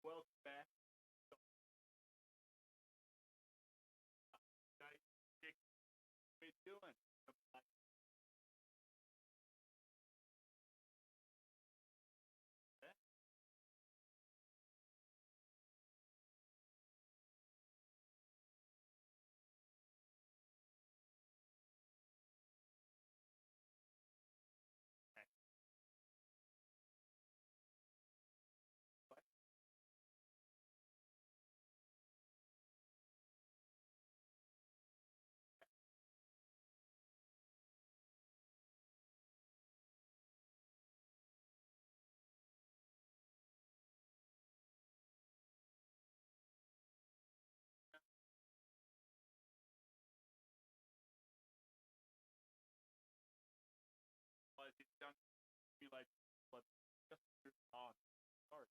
Welcome back. How you doing? It's done me like but just on. Sorry.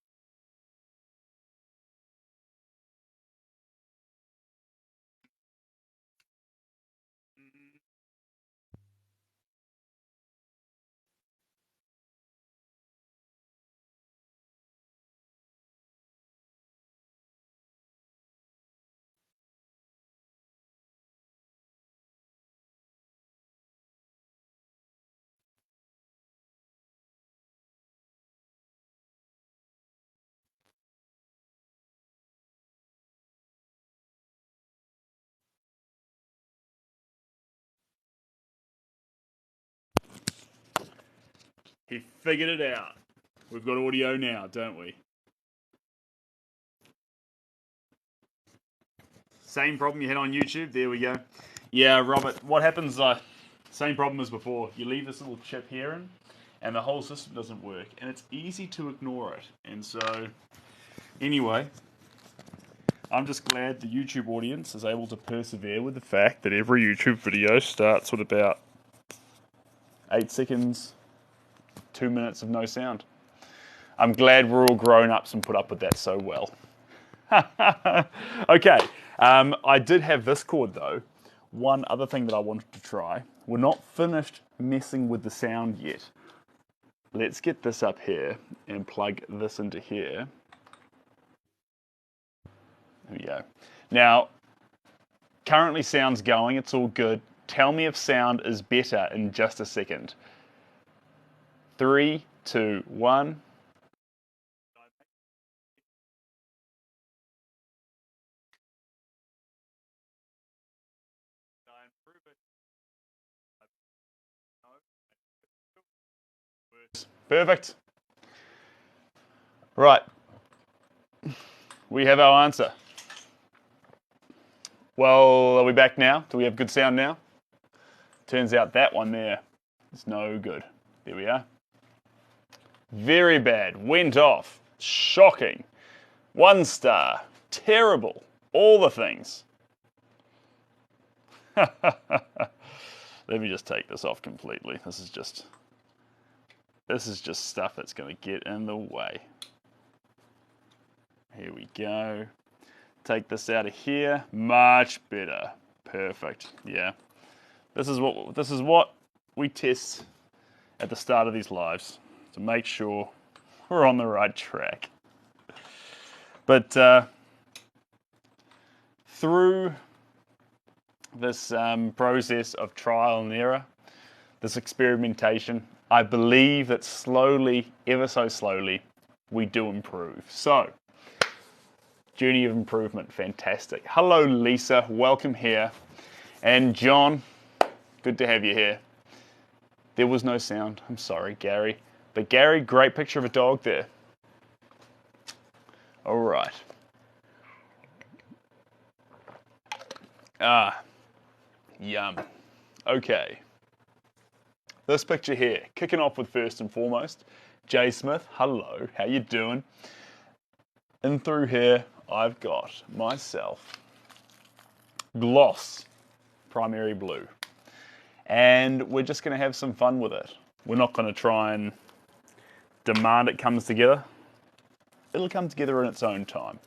Mm, He figured it out. We've got audio now, don't we? Same problem you had on YouTube. There we go. Yeah, Robert. What happens? Same problem as before. You leave this little chip here in, and the whole system doesn't work, and it's easy to ignore it. And so, anyway, I'm just glad the YouTube audience is able to persevere with the fact that every YouTube video starts with about 8 seconds, 2 minutes of no sound. I'm glad we're all grown ups and put up with that so well. Okay, I did have this cord though. One other thing that I wanted to try. We're not finished messing with the sound yet. Let's get this up here and plug this into here. There we go. Now, currently sound's going, it's all good. Tell me if sound is better in just a second. 3, 2, 1. Perfect. Right. We have our answer. Well, are we back now? Do we have good sound now? Turns out that one there is no good. There we are. Very bad. Went off. Shocking. 1 star. Terrible. All the things. Let me just take this off completely. This is just stuff that's going to get in the way. Here we go. Take this out of here. Much better. Perfect. Yeah. This is what we test at the start of these lives to make sure we're on the right track. But through this process of trial and error, this experimentation, I believe that slowly, ever so slowly, we do improve. So, journey of improvement, fantastic. Hello, Lisa, welcome here. And John, good to have you here. There was no sound, I'm sorry, Gary. But Gary, great picture of a dog there. All right. Yum. Okay. This picture here, kicking off with first and foremost, Jay Smith, hello, how you doing? In through here, I've got myself gloss primary blue. And we're just going to have some fun with it. We're not going to try and demand it comes together. It'll come together in its own time.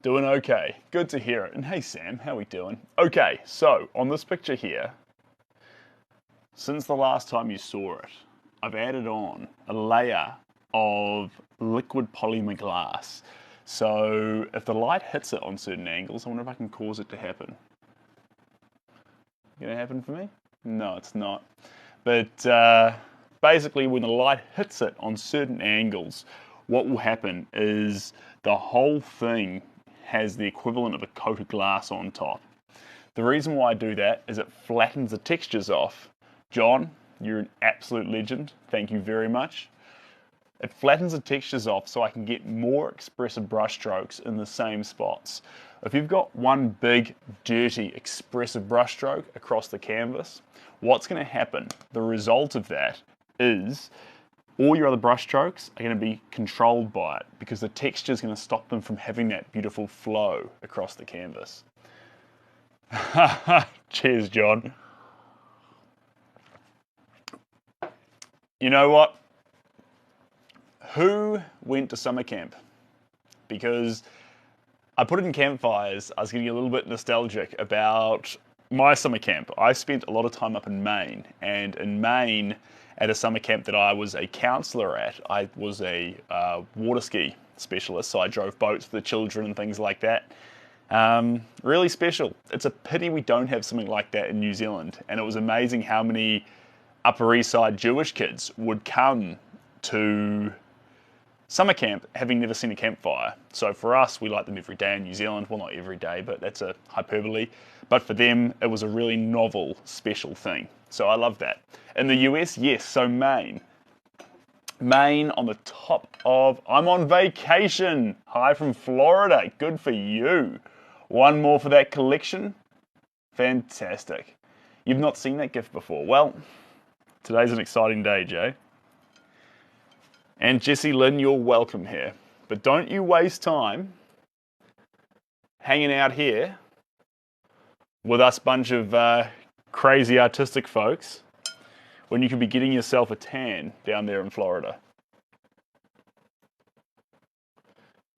Doing okay. Good to hear it. And hey Sam, how we doing? Okay, so on this picture here, since the last time you saw it, I've added on a layer of liquid polymer glass. So if the light hits it on certain angles, I wonder if I can cause it to happen. Gonna happen for me? No, it's not. But basically when the light hits it on certain angles, what will happen is the whole thing has the equivalent of a coat of glass on top. The reason why I do that is it flattens the textures off. John, you're an absolute legend. Thank you very much. It flattens the textures off so I can get more expressive brush strokes in the same spots. If you've got one big, dirty, expressive brush stroke across the canvas, what's going to happen? The result of that is all your other brush strokes are going to be controlled by it because the texture is going to stop them from having that beautiful flow across the canvas. Cheers, John. You know what? Who went to summer camp? Because I put it in campfires, I was getting a little bit nostalgic about my summer camp. I spent a lot of time up in Maine, and in Maine, at a summer camp that I was a counsellor at, I was a water ski specialist, so I drove boats for the children and things like that. Really special. It's a pity we don't have something like that in New Zealand, and it was amazing how many Upper East Side Jewish kids would come to summer camp having never seen a campfire. So for us, we light them every day in New Zealand. Well, not every day, but that's a hyperbole. But for them, it was a really novel, special thing. So I love that. In the US, yes, so Maine. Maine on the top of... I'm on vacation. Hi from Florida. Good for you. One more for that collection. Fantastic. You've not seen that gift before. Well, today's an exciting day, Jay. And Jessie Lynn, you're welcome here. But don't you waste time hanging out here with us bunch of crazy artistic folks when you could be getting yourself a tan down there in Florida.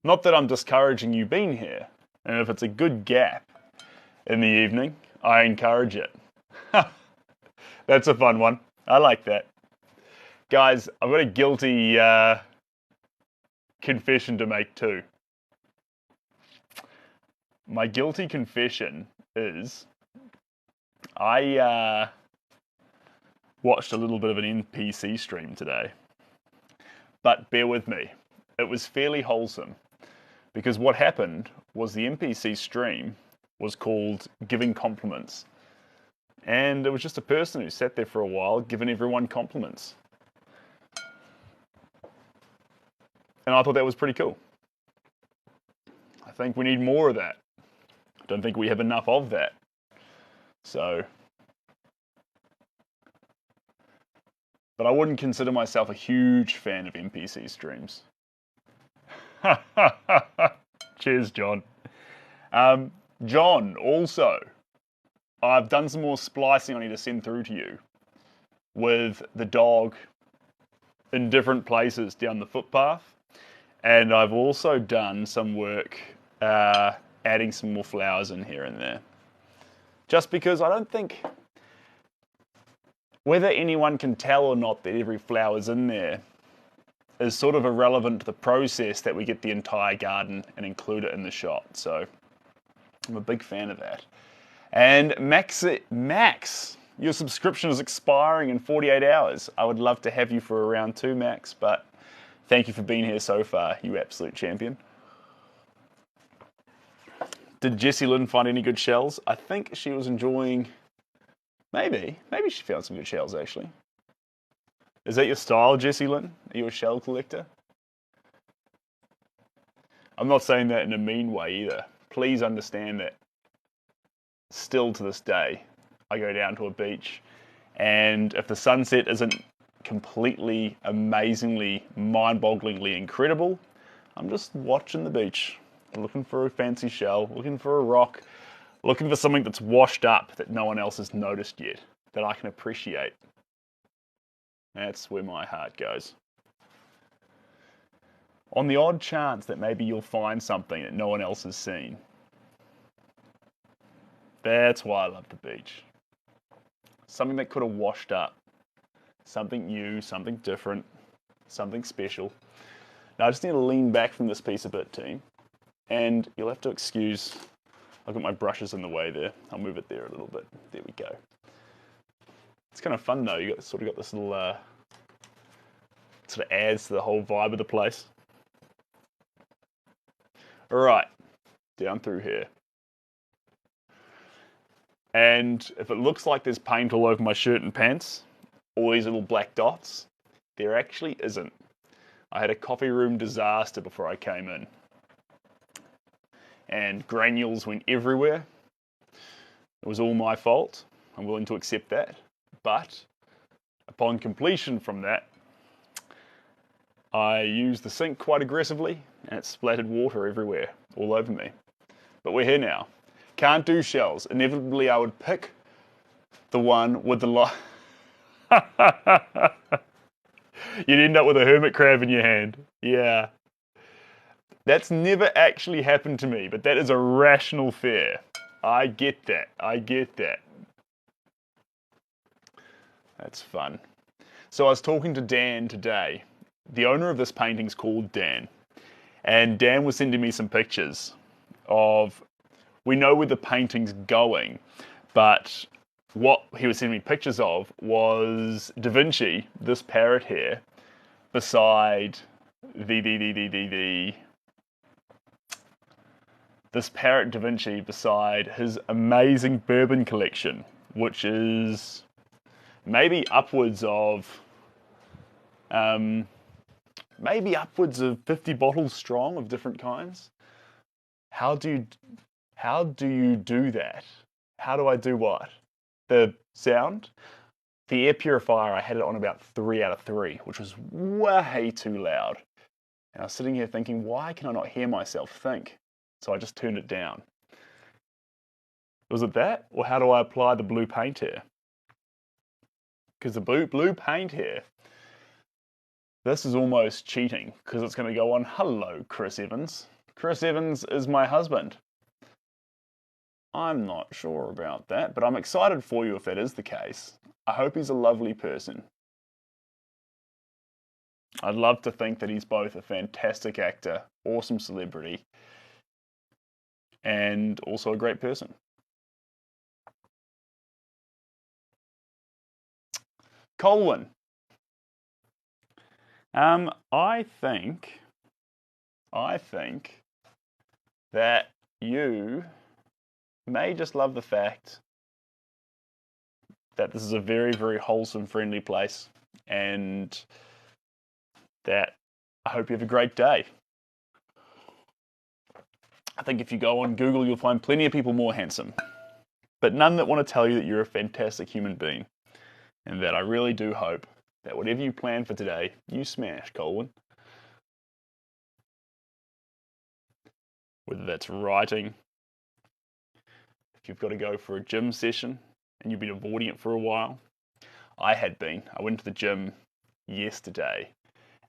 Not that I'm discouraging you being here, and if it's a good gap in the evening, I encourage it. That's a fun one. I like that. Guys, I've got a guilty confession to make too. My guilty confession is I watched a little bit of an NPC stream today. But bear with me, it was fairly wholesome. Because what happened was the NPC stream was called Giving Compliments. And it was just a person who sat there for a while giving everyone compliments. And I thought that was pretty cool. I think we need more of that. I don't think we have enough of that. So, but I wouldn't consider myself a huge fan of NPC streams. Cheers, John. John, also, I've done some more splicing I need to send through to you with the dog in different places down the footpath. And I've also done some work adding some more flowers in here and there. Just because I don't think whether anyone can tell or not that every flower's in there is sort of irrelevant to the process that we get the entire garden and include it in the shot. So I'm a big fan of that. And Max, your subscription is expiring in 48 hours. I would love to have you for a round 2, Max, but thank you for being here so far, you absolute champion. Did Jessie Lynn find any good shells? I think she was enjoying... Maybe she found some good shells, actually. Is that your style, Jessie Lynn? Are you a shell collector? I'm not saying that in a mean way either. Please understand that still to this day, I go down to a beach, and if the sunset isn't completely, amazingly, mind-bogglingly incredible, I'm just watching the beach, looking for a fancy shell, looking for a rock, looking for something that's washed up that no one else has noticed yet, that I can appreciate. That's where my heart goes. On the odd chance that maybe you'll find something that no one else has seen. That's why I love the beach. Something that could have washed up something new, something different, something special. Now I just need to lean back from this piece a bit, team. And you'll have to excuse, I've got my brushes in the way there. I'll move it there a little bit. There we go. It's kind of fun though. You sort of got this little, sort of adds to the whole vibe of the place. All right, down through here. And if it looks like there's paint all over my shirt and pants, all these little black dots, there actually isn't. I had a coffee room disaster before I came in. And granules went everywhere. It was all my fault. I'm willing to accept that. But upon completion from that, I used the sink quite aggressively and it splattered water everywhere, all over me. But we're here now. Can't do shells. Inevitably, I would pick the one with the You'd end up with a hermit crab in your hand. Yeah. That's never actually happened to me, but that is a rational fear. I get that. I get that. That's fun. So I was talking to Dan today. The owner of this painting's called Dan. And Dan was sending me some pictures of, we know where the painting's going, but what he was sending me pictures of was Da Vinci, this parrot here, beside this parrot Da Vinci beside his amazing bourbon collection, which is maybe upwards of 50 bottles strong of different kinds. How do you do that? How do I do what? The sound? The air purifier, I had it on about 3 out of 3, which was way too loud. And I was sitting here thinking, why can I not hear myself think? So I just turned it down. Was it that? Or how do I apply the blue paint here? Because the blue paint here, this is almost cheating, because it's going to go on, hello, Chris Evans. Chris Evans is my husband. I'm not sure about that, but I'm excited for you if that is the case. I hope he's a lovely person. I'd love to think that he's both a fantastic actor, awesome celebrity, and also a great person. Colwyn. I think that you may just love the fact that this is a very, very wholesome, friendly place, and that I hope you have a great day. I think if you go on Google, you'll find plenty of people more handsome, but none that want to tell you that you're a fantastic human being, and that I really do hope that whatever you plan for today, you smash, Colwyn. Whether that's writing, if you've got to go for a gym session and you've been avoiding it for a while. I had been. I went to the gym yesterday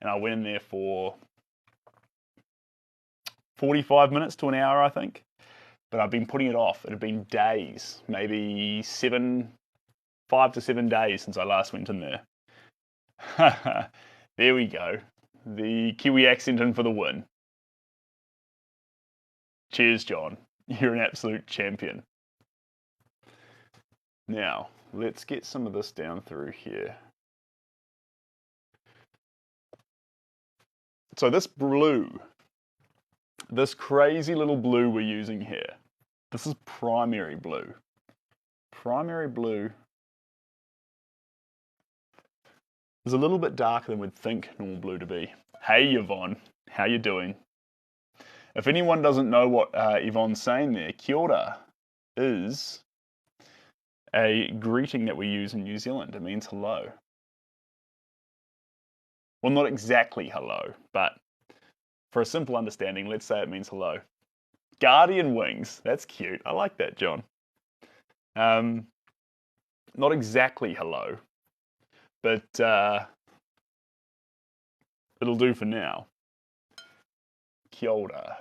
and I went in there for 45 minutes to an hour, I think. But I've been putting it off. It had been days, maybe 5 to 7 days since I last went in there. There we go. The Kiwi accent in for the win. Cheers, John. You're an absolute champion. Now, let's get some of this down through here. So this blue, this crazy little blue we're using here, this is primary blue. Primary blue is a little bit darker than we'd think normal blue to be. Hey Yvonne, how you doing? If anyone doesn't know what Yvonne's saying there, kia ora is a greeting that we use in New Zealand. It means hello. Well, not exactly hello, but for a simple understanding, let's say it means hello. Guardian wings, that's cute. I like that, John. Not exactly hello, but it'll do for now. Kia ora.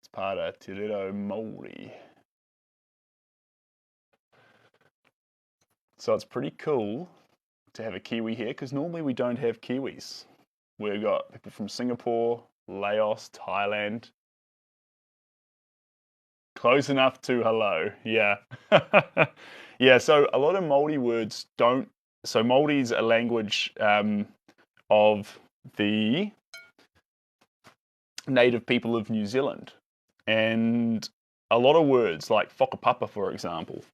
It's part of Te Reo Māori. So it's pretty cool to have a Kiwi here, because normally we don't have Kiwis. We've got people from Singapore, Laos, Thailand. Close enough to hello, yeah. Yeah, so a lot of Māori words don't... So Māori's a language of the native people of New Zealand. And a lot of words, like whakapapa, for example.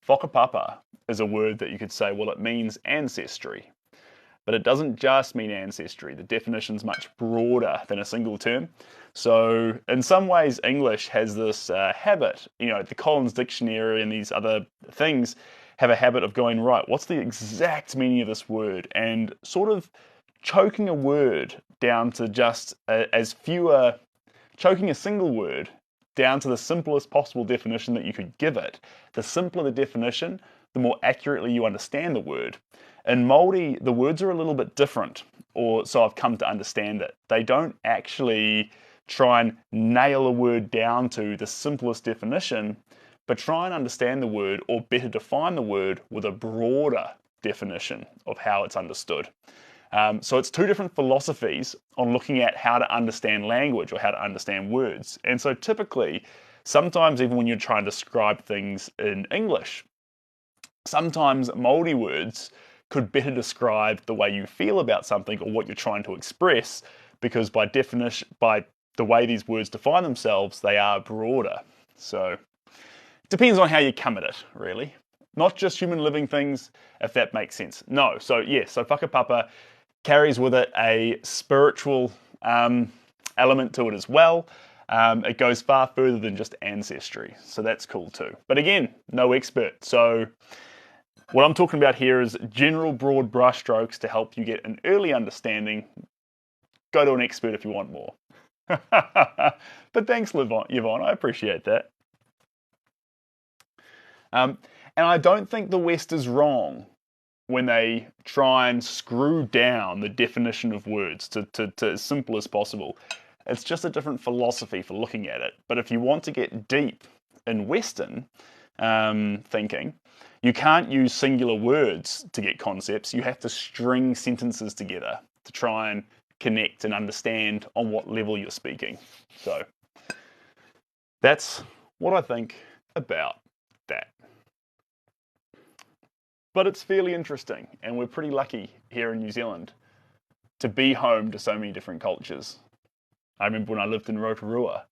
Whakapapa is a word that you could say, well, it means ancestry. But it doesn't just mean ancestry. The definition's much broader than a single term. So in some ways, English has this habit, the Collins Dictionary and these other things have a habit of going, right, what's the exact meaning of this word? And sort of choking a word down to just choking a single word down to the simplest possible definition that you could give it. The simpler the definition, the more accurately you understand the word. In Māori, the words are a little bit different, or so I've come to understand it. They don't actually try and nail a word down to the simplest definition, but try and understand the word, or better define the word with a broader definition of how it's understood. So it's two different philosophies on looking at how to understand language or how to understand words. And so typically, sometimes even when you're trying to describe things in English, sometimes Māori words could better describe the way you feel about something or what you're trying to express, because by definition, by the way these words define themselves, they are broader. So it depends on how you come at it, really. Not just human living things, if that makes sense. No, so yes, so whakapapa carries with it a spiritual element to it as well. It goes far further than just ancestry, so that's cool too. But again, no expert, so what I'm talking about here is general broad brushstrokes to help you get an early understanding. Go to an expert if you want more. But thanks, Yvonne, I appreciate that. And I don't think the West is wrong when they try and screw down the definition of words to as simple as possible. It's just a different philosophy for looking at it. But if you want to get deep in Western thinking, you can't use singular words to get concepts. You have to string sentences together to try and connect and understand on what level you're speaking. So that's what I think about that. But it's fairly interesting, and we're pretty lucky here in New Zealand to be home to so many different cultures. I remember when I lived in Rotorua,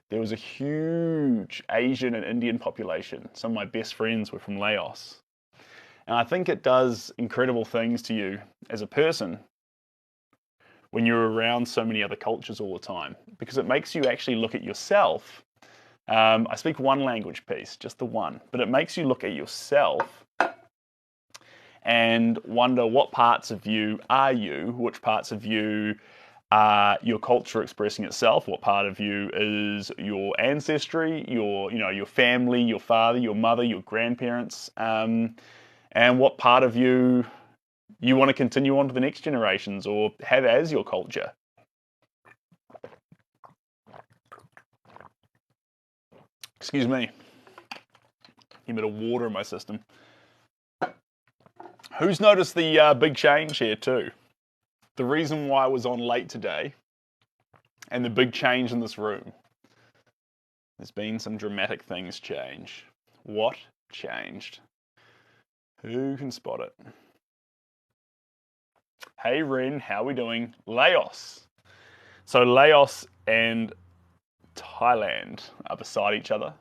there was a huge Asian and Indian population. Some of my best friends were from Laos. And I think it does incredible things to you as a person when you're around so many other cultures all the time, because it makes you actually look at yourself. I speak one language piece, just the one, but it makes you look at yourself and wonder what parts of you are you, which parts of you are your culture expressing itself, what part of you is your ancestry, your family, your father, your mother, your grandparents, and what part of you want to continue on to the next generations or have as your culture. Excuse me. A bit of water in my system. Who's noticed the big change here too? The reason why I was on late today and the big change in this room. There's been some dramatic things change. What changed? Who can spot it? Hey Ren, how are we doing? Laos. So Laos and Thailand are beside each other.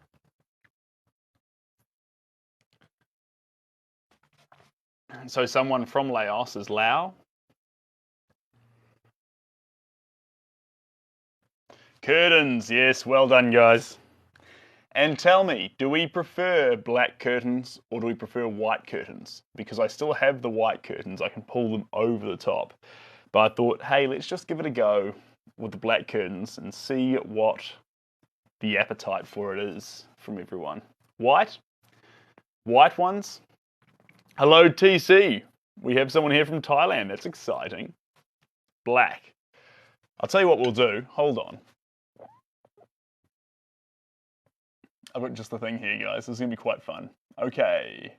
So someone from Laos is Lao. Curtains, yes, well done guys. And tell me, do we prefer black curtains or do we prefer white curtains? Because I still have the white curtains, I can pull them over the top. But I thought, hey, let's just give it a go with the black curtains and see what the appetite for it is from everyone. White? White ones? Hello TC, we have someone here from Thailand, that's exciting. Black. I'll tell you what we'll do, hold on. I've got just the thing here, guys. This is going to be quite fun. Okay.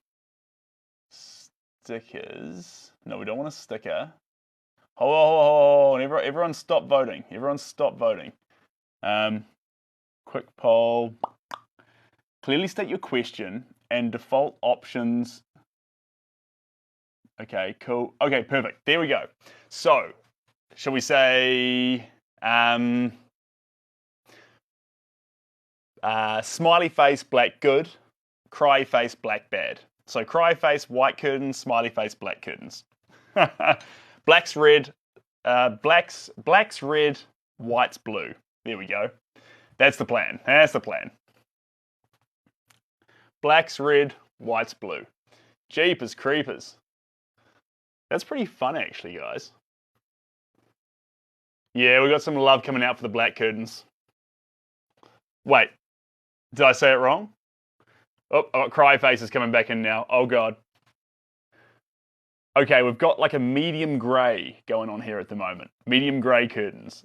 stickers. No, we don't want a sticker. Hold on. Everyone stop voting. Everyone stop voting. Quick poll. Clearly state your question and default options. Okay, cool. Okay, perfect. There we go. So, shall we say smiley face, black, good. Cry face, black, bad. So cry face, white curtains, smiley face, black curtains. Black's red, black's red, white's blue. There we go. That's the plan. That's the plan. Black's red, white's blue. Jeepers creepers. That's pretty fun actually, guys. Yeah, we got some love coming out for the black curtains. Wait, did I say it wrong? Oh, cry face is coming back in now. Oh god. Okay, we've got like a medium grey going on here at the moment. Medium grey curtains.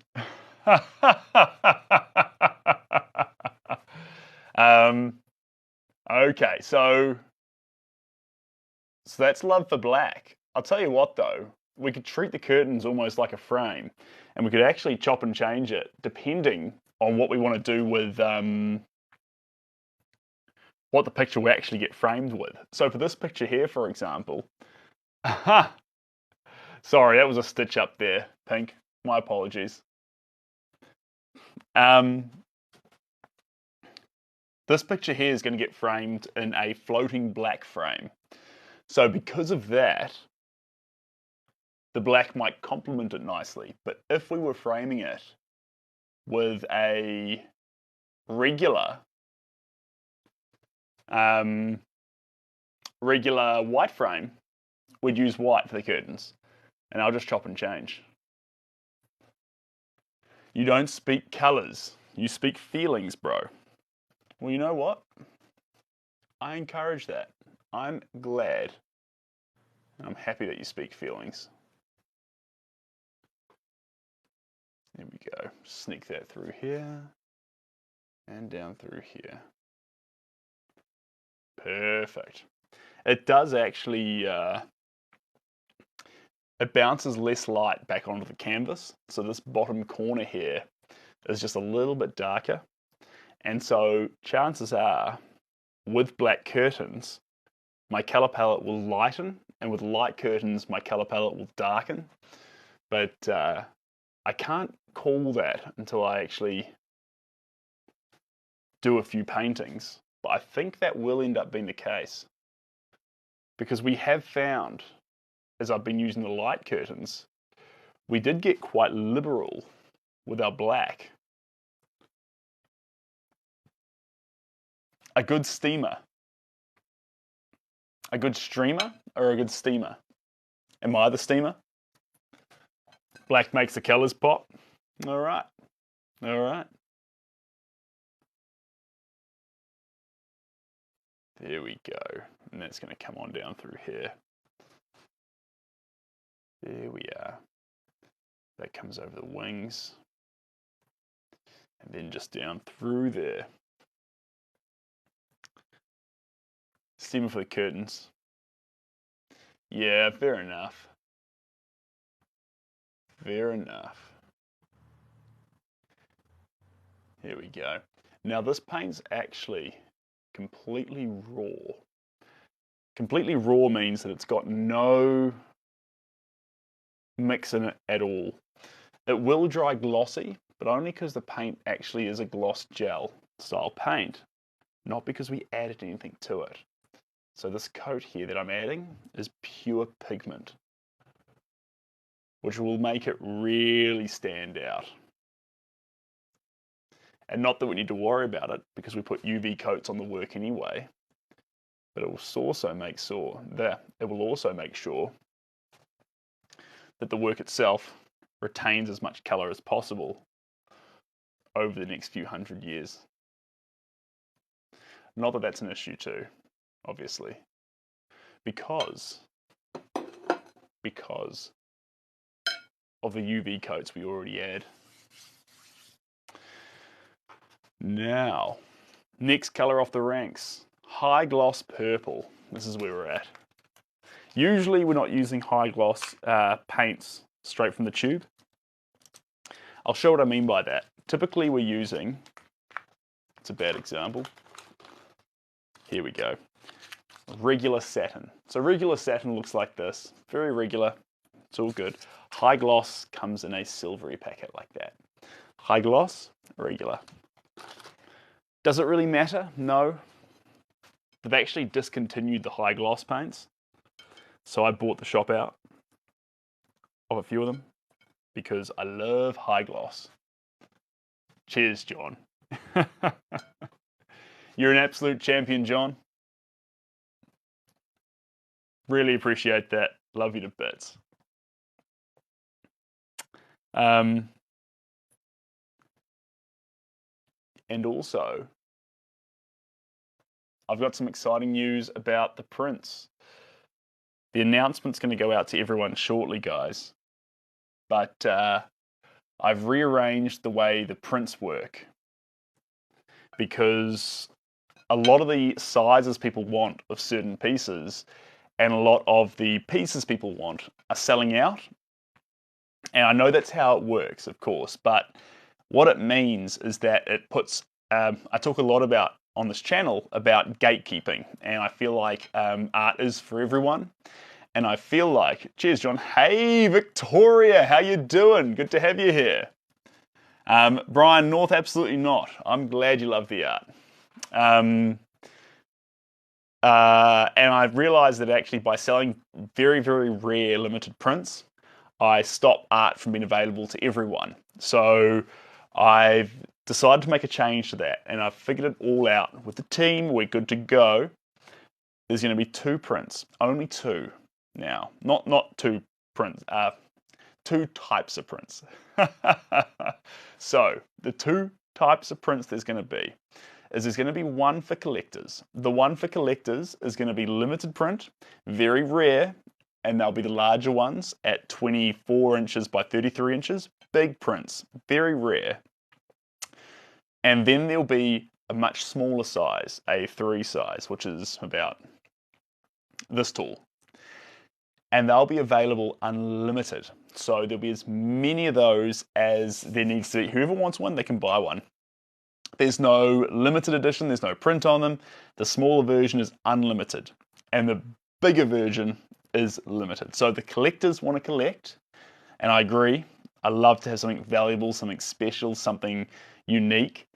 Okay, so that's love for black. I'll tell you what though, we could treat the curtains almost like a frame, and we could actually chop and change it depending on what we want to do with what the picture will actually get framed with. So for this picture here, for example, sorry, that was a stitch up there, Pink. My apologies. This picture here is going to get framed in a floating black frame. So because of that, the black might complement it nicely. But if we were framing it with a regular white frame, we'd use white for the curtains. And I'll just chop and change. You don't speak colours, you speak feelings, bro. Well, you know what? I encourage that. I'm glad. And I'm happy that you speak feelings. There we go. Sneak that through here. And down through here. Perfect. It does actually, it bounces less light back onto the canvas. So this bottom corner here is just a little bit darker. And so chances are, with black curtains, my color palette will lighten, and with light curtains, my color palette will darken. But I can't call that until I actually do a few paintings. But I think that will end up being the case. Because we have found, as I've been using the light curtains, we did get quite liberal with our black. A good steamer. A good streamer or a good steamer? Am I the steamer? Black makes the colours pop. All right. All right. There we go. And that's going to come on down through here. There we are. That comes over the wings. And then just down through there. Steamer for the curtains. Yeah, fair enough. Fair enough. Here we go. Now this paint's actually completely raw. Completely raw means that it's got no mix in it at all. It will dry glossy, but only because the paint actually is a gloss gel style paint, not because we added anything to it. So this coat here that I'm adding is pure pigment, which will make it really stand out. And not that we need to worry about it, because we put UV coats on the work anyway. But it will also make sure that the work itself retains as much colour as possible over the next few hundred years. Not that that's an issue too, obviously, because of the UV coats we already add. Now, next colour off the ranks, high gloss purple. This is where we're at. Usually we're not using high gloss paints straight from the tube. I'll show what I mean by that. Typically we're using, it's a bad example, here we go, regular satin. So regular satin looks like this, very regular, it's all good. High gloss comes in a silvery packet like that. High gloss, regular. Does it really matter? No. They've actually discontinued the high gloss paints. So I bought the shop out of a few of them because I love high gloss. Cheers, John. You're an absolute champion, John. Really appreciate that. Love you to bits. And also, I've got some exciting news about the prints. The announcement's going to go out to everyone shortly, guys. But I've rearranged the way the prints work because a lot of the sizes people want of certain pieces and a lot of the pieces people want are selling out. And I know that's how it works, of course, but what it means is that it puts, I talk a lot about on this channel about gatekeeping, and I feel like art is for everyone. And I feel like, cheers, John. Hey, Victoria, how you doing? Good to have you here. Brian North, absolutely not. I'm glad you love the art. And I've realized that actually by selling very, very rare limited prints, I stop art from being available to everyone. So I've decided to make a change to that, and I've figured it all out with the team. We're good to go. There's going to be 2 prints, only 2 now. Not 2 prints, 2 types of prints. So the 2 types of prints there's going to be is there's going to be one for collectors. The one for collectors is going to be limited print, very rare, and they'll be the larger ones at 24 inches by 33 inches, big prints, very rare. And then there'll be a much smaller size, A3 size, which is about this tall. And they'll be available unlimited. So there'll be as many of those as there needs to be. Whoever wants one, they can buy one. There's no limited edition, there's no print on them. The smaller version is unlimited. And the bigger version is limited. So the collectors want to collect, and I agree. I love to have something valuable, something special, something unique.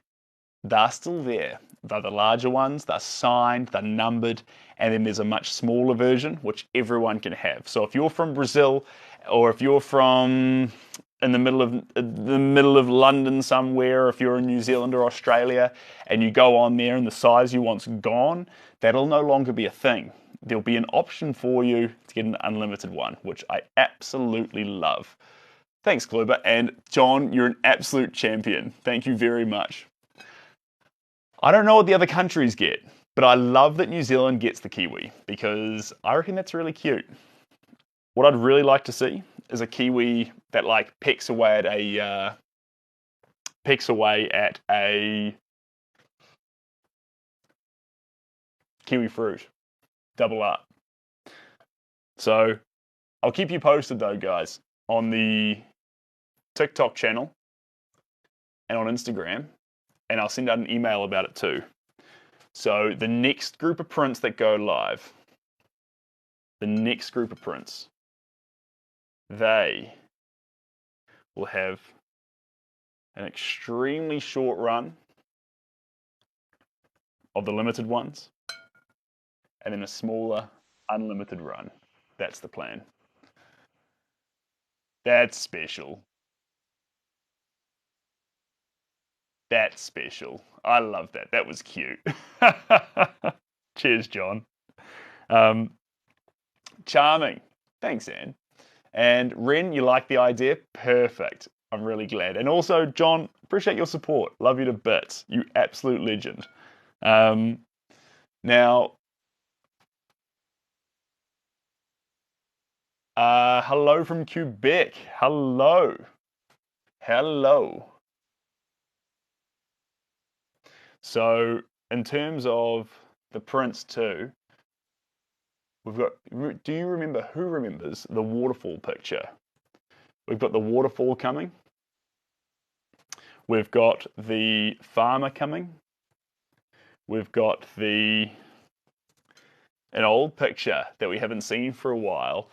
They're still there. They're the larger ones, they're signed, they're numbered, and then there's a much smaller version which everyone can have. So if you're from Brazil, or if you're from in the middle of London somewhere, or if you're in New Zealand or Australia, and you go on there and the size you want's gone, that'll no longer be a thing. There'll be an option for you to get an unlimited one, which I absolutely love. Thanks, Kluber. And John, you're an absolute champion. Thank you very much. I don't know what the other countries get, but I love that New Zealand gets the kiwi because I reckon that's really cute. What I'd really like to see is a kiwi that like pecks away at a kiwi fruit. Double up. So I'll keep you posted though, guys, on the TikTok channel and on Instagram, and I'll send out an email about it too. So the next group of prints that go live, they will have an extremely short run of the limited ones, and then a smaller unlimited run. That's the plan. That's special. That's special. I love that. That was cute. Cheers, John. Charming. Thanks, Anne. And Ren, you like the idea? Perfect. I'm really glad. And also, John, appreciate your support. Love you to bits. You absolute legend. Now, hello from Quebec. Hello. Hello. So, in terms of the prints too, We've got, do you remember, who remembers the waterfall picture? We've got the waterfall coming. We've got the farmer coming. We've got an old picture that we haven't seen for a while.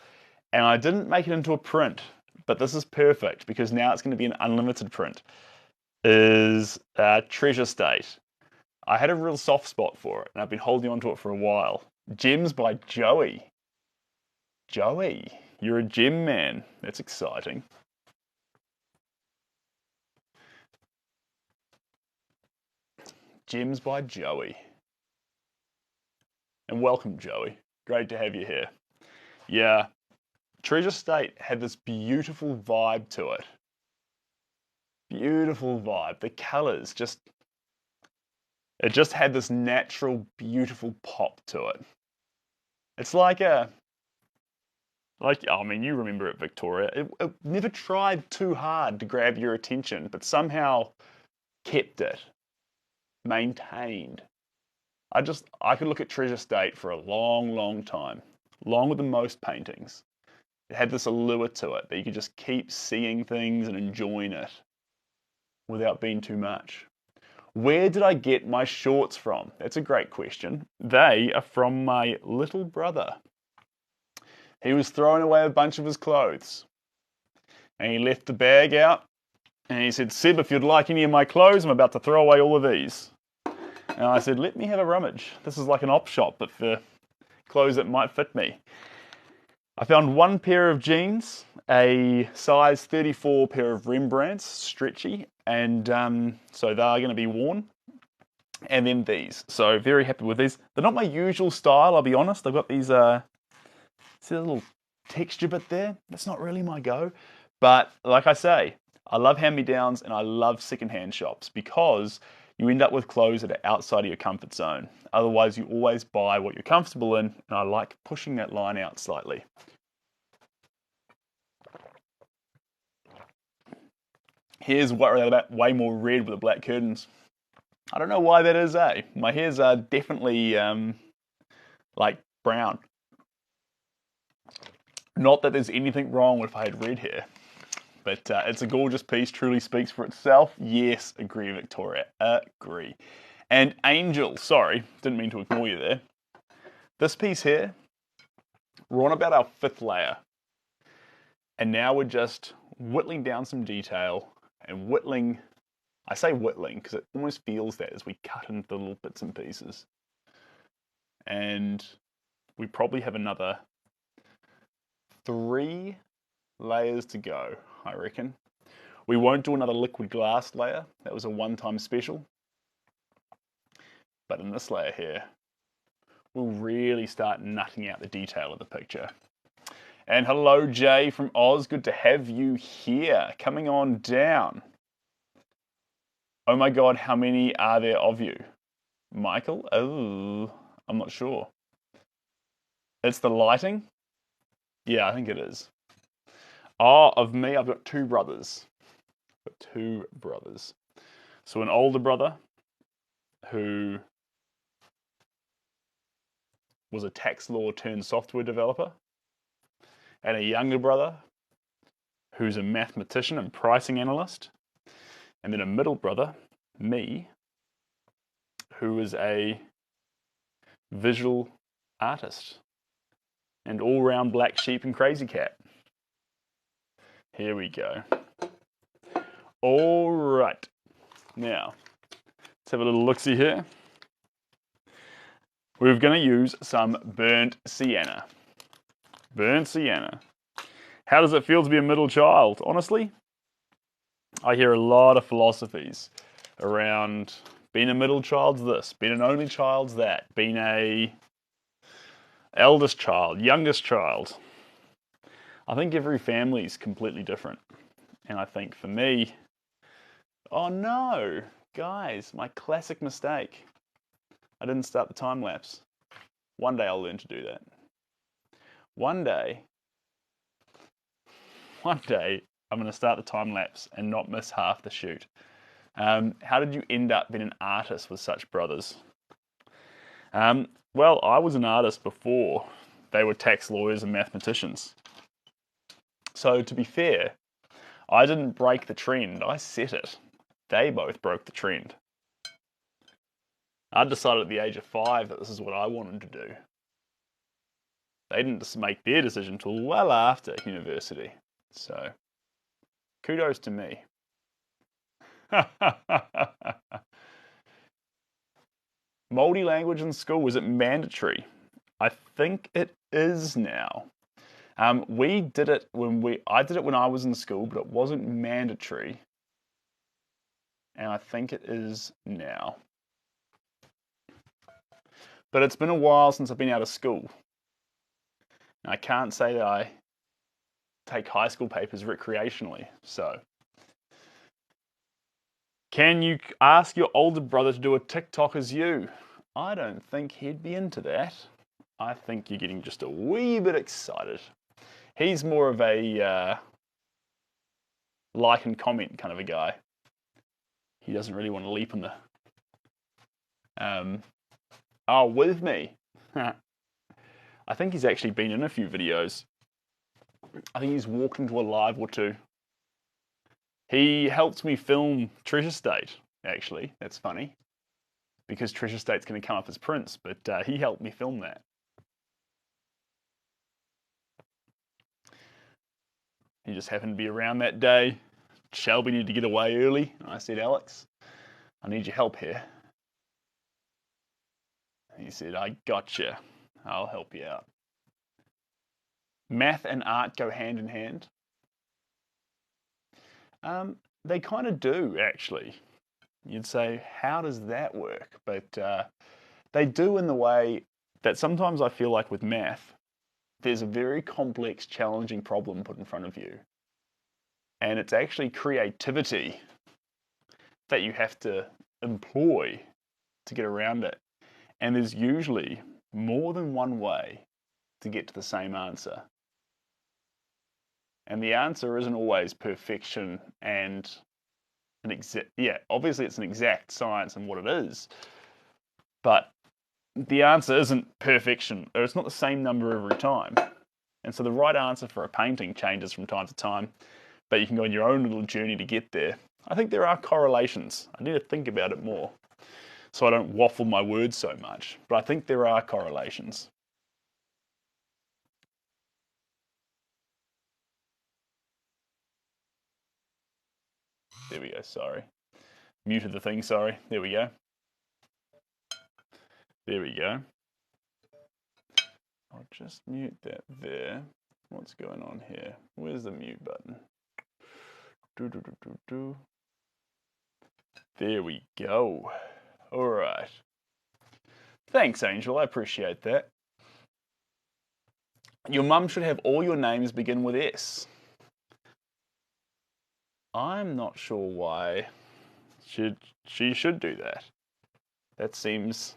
And I didn't make it into a print, but this is perfect because now it's going to be an unlimited print. Is Treasure State. I had a real soft spot for it, and I've been holding on to it for a while. Gems by Joey. Joey, you're a gem man. That's exciting. Gems by Joey. And welcome, Joey. Great to have you here. Yeah, Treasure State had this beautiful vibe to it. Beautiful vibe. The colours it just had this natural, beautiful pop to it. It's like I mean, you remember it, Victoria. It never tried too hard to grab your attention, but somehow kept it. Maintained. I could look at Treasure State for a long, long time. Longer than most paintings. It had this allure to it that you could just keep seeing things and enjoying it without being too much. Where did I get my shorts from? That's a great question. They are from my little brother. He was throwing away a bunch of his clothes. And he left the bag out. And he said, Seb, if you'd like any of my clothes, I'm about to throw away all of these. And I said, let me have a rummage. This is like an op shop, but for clothes that might fit me. I found one pair of jeans, a size 34 pair of Rembrandts, stretchy, and so they are going to be worn. And then these. So very happy with these. They're not my usual style, I'll be honest. They've got these, see a little texture bit there? That's not really my go. But like I say, I love hand-me-downs and I love second-hand shops because you end up with clothes that are outside of your comfort zone. Otherwise, you always buy what you're comfortable in, and I like pushing that line out slightly. Hair's way more red with the black curtains. I don't know why that is, eh? My hairs are definitely like brown. Not that there's anything wrong if I had red hair. But it's a gorgeous piece, truly speaks for itself. Yes, agree, Victoria, agree. And Angel, sorry, didn't mean to ignore you there. This piece here, we're on about our 5th layer. And now we're just whittling down some detail and whittling, I say whittling because it almost feels that as we cut into the little bits and pieces. And we probably have another 3 layers to go, I reckon. We won't do another liquid glass layer. That was a one-time special. But in this layer here, we'll really start nutting out the detail of the picture. And hello, Jay from Oz. Good to have you here. Coming on down. Oh my God, how many are there of you? Michael? Oh, I'm not sure. It's the lighting? Yeah, I think it is. Oh, of me, I've got 2 brothers. I've got 2 brothers. So an older brother who was a tax law turned software developer, and a younger brother who's a mathematician and pricing analyst, and then a middle brother, me, who is a visual artist and all-round black sheep and crazy cat. Here we go. All right. Now, let's have a little look-see here. We're going to use some burnt sienna. Burnt sienna. How does it feel to be a middle child? Honestly, I hear a lot of philosophies around being a middle child's this, being an only child's that, being a eldest child, youngest child. I think every family is completely different. And I think for me, oh no, guys, my classic mistake. I didn't start the time lapse. One day I'll learn to do that. One day I'm going to start the time lapse and not miss half the shoot. How did you end up being an artist with such brothers? Well, I was an artist before they were tax lawyers and mathematicians. So to be fair, I didn't break the trend, I set it. They both broke the trend. I decided at the age of 5 that this is what I wanted to do. They didn't just make their decision until well after university. So, kudos to me. Multi-language in school, is it mandatory? I think it is now. We did it I did it when I was in school, but it wasn't mandatory. And I think it is now. But it's been a while since I've been out of school. And I can't say that I take high school papers recreationally, so. Can you ask your older brother to do a TikTok as you? I don't think he'd be into that. I think you're getting just a wee bit excited. He's more of a like and comment kind of a guy. He doesn't really want to leap in the with me. I think he's actually been in a few videos. I think he's walked into a live or two. He helped me film Treasure State, actually. That's funny. Because Treasure State's going to come up as Prince, but he helped me film that. He just happened to be around that day. Shelby needed to get away early. And I said, Alex, I need your help here. He said, I gotcha. I'll help you out. Math and art go hand in hand. They kind of do, actually. You'd say, how does that work? But they do in the way that sometimes I feel like with math, there's a very complex, challenging problem put in front of you. And it's actually creativity that you have to employ to get around it. And there's usually more than one way to get to the same answer. And the answer isn't always perfection and an exact, obviously it's an exact science and what it is, but the answer isn't perfection, or it's not the same number every time. And so the right answer for a painting changes from time to time, but you can go on your own little journey to get there. I think there are correlations. I need to think about it more so I don't waffle my words so much, but I think there are correlations. There we go, sorry. Muted the thing, sorry. There we go. There we go. I'll just mute that there. What's going on here? Where's the mute button? There we go. All right. Thanks, Angel. I appreciate that. Your mum should have all your names begin with S. I'm not sure why she should do that. That seems...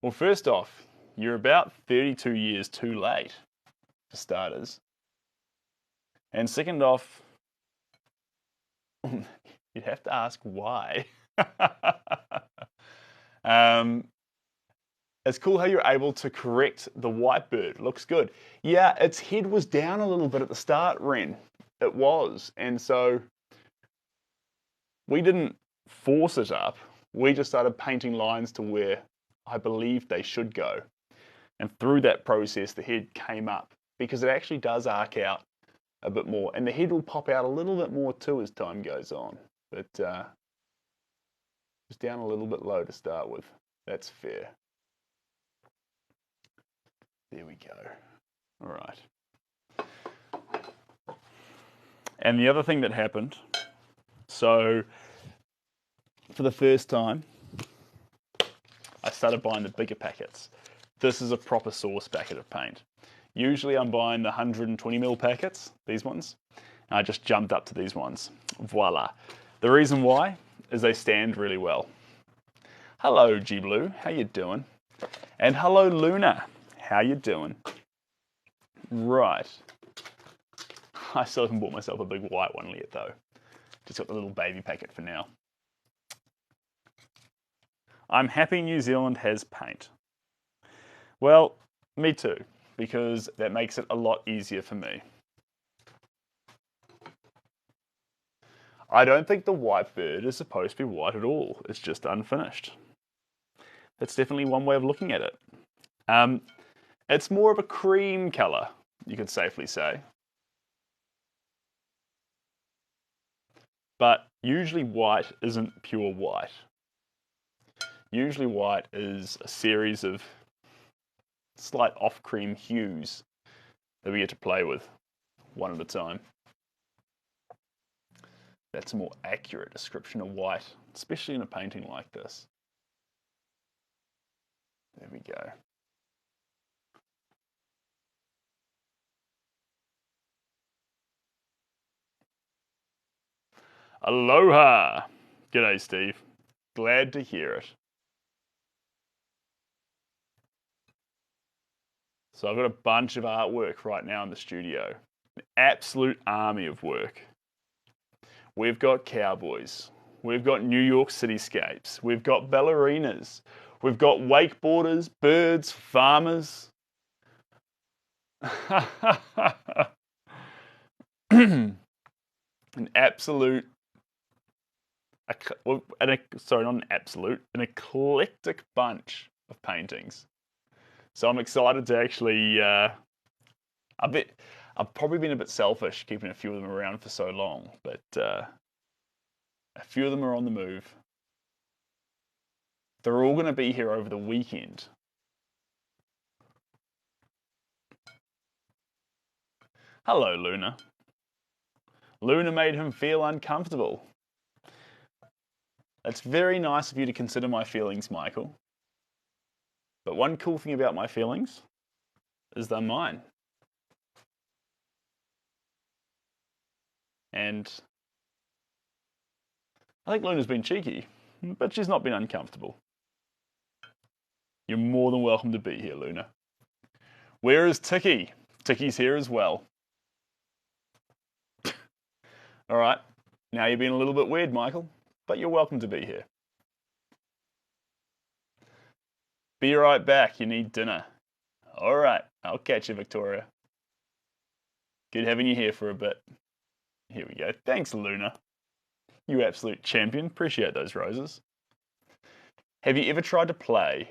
Well, first off, you're about 32 years too late, for starters. And second off, you'd have to ask why. It's cool how you're able to correct the white bird. Looks good. Yeah, its head was down a little bit at the start, Ren. It was. And so we didn't force it up. We just started painting lines to where I believed they should go. And through that process, the head came up because it actually does arc out a bit more. And the head will pop out a little bit more too as time goes on. But it was down a little bit low to start with. That's fair. There we go. All right. And the other thing that happened, so for the first time, I started buying the bigger packets. This is a proper source packet of paint. Usually I'm buying the 120ml packets, these ones. And I just jumped up to these ones. Voila. The reason why is they stand really well. Hello, G Blue, how you doing? And hello, Luna, how you doing? Right. I still haven't bought myself a big white one yet though. Just got the little baby packet for now. I'm happy New Zealand has paint. Well, Me too, because that makes it a lot easier for me. I don't think the white bird is supposed to be white at all. It's just unfinished. That's definitely one way of looking at it. It's more of a cream colour, you could safely say. But usually white isn't pure white. Usually white is a series of slight off-cream hues that we get to play with one at a time. That's a more accurate description of white, especially in a painting like this. There we go. Aloha! G'day, Steve. Glad to hear it. So I've got a bunch of artwork right now in the studio. An absolute army of work. We've got cowboys. We've got New York cityscapes. We've got ballerinas. We've got wakeboarders, birds, farmers. An absolute, sorry, not an absolute, an eclectic bunch of paintings. So I'm excited to actually, I've probably been a bit selfish keeping a few of them around for so long, but a few of them are on the move. They're all going to be here over the weekend. Hello, Luna. Luna made him feel uncomfortable. It's very nice of you to consider my feelings, Michael. But one cool thing about my feelings is they're mine. And I think Luna's been cheeky, but she's not been uncomfortable. You're more than welcome to be here, Luna. Where is Tiki? Tiki's here as well. All right, now you're being a little bit weird, Michael, but you're welcome to be here. Be right back, you need dinner. All right, I'll catch you, Victoria. Good having you here for a bit. Here we go. Thanks, Luna. You absolute champion. Appreciate those roses. Have you ever tried to play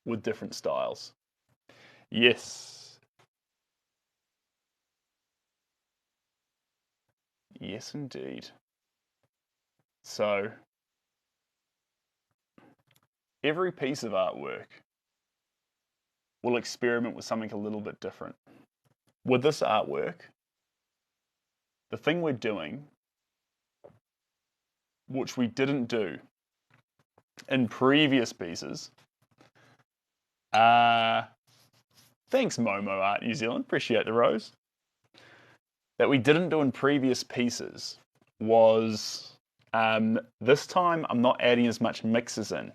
with different styles? Yes. Yes, indeed. So, every piece of artwork will experiment with something a little bit different. With this artwork, the thing we're doing, which we didn't do in previous pieces, thanks Momo Art New Zealand, appreciate the rose, that we didn't do in previous pieces was, this time I'm not adding as much mixes in.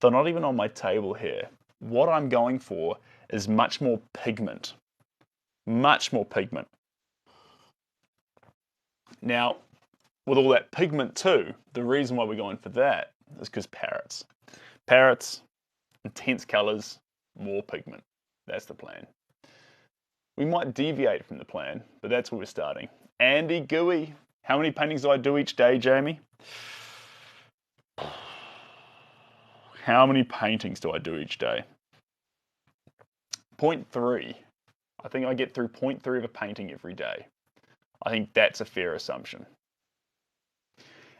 They're not even on my table here. What I'm going for is much more pigment. Much more pigment. Now, with all that pigment too, the reason why we're going for that is because parrots. Parrots, intense colours, more pigment. That's the plan. We might deviate from the plan, but that's where we're starting. Andy Gooey, how many paintings do I do each day, Jamie? How many paintings do I do each day? 0.3. I think I get through 0.3 of a painting every day. I think that's a fair assumption.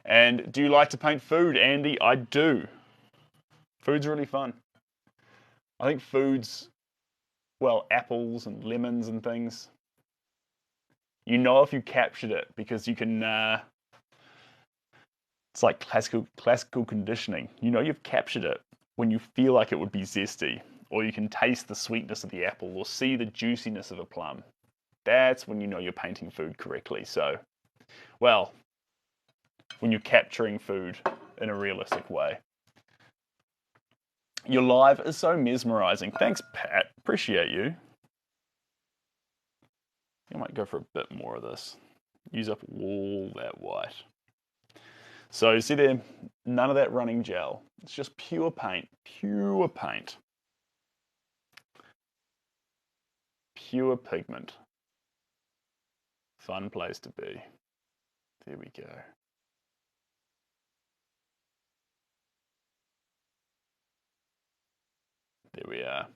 And do you like to paint food, Andy? I do. Food's really fun. I think food's, well, apples and lemons and things. You know if you captured it because you can, it's like classical conditioning. You know you've captured it when you feel like it would be zesty, or you can taste the sweetness of the apple or see the juiciness of a plum. That's when you know you're painting food correctly. So, well, when you're capturing food in a realistic way. Your live is so mesmerizing. Thanks, Pat. Appreciate you. I might go for a bit more of this. Use up all that white. So you see there, none of that running gel. It's just pure paint. Pure paint. pure pigment. Fun place to be. There we go. There we are.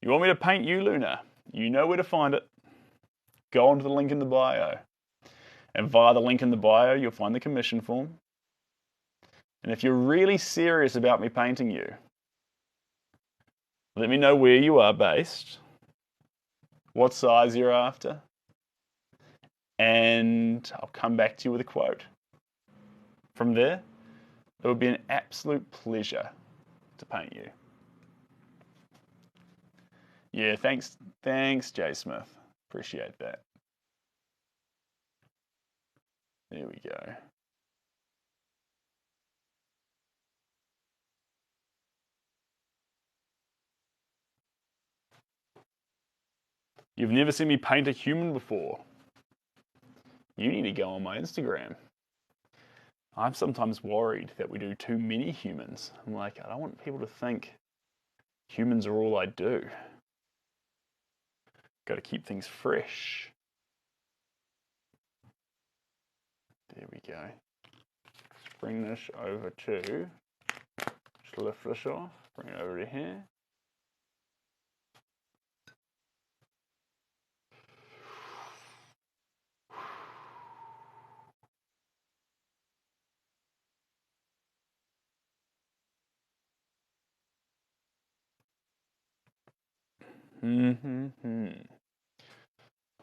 You want me to paint you, Luna? You know where to find it. Go onto the link in the bio. And via the link in the bio, you'll find the commission form. And if you're really serious about me painting you, let me know where you are based, what size you're after, and I'll come back to you with a quote. From there, it would be an absolute pleasure to paint you. Yeah, thanks, Jay Smith. Appreciate that. There we go. You've never seen me paint a human before. You need to go on my Instagram. I'm sometimes worried that we do too many humans. I'm like, I don't want people to think humans are all I do. Got to keep things fresh. There we go. Bring this over to, just lift this off, bring it over to here.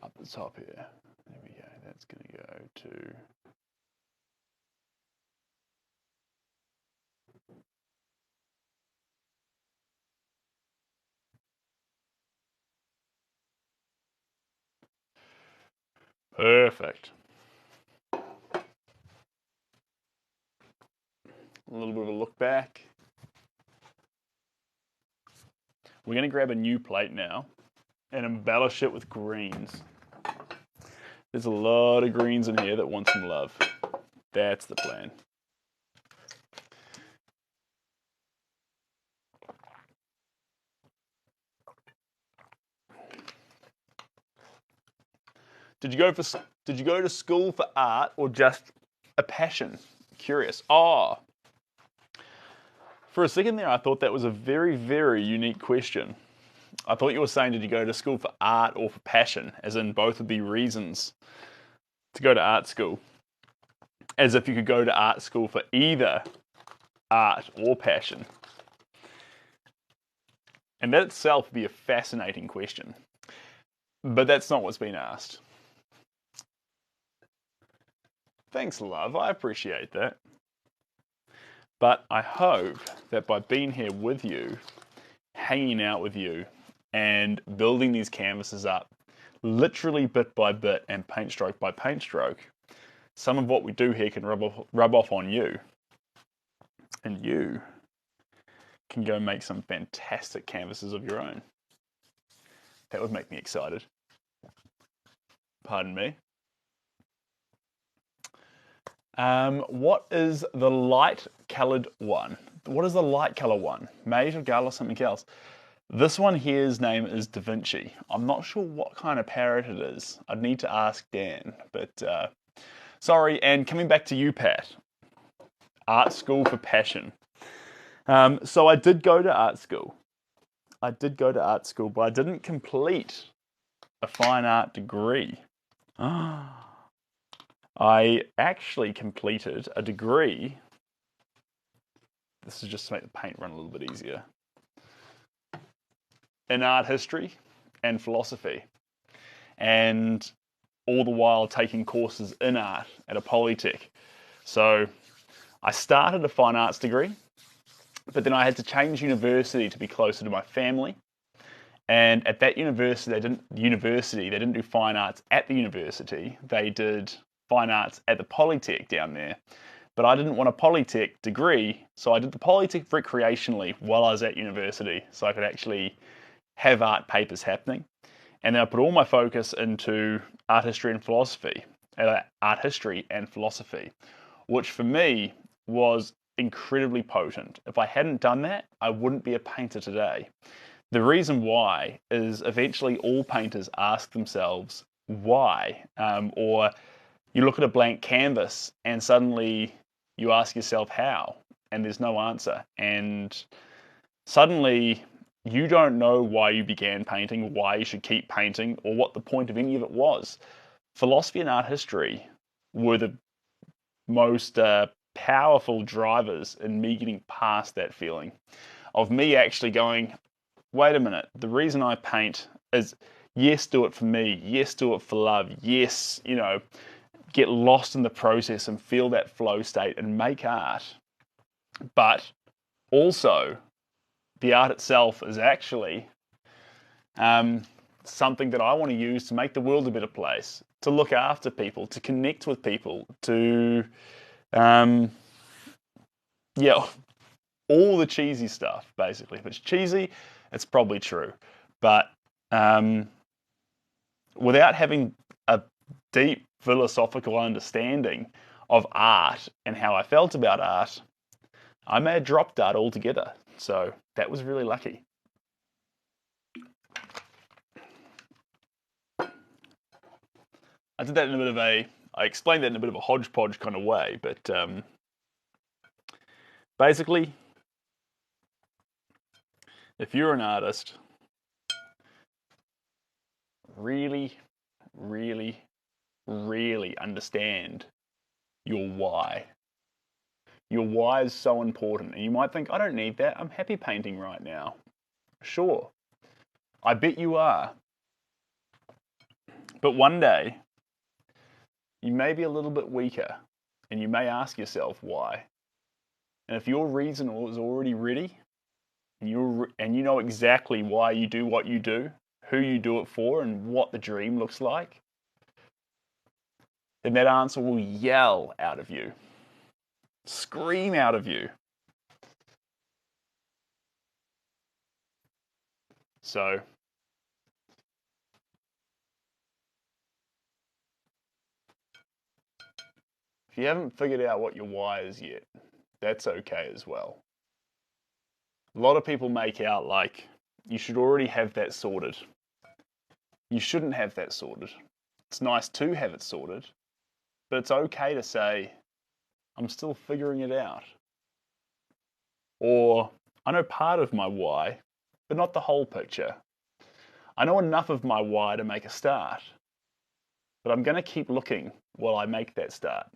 Up the top here. There we go. That's going to go to... Perfect. A little bit of a look back. We're going to grab a new plate now and embellish it with greens. There's a lot of greens in here that want some love. That's the plan. Did you go to school for art or just a passion? Curious. Oh. For a second there, I thought that was a very, very unique question. I thought you were saying, did you go to school for art or for passion? As in both would be reasons to go to art school. As if you could go to art school for either art or passion. And that itself would be a fascinating question. But that's not what's been asked. Thanks, love. I appreciate that. But I hope that by being here with you, hanging out with you, and building these canvases up, literally bit by bit and paint stroke by paint stroke, some of what we do here can rub off on you. And you can go make some fantastic canvases of your own. That would make me excited. Pardon me. What is the light coloured one? What is the light colour one? Mate or gal or something else? This one here's name is Da Vinci. I'm not sure what kind of parrot it is. I'd need to ask Dan, but sorry. And coming back to you, Pat. Art school for passion. So I did go to art school. But I didn't complete a fine art degree. I actually completed a degree. This is just to make the paint run a little bit easier. In art history and philosophy. And all the while taking courses in art at a polytech. So I started a fine arts degree, but then I had to change university to be closer to my family. And at that university, they didn't do fine arts at the university. They did fine arts at the polytech down there. But I didn't want a polytech degree, so I did the polytech recreationally while I was at university, so I could actually have art papers happening. And then I put all my focus into art history and philosophy, which for me was incredibly potent. If I hadn't done that, I wouldn't be a painter today. The reason why is eventually all painters ask themselves why, or you look at a blank canvas and suddenly you ask yourself how, and there's no answer. And suddenly you don't know why you began painting, why you should keep painting, or what the point of any of it was. Philosophy and art history were the most powerful drivers in me getting past that feeling of me actually going, wait a minute, the reason I paint is, yes, do it for me, yes, do it for love, yes, get lost in the process and feel that flow state and make art. But also, the art itself is actually something that I want to use to make the world a better place, to look after people, to connect with people, to, all the cheesy stuff, basically. If it's cheesy, it's probably true. But without having a deep philosophical understanding of art and how I felt about art, I may have dropped art altogether. So that was really lucky. I did that in a bit of I explained that in a bit of a hodgepodge kind of way, but basically, if you're an artist, really, really, really understand your why. Your why is so important. And you might think, I don't need that. I'm happy painting right now. Sure. I bet you are. But one day, you may be a little bit weaker and you may ask yourself why. And if your reason is already ready and you know exactly why you do what you do, who you do it for, and what the dream looks like, then that answer will yell out of you, scream out of you. So, if you haven't figured out what your why is yet, that's okay as well. A lot of people make out like you should already have that sorted. You shouldn't have that sorted. It's nice to have it sorted, but it's okay to say, I'm still figuring it out. Or, I know part of my why, but not the whole picture. I know enough of my why to make a start, but I'm going to keep looking while I make that start.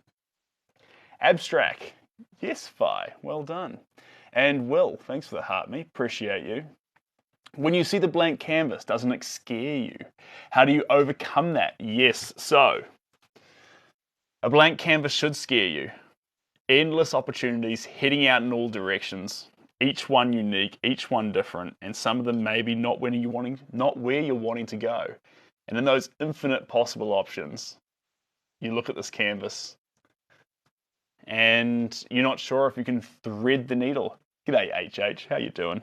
Abstract. Yes, Phi. Well done. And Will, thanks for the heart, me. Appreciate you. When you see the blank canvas, doesn't it scare you? How do you overcome that? Yes, so a blank canvas should scare you. Endless opportunities heading out in all directions, each one unique, each one different, and some of them maybe not where you're wanting to go. And in those infinite possible options, you look at this canvas and you're not sure if you can thread the needle. G'day HH, how you doing?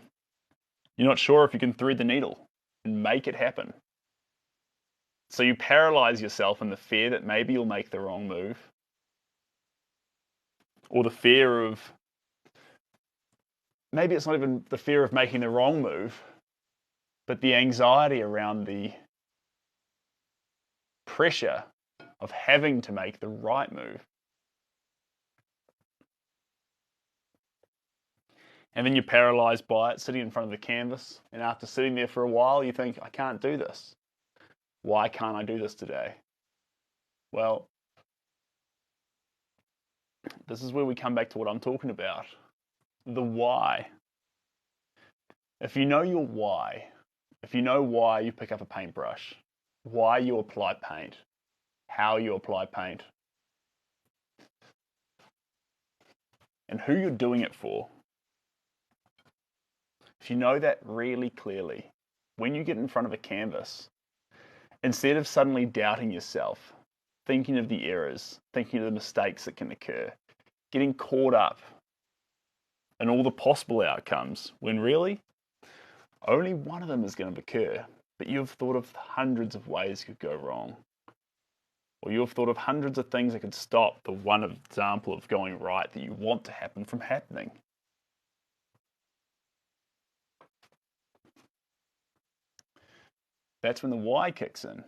You're not sure if you can thread the needle and make it happen. So you paralyze yourself in the fear that maybe you'll make the wrong move, or the fear of, maybe it's not even the fear of making the wrong move, but the anxiety around the pressure of having to make the right move. And then you're paralyzed by it, sitting in front of the canvas, and after sitting there for a while, you think, I can't do this. Why can't I do this today? Well, this is where we come back to what I'm talking about. The why. If you know your why, if you know why you pick up a paintbrush, why you apply paint, how you apply paint, and who you're doing it for, if you know that really clearly, when you get in front of a canvas, instead of suddenly doubting yourself, thinking of the errors, thinking of the mistakes that can occur, getting caught up in all the possible outcomes, when really, only one of them is going to occur, but you've thought of hundreds of ways it could go wrong. Or you've thought of hundreds of things that could stop the one example of going right that you want to happen from happening. That's when the why kicks in.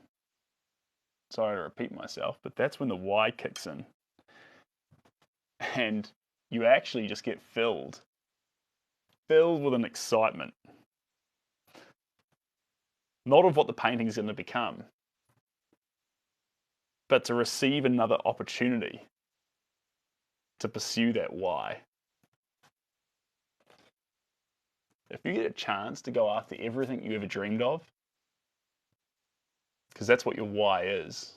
Sorry to repeat myself, but that's when the why kicks in. And you actually just get filled with an excitement. Not of what the painting is going to become, but to receive another opportunity to pursue that why. If you get a chance to go after everything you ever dreamed of, because that's what your why is,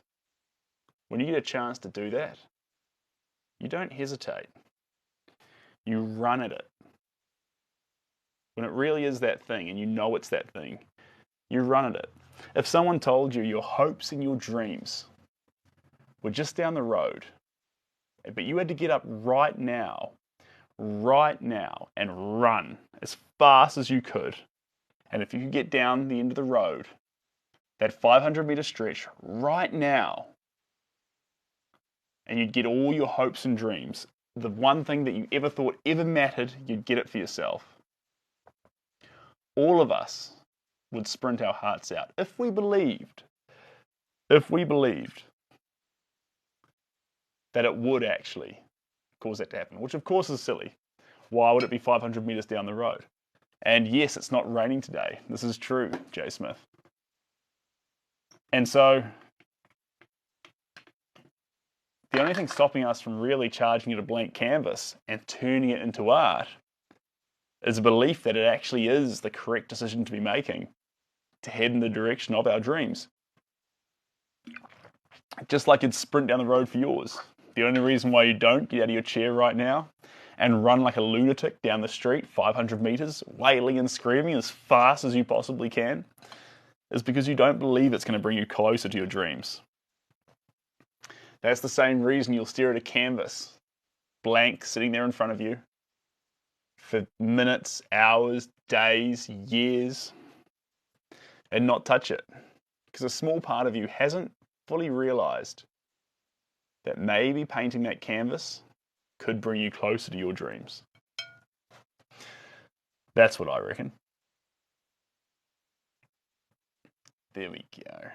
when you get a chance to do that, you don't hesitate. You run at it. When it really is that thing and you know it's that thing, you run at it. If someone told you your hopes and your dreams were just down the road, but you had to get up right now, and run as fast as you could, and if you could get down the end of the road, that 500-meter stretch right now, and you'd get all your hopes and dreams, the one thing that you ever thought ever mattered, you'd get it for yourself. All of us would sprint our hearts out if we believed that it would actually cause that to happen, which of course is silly. Why would it be 500 meters down the road? And yes, it's not raining today. This is true, Jay Smith. And so the only thing stopping us from really charging at a blank canvas and turning it into art is a belief that it actually is the correct decision to be making to head in the direction of our dreams. Just like you'd sprint down the road for yours. The only reason why you don't get out of your chair right now and run like a lunatic down the street 500 meters, wailing and screaming as fast as you possibly can, is because you don't believe it's going to bring you closer to your dreams. That's the same reason you'll stare at a canvas, blank, sitting there in front of you, for minutes, hours, days, years, and not touch it. Because a small part of you hasn't fully realized that maybe painting that canvas could bring you closer to your dreams. That's what I reckon. There we go.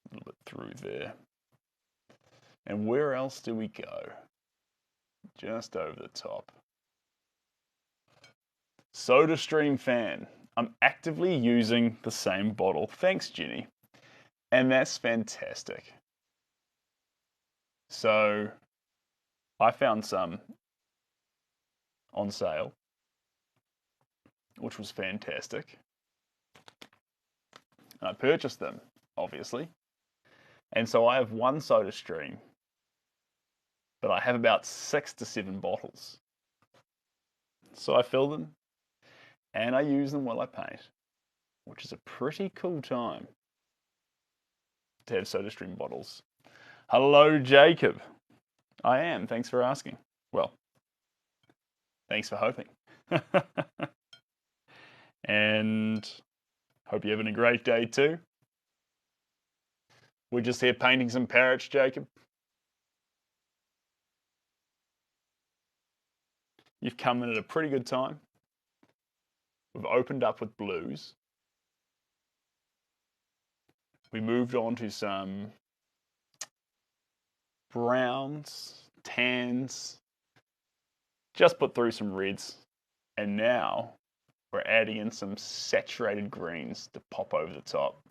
A little bit through there. And where else do we go? Just over the top. SodaStream fan. I'm actively using the same bottle. Thanks, Jenny. And that's fantastic. So I found some on sale, which was fantastic. And I purchased them, obviously. And so I have one SodaStream, but I have about 6 to 7 bottles. So I fill them and I use them while I paint, which is a pretty cool time to have SodaStream bottles. Hello, Jacob. I am. Thanks for asking. Well, thanks for hoping. And hope you're having a great day too. We're just here painting some parrots, Jacob. You've come in at a pretty good time. We've opened up with blues. We moved on to some browns, tans, just put through some reds, and now we're adding in some saturated greens to pop over the top.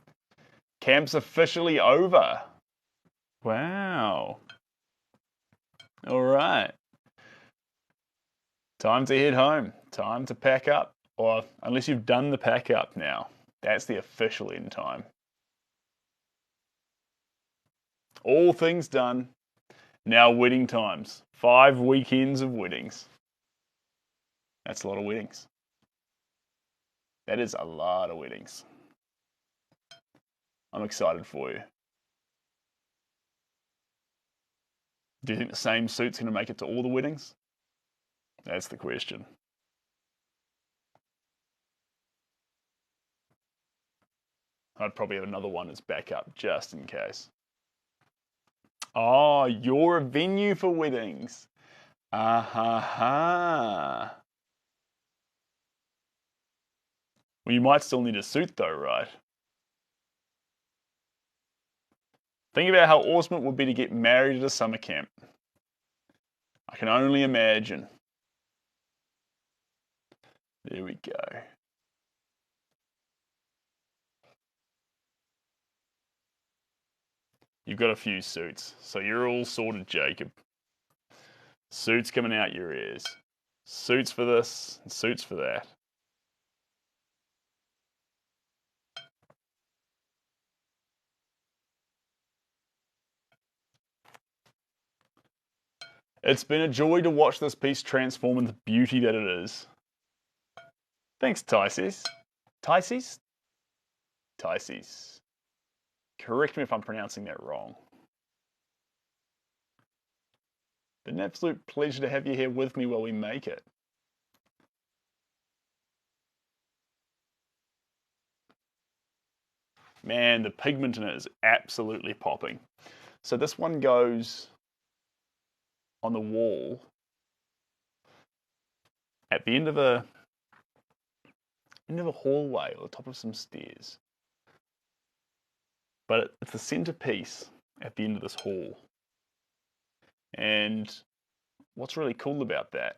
Camp's officially over. Wow. All right. Time to head home. Time to pack up. Or unless you've done the pack up now, that's the official end time. All things done. Now wedding times. 5 weekends of weddings. That's a lot of weddings. That is a lot of weddings. I'm excited for you. Do you think the same suit's going to make it to all the weddings? That's the question. I'd probably have another one as backup just in case. Oh, you're a venue for weddings. Ah ha ha. Well, you might still need a suit though, right? Think about how awesome it would be to get married at a summer camp. I can only imagine. There we go. You've got a few suits, so you're all sorted, Jacob. Suits coming out your ears. Suits for this, and suits for that. It's been a joy to watch this piece transform into the beauty that it is. Thanks, Tyses. Tyses? Tyses. Correct me if I'm pronouncing that wrong. It's an absolute pleasure to have you here with me while we make it. Man, the pigment in it is absolutely popping. So this one goes on the wall at the end of a hallway or the top of some stairs. But it's the centerpiece at the end of this hall. And what's really cool about that,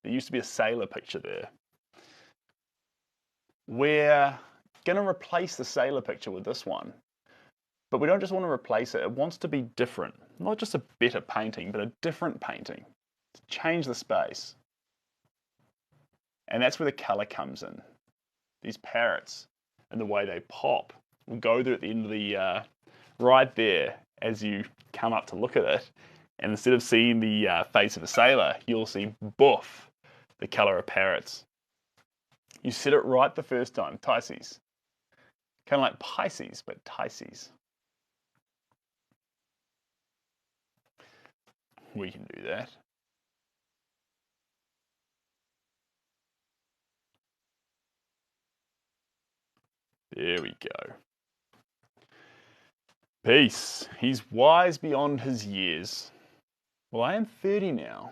there used to be a sailor picture there. We're going to replace the sailor picture with this one. But we don't just want to replace it, it wants to be different. Not just a better painting, but a different painting. To change the space. And that's where the colour comes in. These parrots and the way they pop will go there at the end of the, right there as you come up to look at it. And instead of seeing the face of a sailor, you'll see boof, the colour of parrots. You said it right the first time, Tyses. Kind of like Pisces, but Tyses. We can do that. There we go. Peace. He's wise beyond his years. Well, I am 30 now.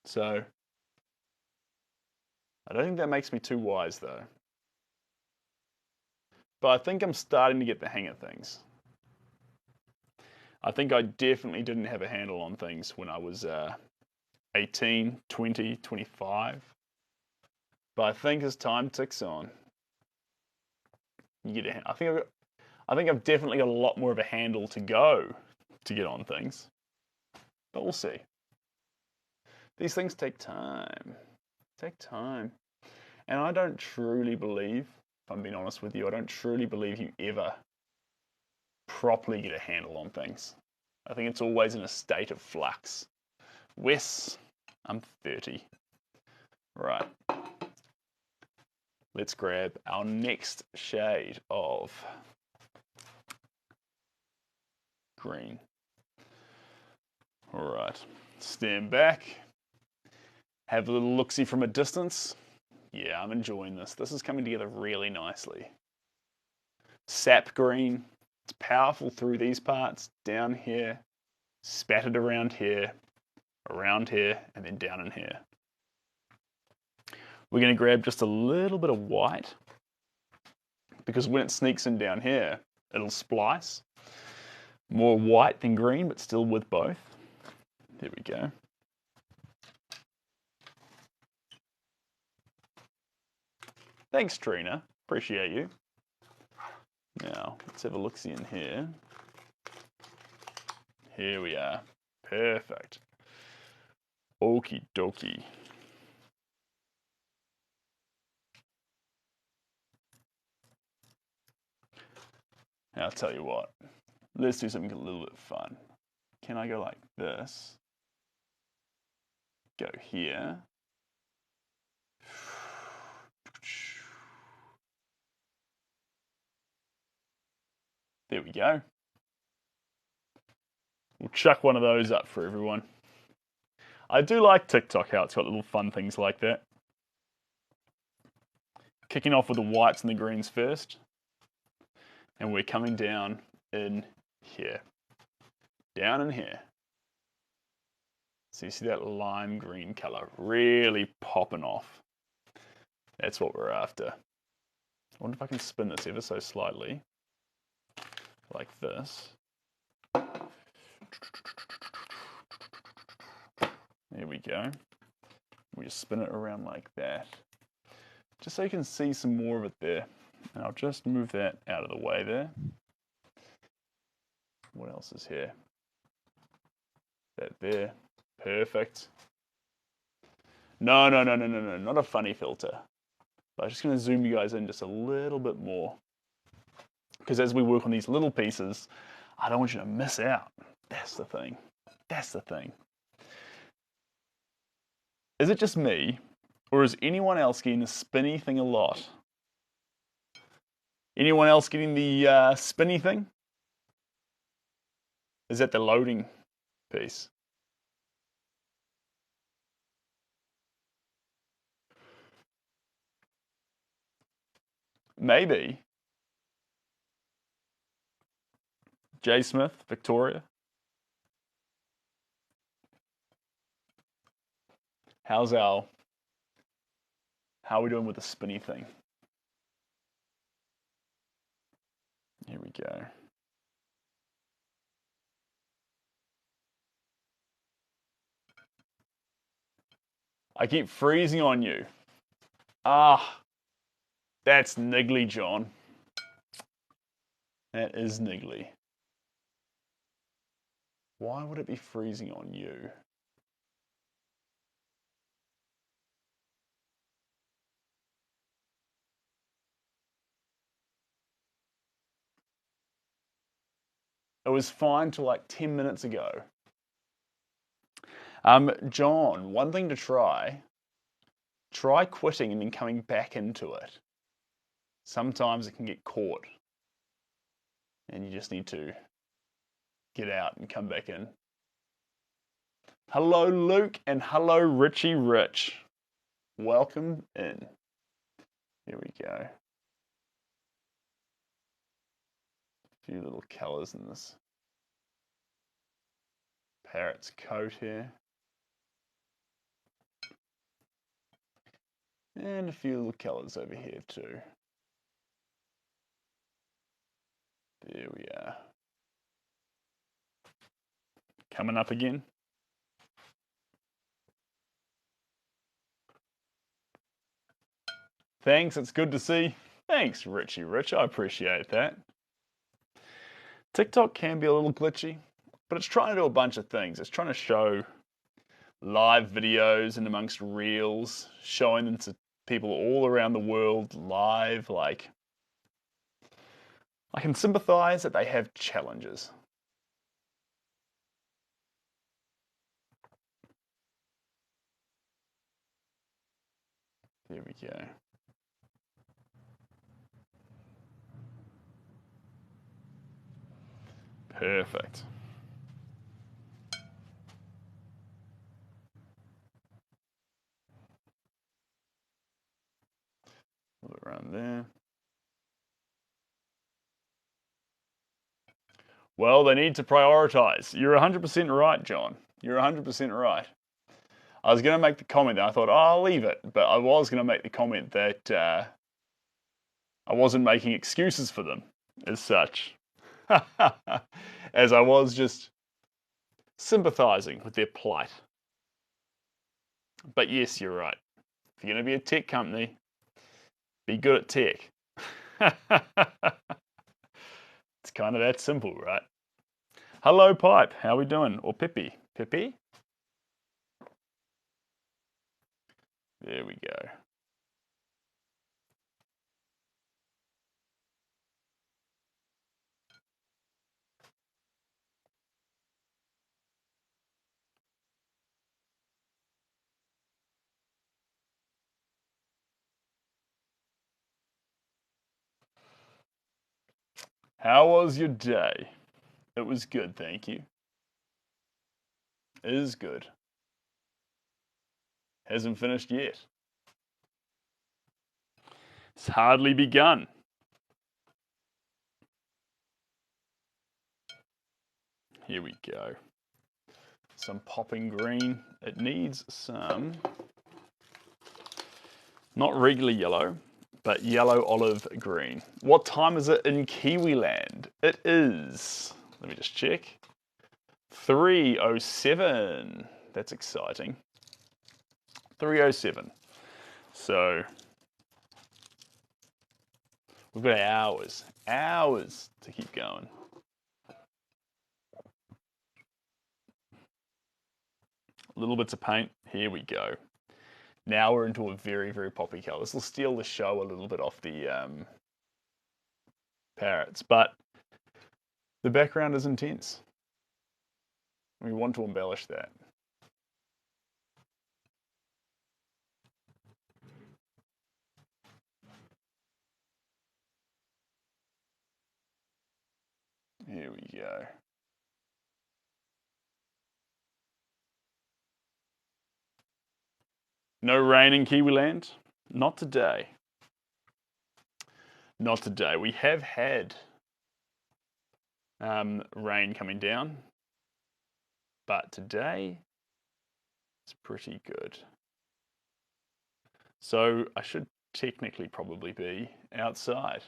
So, I don't think that makes me too wise though. But I think I'm starting to get the hang of things. I think I definitely didn't have a handle on things when I was 18, 20, 25. But I think as time ticks on, you get I think I've definitely got a lot more of a handle to go to get on things. But we'll see. These things take time. Take time. And I don't truly believe, if I'm being honest with you, I don't truly believe you ever properly get a handle on things. I think it's always in a state of flux. Wes, I'm 30. Right. Let's grab our next shade of green. All right. Stand back. Have a little look-see from a distance. Yeah, I'm enjoying this. This is coming together really nicely. Sap green. It's powerful through these parts, down here, spattered around here, and then down in here. We're going to grab just a little bit of white, because when it sneaks in down here, it'll splice. More white than green, but still with both. There we go. Thanks, Trina. Appreciate you. Now, let's have a look-see in here. Here we are. Perfect. Okie dokie. Now, I'll tell you what. Let's do something a little bit fun. Can I go like this? Go here. There we go. We'll chuck one of those up for everyone. I do like TikTok, how it's got little fun things like that. Kicking off with the whites and the greens first. And we're coming down in here. Down in here. So you see that lime green color really popping off. That's what we're after. I wonder if I can spin this ever so slightly. Like this. There we go. We just spin it around like that. Just so you can see some more of it there. And I'll just move that out of the way there. What else is here? That there. Perfect. No, not a funny filter. But I'm just going to zoom you guys in just a little bit more. Because as we work on these little pieces, I don't want you to miss out. That's the thing. That's the thing. Is it just me, or is anyone else getting the spinny thing a lot? Anyone else getting the spinny thing? Is that the loading piece? Maybe. J. Smith, Victoria. How are we doing with the spinny thing? Here we go. I keep freezing on you. Ah, that's niggly, John. That is niggly. Why would it be freezing on you? It was fine till like 10 minutes ago. John, one thing to try quitting and then coming back into it. Sometimes it can get caught. And you just need to get out and come back in. Hello, Luke, and hello, Richie Rich. Welcome in. Here we go. A few little colours in this parrot's coat here. And a few little colours over here too. There we are. Coming up again. Thanks, it's good to see. Thanks, Richie Rich, I appreciate that. TikTok can be a little glitchy, but it's trying to do a bunch of things. It's trying to show live videos and amongst reels, showing them to people all around the world live. Like, I can sympathize that they have challenges. There we go. Perfect. Move it around there. Well, they need to prioritize. You're 100% right, John. You're 100% right. I was going to make the comment that I thought, oh, I'll leave it. But I was going to make the comment that I wasn't making excuses for them as such. As I was just sympathizing with their plight. But yes, you're right. If you're going to be a tech company, be good at tech. It's kind of that simple, right? Hello, Pipe. How we doing? Or Pippi? Pippi? There we go. How was your day? It was good, thank you. It is good. Hasn't finished yet. It's hardly begun. Here we go. Some popping green. It needs some Not regular yellow, but yellow, olive, green. What time is it in Kiwiland? It is, let me just check, 3:07. That's exciting. 3:07. So we've got hours to keep going. Little bits of paint. Here we go. Now we're into a very, very poppy colour. This will steal the show a little bit off the parrots, but the background is intense. We want to embellish that. Here we go. No rain in Kiwiland? Not today. Not today. We have had rain coming down, but today it's pretty good. So I should technically probably be outside.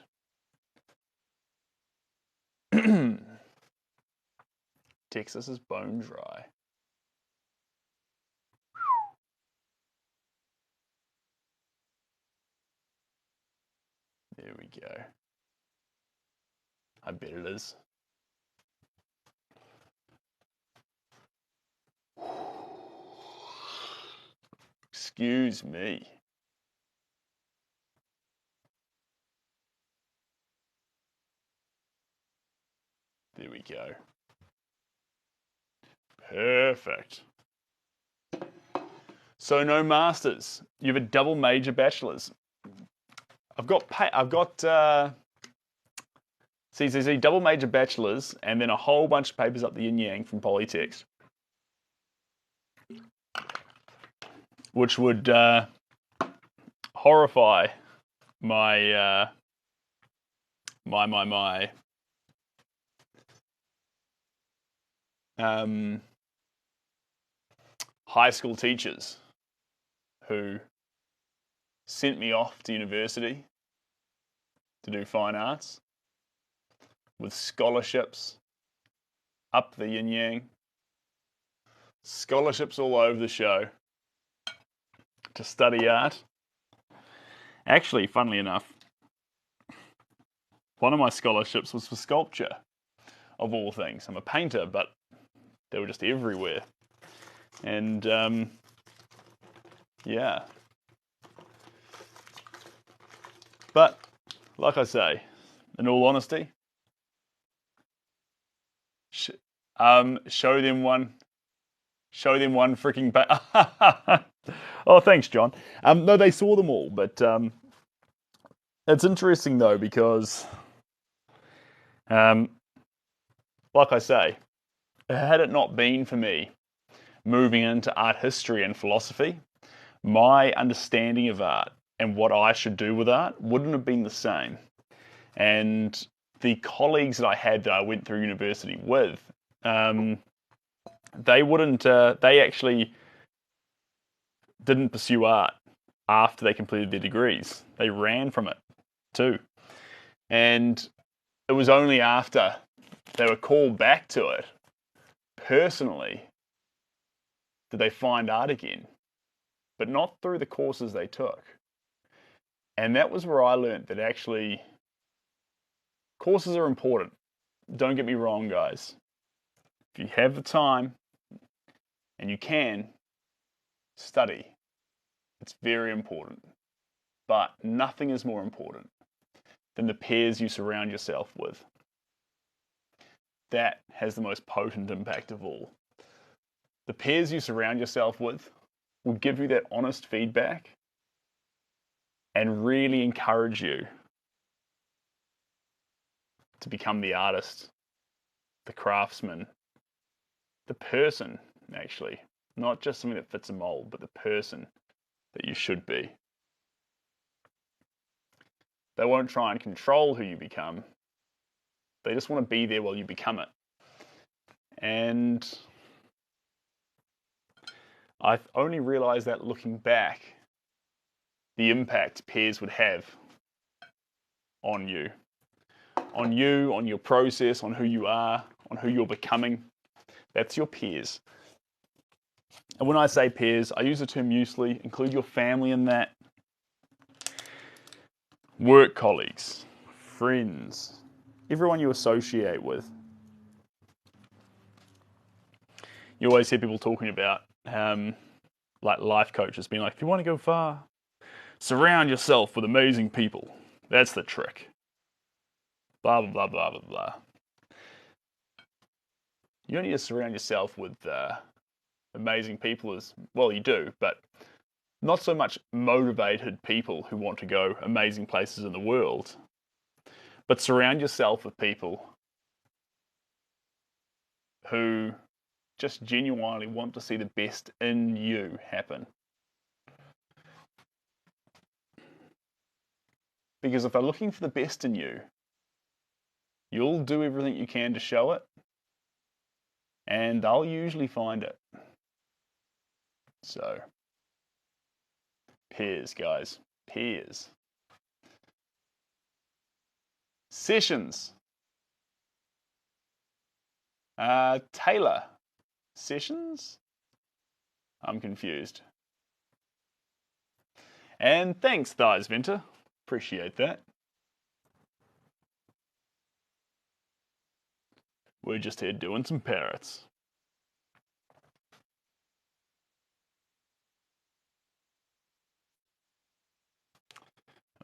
Texas is bone dry. There we go. I bet it is. Excuse me. There we go. Perfect. So no masters. You have a double major bachelor's. I've got CCC double major bachelor's and then a whole bunch of papers up the yin yang from Polytext, which would horrify my high school teachers who sent me off to university to do fine arts with scholarships up the yin yang, scholarships all over the show to study art. Actually, funnily enough, one of my scholarships was for sculpture, of all things. I'm a painter, but they were just everywhere. And yeah. But like I say, in all honesty, show them one freaking oh, thanks, John. No, they saw them all, but it's interesting though because like I say, had it not been for me moving into art history and philosophy, my understanding of art and what I should do with art wouldn't have been the same. And the colleagues that I had that I went through university with, they actually didn't pursue art after they completed their degrees. They ran from it too. And it was only after they were called back to it, personally, did they find art again, but not through the courses they took. And that was where I learned that actually courses are important. Don't get me wrong, guys. If you have the time and you can, study. It's very important. But nothing is more important than the peers you surround yourself with. That has the most potent impact of all. The peers you surround yourself with will give you that honest feedback and really encourage you to become the artist, the craftsman, the person, actually. Not just something that fits a mold, but the person that you should be. They won't try and control who you become. They just want to be there while you become it. And I've only realized that looking back the impact peers would have on you, on your process, on who you are, on who you're becoming. That's your peers. And when I say peers, I use the term loosely. Include your family in that. Work colleagues, friends, everyone you associate with. You always hear people talking about, like life coaches, being like, if you want to go far, surround yourself with amazing people. That's the trick. Blah, blah, blah, blah, blah, blah. You don't need to surround yourself with amazing people as, well, you do, but not so much motivated people who want to go amazing places in the world, but surround yourself with people who just genuinely want to see the best in you happen. Because if they're looking for the best in you, you'll do everything you can to show it, and they'll usually find it. So, peers, guys. Peers. Sessions. Taylor. Sessions? I'm confused. And thanks, Thighs Venter. Appreciate that. We're just here doing some parrots.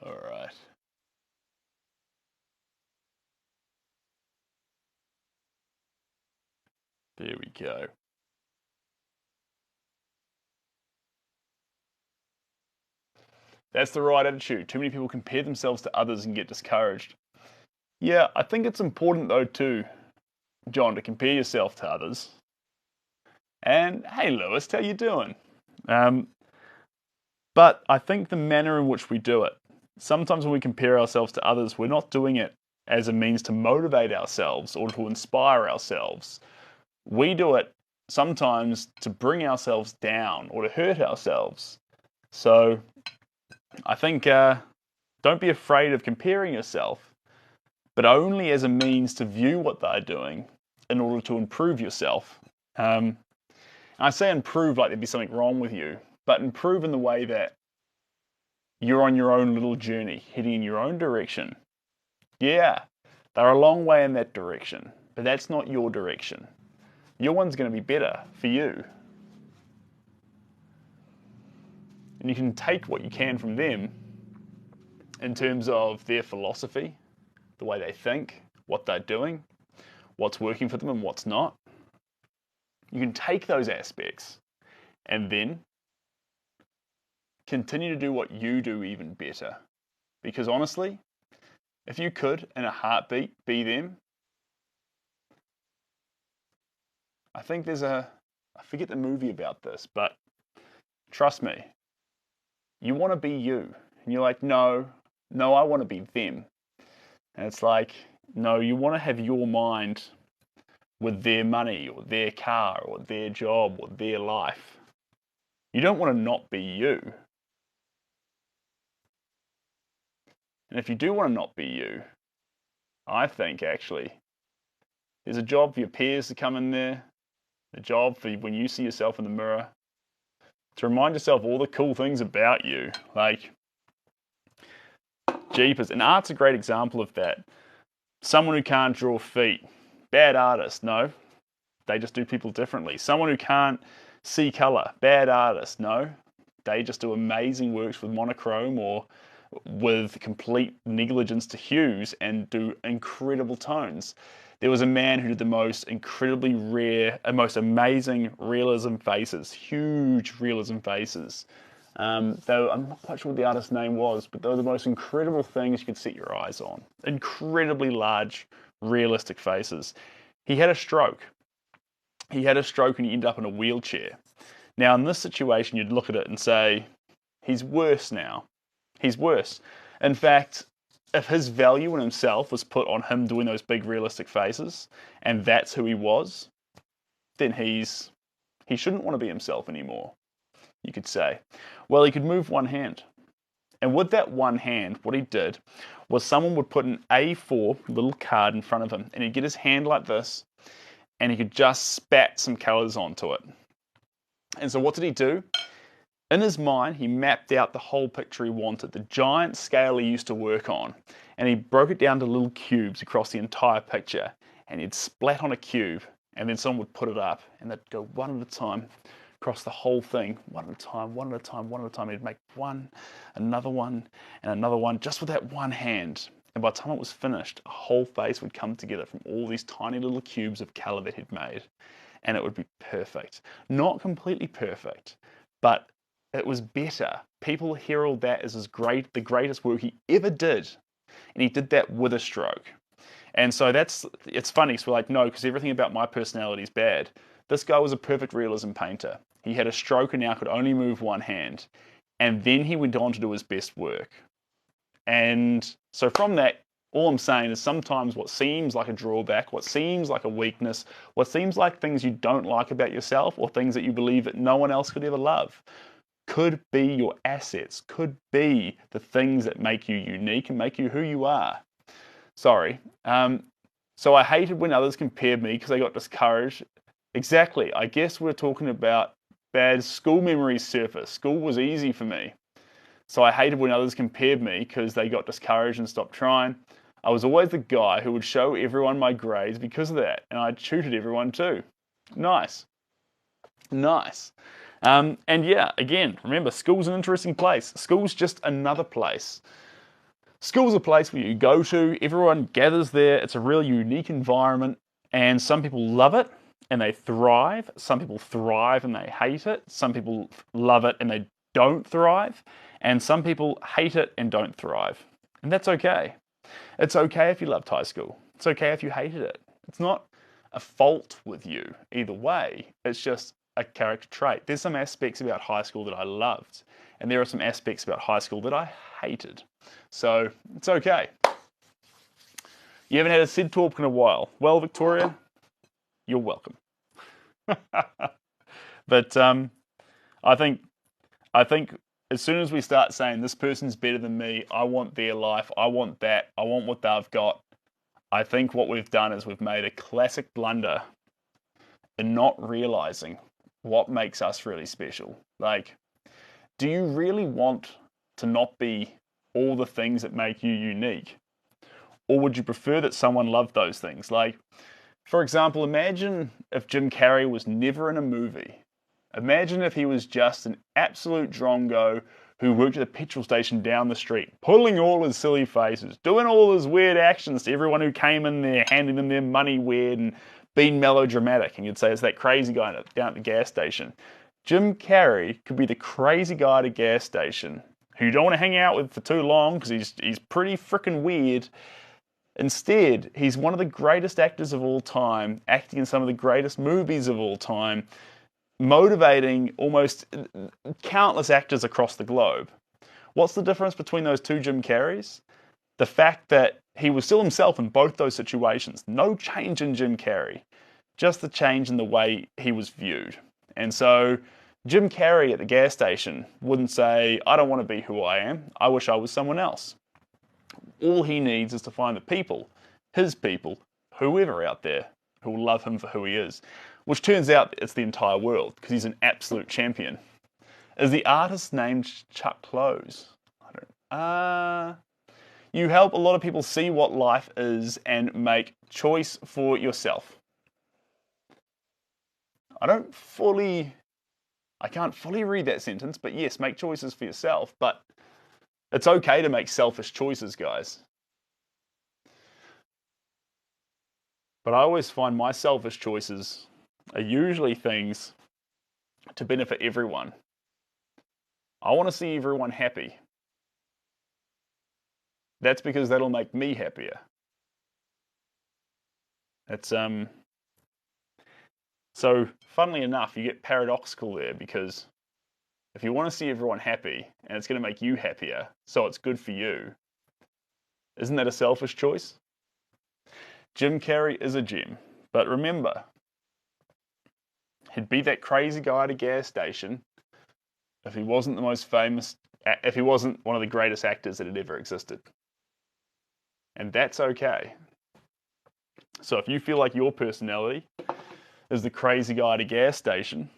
All right. There we go. That's the right attitude. Too many people compare themselves to others and get discouraged. Yeah, I think it's important though too, John, to compare yourself to others. And hey, Lewis, how you doing? But I think the manner in which we do it, sometimes when we compare ourselves to others, we're not doing it as a means to motivate ourselves or to inspire ourselves. We do it sometimes to bring ourselves down or to hurt ourselves. So I think don't be afraid of comparing yourself, but only as a means to view what they're doing in order to improve yourself. I say improve like there'd be something wrong with you, but improve in the way that you're on your own little journey, heading in your own direction. Yeah, they're a long way in that direction, but that's not your direction. Your one's going to be better for you. And you can take what you can from them in terms of their philosophy, the way they think, what they're doing, what's working for them and what's not. You can take those aspects and then continue to do what you do even better. Because honestly, if you could, in a heartbeat, be them, I think there's I forget the movie about this, but trust me, you want to be you. And you're like, no, I want to be them. And it's like, no, you want to have your mind with their money or their car or their job or their life. You don't want to not be you. And if you do want to not be you, I think actually there's a job for your peers to come in there, a job for when you see yourself in the mirror, to remind yourself all the cool things about you. Like, jeepers. And art's a great example of that. Someone who can't draw feet, bad artist, no. They just do people differently. Someone who can't see colour, bad artist, no. They just do amazing works with monochrome or with complete negligence to hues and do incredible tones. There was a man who did the most incredibly rare and most amazing realism faces, huge realism faces. Though I'm not quite sure what the artist's name was, but they were the most incredible things you could set your eyes on. Incredibly large, realistic faces. He had a stroke. And he ended up in a wheelchair. Now, in this situation, you'd look at it and say, he's worse now. He's worse. In fact, if his value in himself was put on him doing those big realistic faces, and that's who he was, then he shouldn't want to be himself anymore, you could say. Well, he could move one hand. And with that one hand, what he did was someone would put an A4 little card in front of him, and he'd get his hand like this, and he could just spat some colours onto it. And so what did he do? In his mind, he mapped out the whole picture he wanted, the giant scale he used to work on, and he broke it down to little cubes across the entire picture, and he'd splat on a cube, and then someone would put it up, and they'd go one at a time across the whole thing, one at a time, one at a time, one at a time. He'd make one, and another one, just with that one hand. And by the time it was finished, a whole face would come together from all these tiny little cubes of colour that he'd made, and it would be perfect. Not completely perfect, but it was better. People herald that as the greatest work he ever did. And he did that with a stroke. And so it's funny. So we're like, no, because everything about my personality is bad. This guy was a perfect realism painter. He had a stroke and now could only move one hand. And then he went on to do his best work. And so from that, all I'm saying is sometimes what seems like a drawback, what seems like a weakness, what seems like things you don't like about yourself or things that you believe that no one else could ever love, could be your assets, could be the things that make you unique and make you who you are. Sorry. So I hated when others compared me because they got discouraged. Exactly. I guess we're talking about bad school memories surface. School was easy for me. So I hated when others compared me because they got discouraged and stopped trying. I was always the guy who would show everyone my grades because of that. And I tutored everyone too. Nice. Nice. And yeah, again, remember, school's an interesting place. School's just another place. School's a place where you go to, everyone gathers there. It's a really unique environment. And some people love it and they thrive. Some people thrive and they hate it. Some people love it and they don't thrive. And some people hate it and don't thrive. And that's okay. It's okay if you loved high school. It's okay if you hated it. It's not a fault with you either way. It's just a character trait. There's some aspects about high school that I loved, and there are some aspects about high school that I hated. So it's okay. You haven't had a SID talk in a while. Well, Victoria, you're welcome. But I think as soon as we start saying this person's better than me, I want their life, I want that, I want what they've got, I think what we've done is we've made a classic blunder in not realizing what makes us really special. Like, do you really want to not be all the things that make you unique? Or would you prefer that someone loved those things? Like, for example, imagine if Jim Carrey was never in a movie. Imagine if he was just an absolute drongo who worked at a petrol station down the street, pulling all his silly faces, doing all his weird actions to everyone who came in there, handing them their money weird and being melodramatic. And you'd say it's that crazy guy down at the gas station. Jim Carrey could be the crazy guy at a gas station who you don't want to hang out with for too long because he's pretty freaking weird. Instead, he's one of the greatest actors of all time, acting in some of the greatest movies of all time, motivating almost countless actors across the globe. What's the difference between those two Jim Carreys? The fact that he was still himself in both those situations. No change in Jim Carrey, just the change in the way he was viewed. And so Jim Carrey at the gas station wouldn't say, I don't want to be who I am. I wish I was someone else. All he needs is to find the people, his people, whoever out there, who will love him for who he is. Which turns out it's the entire world, because he's an absolute champion. Is the artist named Chuck Close? You help a lot of people see what life is and make choice for yourself. I can't fully read that sentence, but yes, make choices for yourself. But it's okay to make selfish choices, guys. But I always find my selfish choices are usually things to benefit everyone. I want to see everyone happy. That's because that'll make me happier. It's so funnily enough, you get paradoxical there, because if you want to see everyone happy and it's going to make you happier, so it's good for you, isn't that a selfish choice? Jim Carrey is a gem, but remember, he'd be that crazy guy at a gas station if he wasn't the most famous if he wasn't one of the greatest actors that had ever existed. And that's okay. So if you feel like your personality is the crazy guy at a gas station,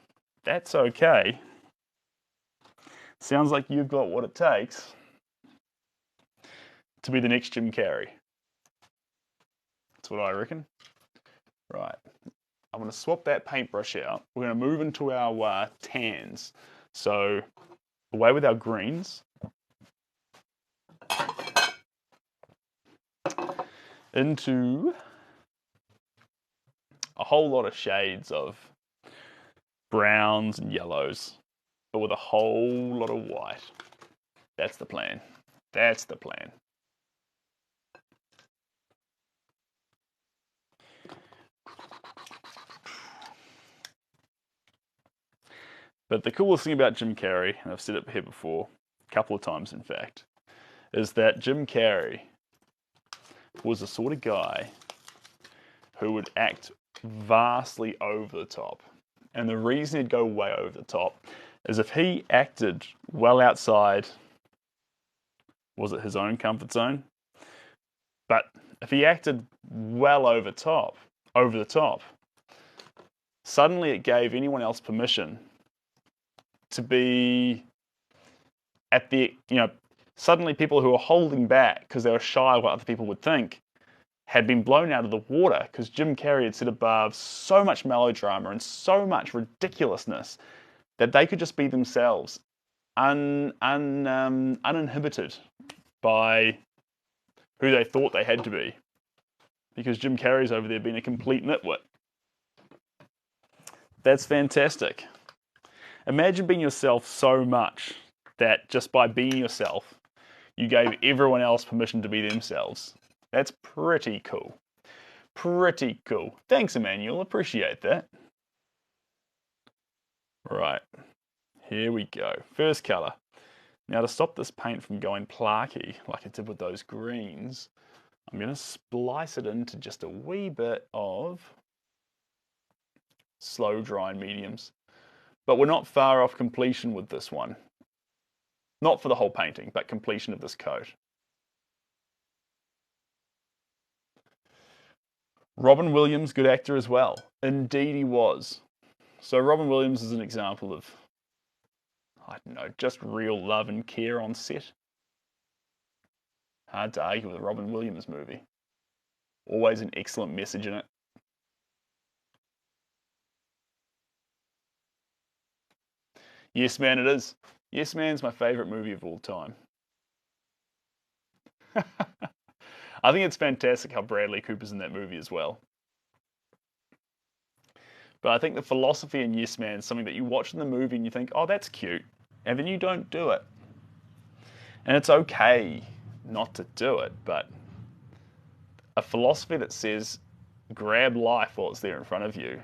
that's okay. Sounds like you've got what it takes to be the next Jim Carrey. That's what I reckon. Right. I'm going to swap that paintbrush out. We're going to move into our tans. So away with our greens. Into a whole lot of shades of browns and yellows, but with a whole lot of white. That's the plan. That's the plan. But the coolest thing about Jim Carrey, and I've said it here before, a couple of times in fact, is that Jim Carrey was the sort of guy who would act vastly over the top. And the reason he'd go way over the top is if he acted well outside, was it his own comfort zone? But if he acted well over the top, suddenly it gave anyone else permission to be at the, suddenly people who were holding back because they were shy of what other people would think had been blown out of the water because Jim Carrey had set above so much melodrama and so much ridiculousness that they could just be themselves, uninhibited by who they thought they had to be. Because Jim Carrey's over there being a complete nitwit. That's fantastic. Imagine being yourself so much that just by being yourself, you gave everyone else permission to be themselves. That's pretty cool. Pretty cool. Thanks, Emmanuel. Appreciate that. Right. Here we go. First colour. Now to stop this paint from going plaquey, like it did with those greens, I'm going to splice it into just a wee bit of slow drying mediums. But we're not far off completion with this one. Not for the whole painting, but completion of this coat. Robin Williams, good actor as well. Indeed he was. So Robin Williams is an example of, I don't know, just real love and care on set. Hard to argue with a Robin Williams movie. Always an excellent message in it. Yes Man it is. Yes Man's my favourite movie of all time. I think it's fantastic how Bradley Cooper's in that movie as well. But I think the philosophy in Yes Man is something that you watch in the movie and you think, oh, that's cute. And then you don't do it. And it's okay not to do it, but a philosophy that says, grab life while it's there in front of you.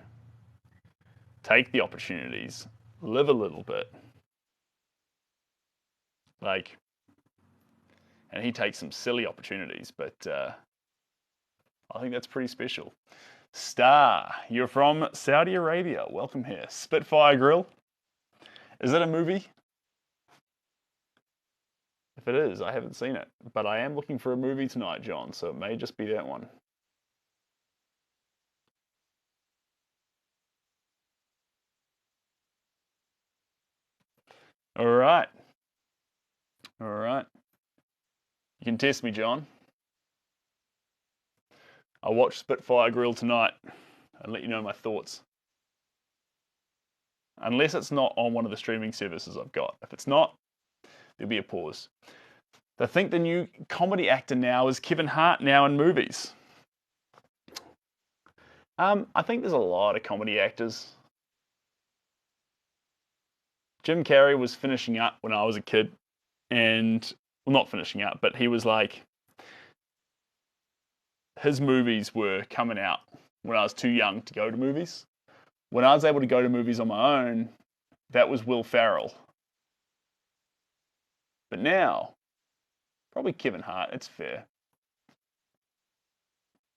Take the opportunities. Live a little bit. And he takes some silly opportunities, but I think that's pretty special. Star, you're from Saudi Arabia. Welcome here. Spitfire Grill. Is it a movie? If it is, I haven't seen it. But I am looking for a movie tonight, John, so it may just be that one. All right. All right. You can test me, John. I'll watch Spitfire Grill tonight and let you know my thoughts. Unless it's not on one of the streaming services I've got. If it's not, there'll be a pause. I think the new comedy actor now is Kevin Hart now in movies. I think there's a lot of comedy actors. Jim Carrey was finishing up when I was a kid. And, well, not finishing up, but he was like, his movies were coming out when I was too young to go to movies. When I was able to go to movies on my own, that was Will Ferrell. But now, probably Kevin Hart, it's fair.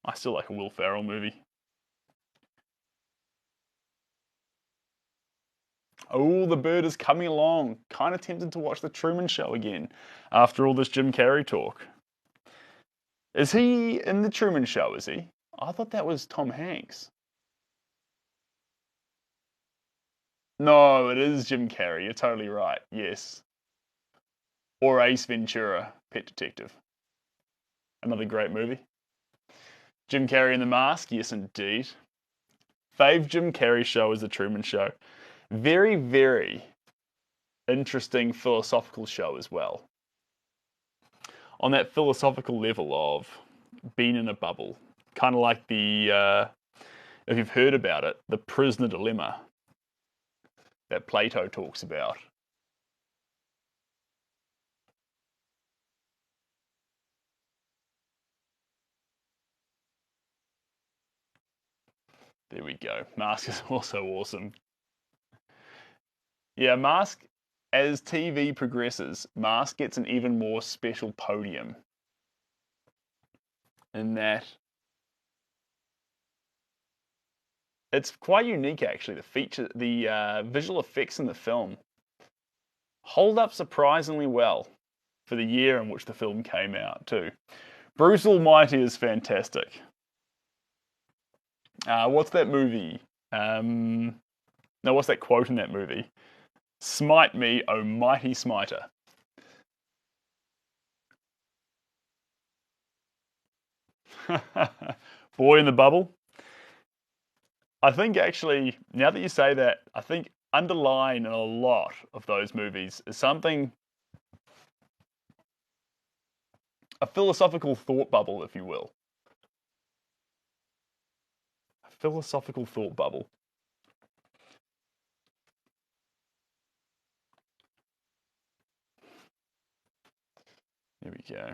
I still like a Will Ferrell movie. Oh, the bird is coming along. Kind of tempted to watch The Truman Show again after all this Jim Carrey talk. Is he in The Truman Show, is he? I thought that was Tom Hanks. No, it is Jim Carrey. You're totally right. Yes. Or Ace Ventura, Pet Detective. Another great movie. Jim Carrey in The Mask? Yes, indeed. Fave Jim Carrey show is The Truman Show. Very, very interesting philosophical show as well. On that philosophical level of being in a bubble, kind of like if you've heard about it, the prisoner dilemma that Plato talks about. There we go. Mask is also awesome. Yeah, Mask, as TV progresses, Mask gets an even more special podium in that it's quite unique actually. The visual effects in the film hold up surprisingly well for the year in which the film came out too. Bruce Almighty is fantastic. What's that movie? No, what's that quote in that movie? Smite me, O mighty smiter. Boy in the Bubble. I think actually, now that you say that, I think underlying in a lot of those movies is something, a philosophical thought bubble, if you will. A philosophical thought bubble. There we go.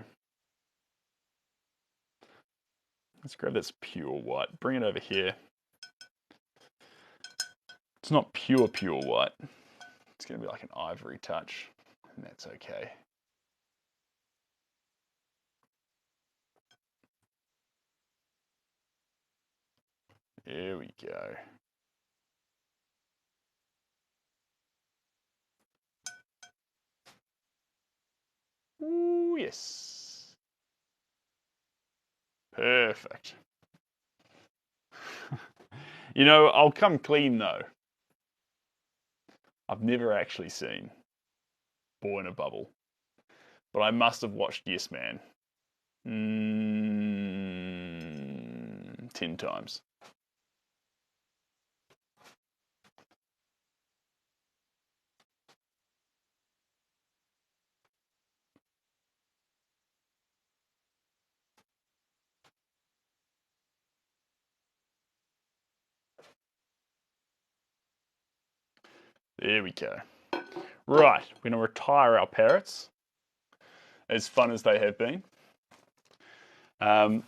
Let's grab this pure white. Bring it over here. It's not pure white. It's going to be like an ivory touch, and that's okay. There we go. Ooh, yes. Perfect. You know, I'll come clean though. I've never actually seen Boy in a Bubble, but I must have watched Yes Man 10 times. There we go. Right, we're going to retire our parrots, as fun as they have been. Coming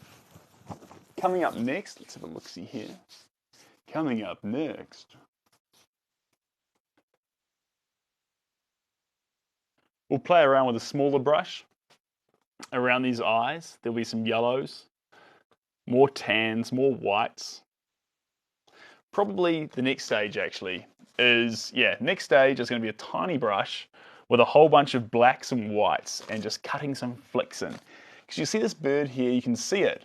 up next, let's have a look-see here. Coming up next, we'll play around with a smaller brush around these eyes. There'll be some yellows, more tans, more whites. Probably the next stage actually is, next stage is going to be a tiny brush with a whole bunch of blacks and whites and just cutting some flicks in. Because you see this bird here, you can see it.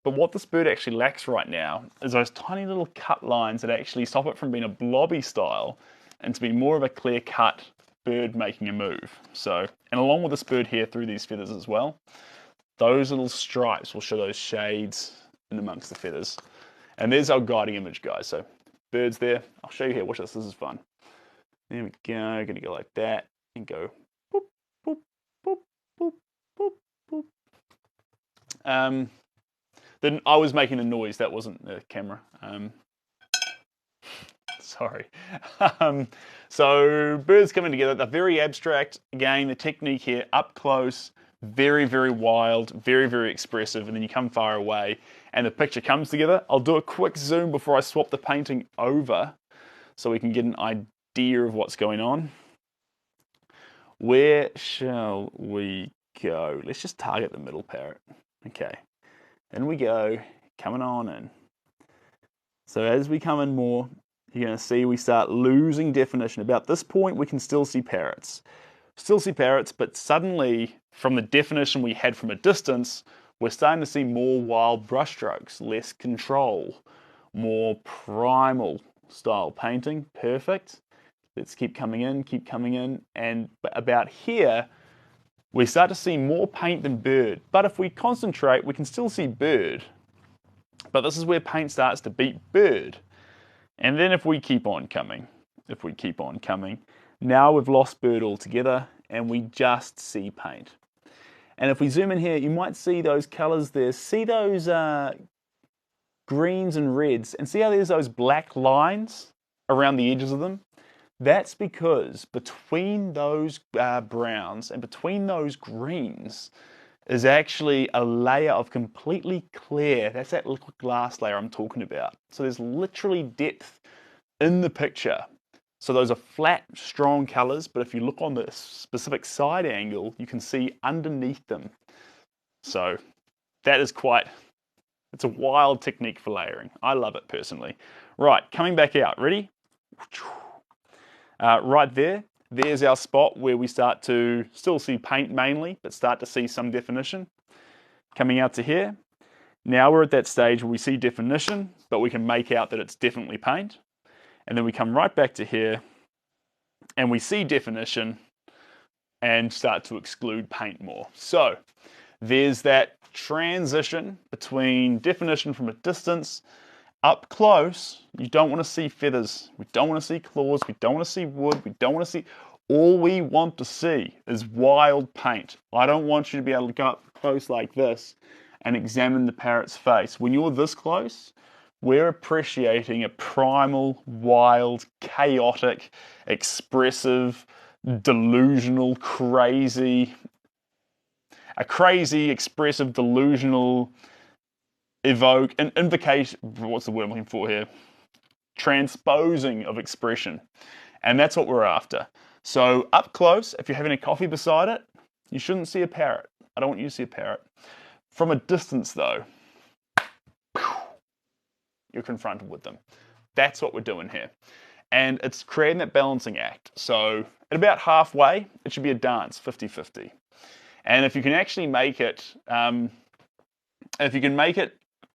But what this bird actually lacks right now is those tiny little cut lines that actually stop it from being a blobby style and to be more of a clear cut bird making a move. So, and along with this bird here through these feathers as well, those little stripes will show those shades in amongst the feathers. And there's our guiding image, guys. So birds there. I'll show you here. Watch this. This is fun. There we go. Going to go like that and go boop, boop, boop, boop, boop, boop. Then I was making a noise. That wasn't the camera. Sorry. So birds coming together. They're very abstract. Again, the technique here, up close, very, very wild, very, very expressive. And then you come far away and the picture comes together. I'll do a quick zoom before I swap the painting over so we can get an idea of what's going on. Where shall we go? Let's just target the middle parrot. Okay. In we go, coming on in. So as we come in more, you're going to see we start losing definition. About this point, we can still see parrots. Still see parrots, but suddenly, from the definition we had from a distance, we're starting to see more wild brushstrokes, less control, more primal style painting. Perfect. Let's keep coming in, and about here, we start to see more paint than bird. But if we concentrate, we can still see bird. But this is where paint starts to beat bird. And then if we keep on coming, now we've lost bird altogether and we just see paint. And if we zoom in here, you might see those colors there. See those greens and reds, and see how there's those black lines around the edges of them? That's because between those browns and between those greens is actually a layer of completely clear, that's that liquid glass layer I'm talking about. So there's literally depth in the picture. So those are flat, strong colors, but if you look on the specific side angle, you can see underneath them. So that is it's a wild technique for layering. I love it personally. Right, coming back out, ready? Right there's our spot where we start to still see paint mainly, but start to see some definition. Coming out to here, now we're at that stage where we see definition, but we can make out that it's definitely paint. And then we come right back to here, and we see definition, and start to exclude paint more. So there's that transition between definition from a distance. Up close, you don't want to see feathers. We don't want to see claws. We don't want to see wood. We don't want to see... All we want to see is wild paint. I don't want you to be able to go up close like this and examine the parrot's face. When you're this close, we're appreciating a primal, wild, chaotic, expressive, delusional, crazy, expressive, delusional, invocation, what's the word I'm looking for here? Transposing of expression. And that's what we're after. So up close, if you're having a coffee beside it, you shouldn't see a parrot. I don't want you to see a parrot. From a distance though, you're confronted with them. That's what we're doing here. And it's creating that balancing act. So at about halfway, it should be a dance, 50-50. And if you can actually make it,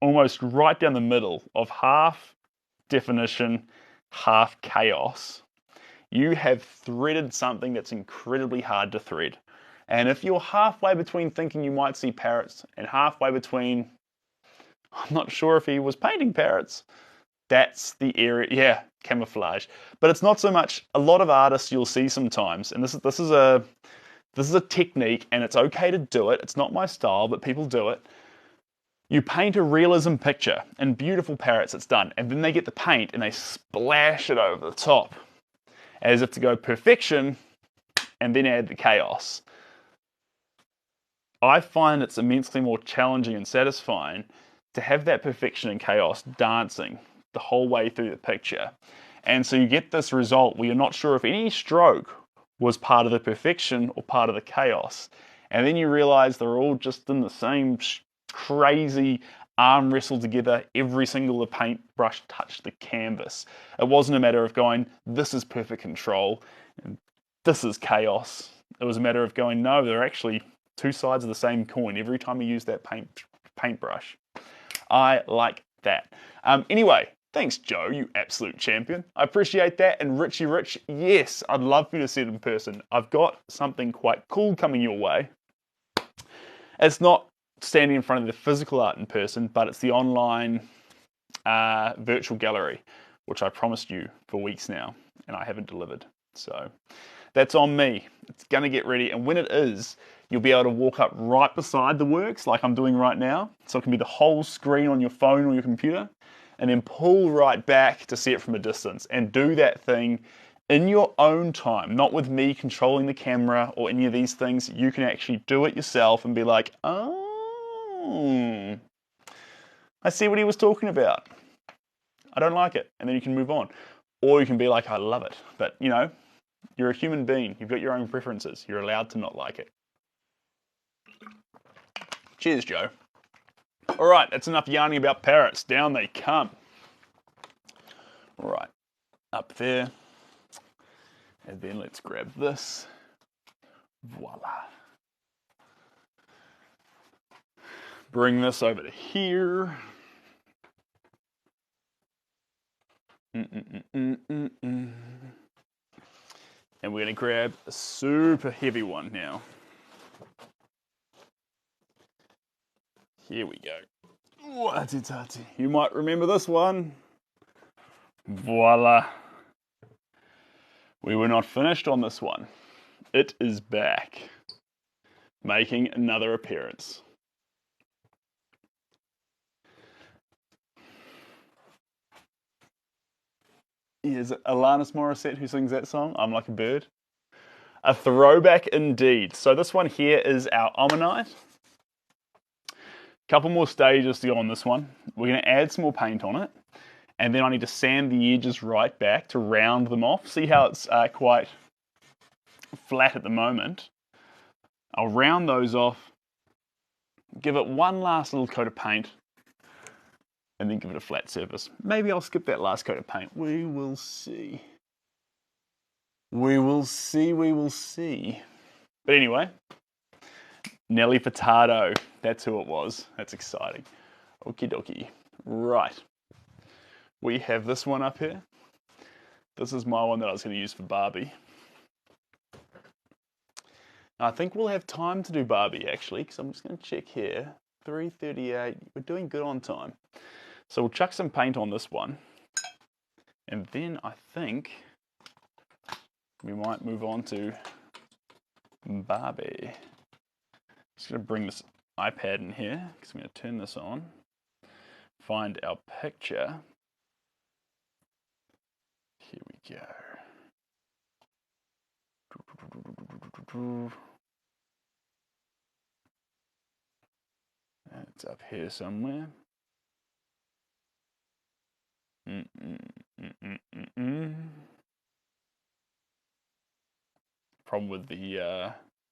almost right down the middle of half definition, half chaos, you have threaded something that's incredibly hard to thread. And if you're halfway between thinking you might see parrots and halfway between, I'm not sure if he was painting parrots, that's the area, yeah, camouflage. But it's not so much, a lot of artists you'll see sometimes, and this is a technique, and it's okay to do it. It's not my style, but people do it. You paint a realism picture, and beautiful parrots, it's done. And then they get the paint and they splash it over the top, as if to go perfection, and then add the chaos. I find it's immensely more challenging and satisfying to have that perfection and chaos dancing the whole way through the picture. And so you get this result where you're not sure if any stroke was part of the perfection or part of the chaos. And then you realize they're all just in the same crazy arm wrestled together. Every single paintbrush touched the canvas. It wasn't a matter of going, this is perfect control, and this is chaos. It was a matter of going, no, they're actually two sides of the same coin every time you use that paintbrush. I like that. Anyway, thanks, Joe, you absolute champion. I appreciate that. And Richie Rich, yes, I'd love for you to see it in person. I've got something quite cool coming your way. It's not standing in front of the physical art in person, but it's the online virtual gallery, which I promised you for weeks now, and I haven't delivered. So that's on me. It's going to get ready, and when it is, you'll be able to walk up right beside the works like I'm doing right now. So it can be the whole screen on your phone or your computer, and then pull right back to see it from a distance and do that thing in your own time, not with me controlling the camera or any of these things. You can actually do it yourself and be like, oh, I see what he was talking about. I don't like it. And then you can move on. Or you can be like, I love it. But, you know, you're a human being. You've got your own preferences. You're allowed to not like it. Cheers, Joe. All right, that's enough yarning about parrots. Down they come. All right. up there. And then let's grab this. Voila. Bring this over to here. And we're going to grab a super heavy one now. Here we go. You might remember this one. Voila. We were not finished on this one. It is back, making another appearance. Here's Alanis Morissette who sings that song, I'm Like a Bird. A throwback indeed. So this one here is our ammonite. Couple more stages to go on this one. We're going to add some more paint on it. And then I need to sand the edges right back to round them off. See how it's quite flat at the moment. I'll round those off. Give it one last little coat of paint. And then give it a flat surface. Maybe I'll skip that last coat of paint. We will see. We will see, we will see. But anyway, Nelly Furtado. That's who it was. That's exciting. Okie dokie. Right. We have this one up here. This is my one that I was going to use for Barbie. I think we'll have time to do Barbie, actually, because I'm just going to check here. 3:38. We're doing good on time. So we'll chuck some paint on this one. And then I think we might move on to Barbie. Just going to bring this iPad in here, because I'm going to turn this on. Find our picture. Here we go. It's up here somewhere. Problem with the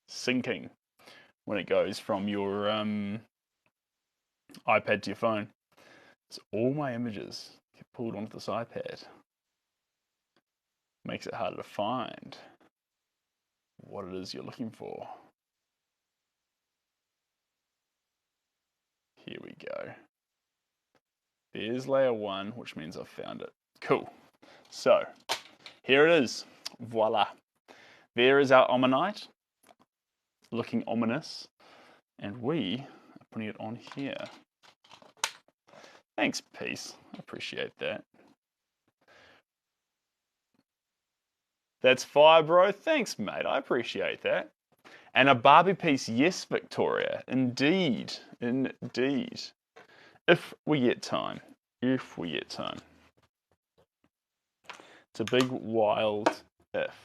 syncing when it goes from your iPad to your phone. So all my images get pulled onto this iPad. Makes it harder to find what it is you're looking for. Here we go. There's layer 1, which means I've found it. Cool. So, here it is. Voila. There is our ammonite, looking ominous, and we are putting it on here. Thanks, Peace. I appreciate that. That's fire, bro. Thanks, mate. I appreciate that. And a Barbie piece, yes, Victoria. Indeed. Indeed. If we get time. If we get time. It's a big, wild if.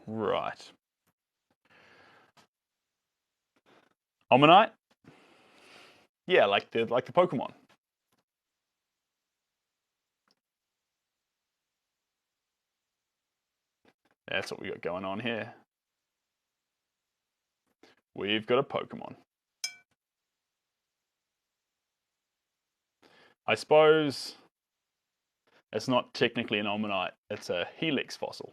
Right. Ammonite? Yeah, like the Pokemon. That's what we got going on here. We've got a Pokemon. I suppose it's not technically an ammonite, it's a helix fossil.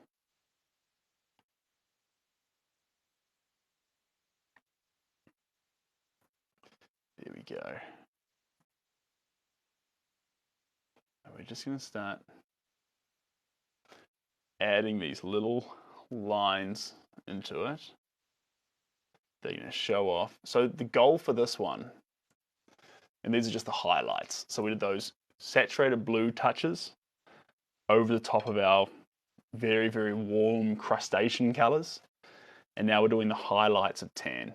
There we go. And we're just going to start adding these little lines into it. They're going to show off. So the goal for this one, and these are just the highlights. So we did those saturated blue touches over the top of our very, very warm crustacean colors. And now we're doing the highlights of tan.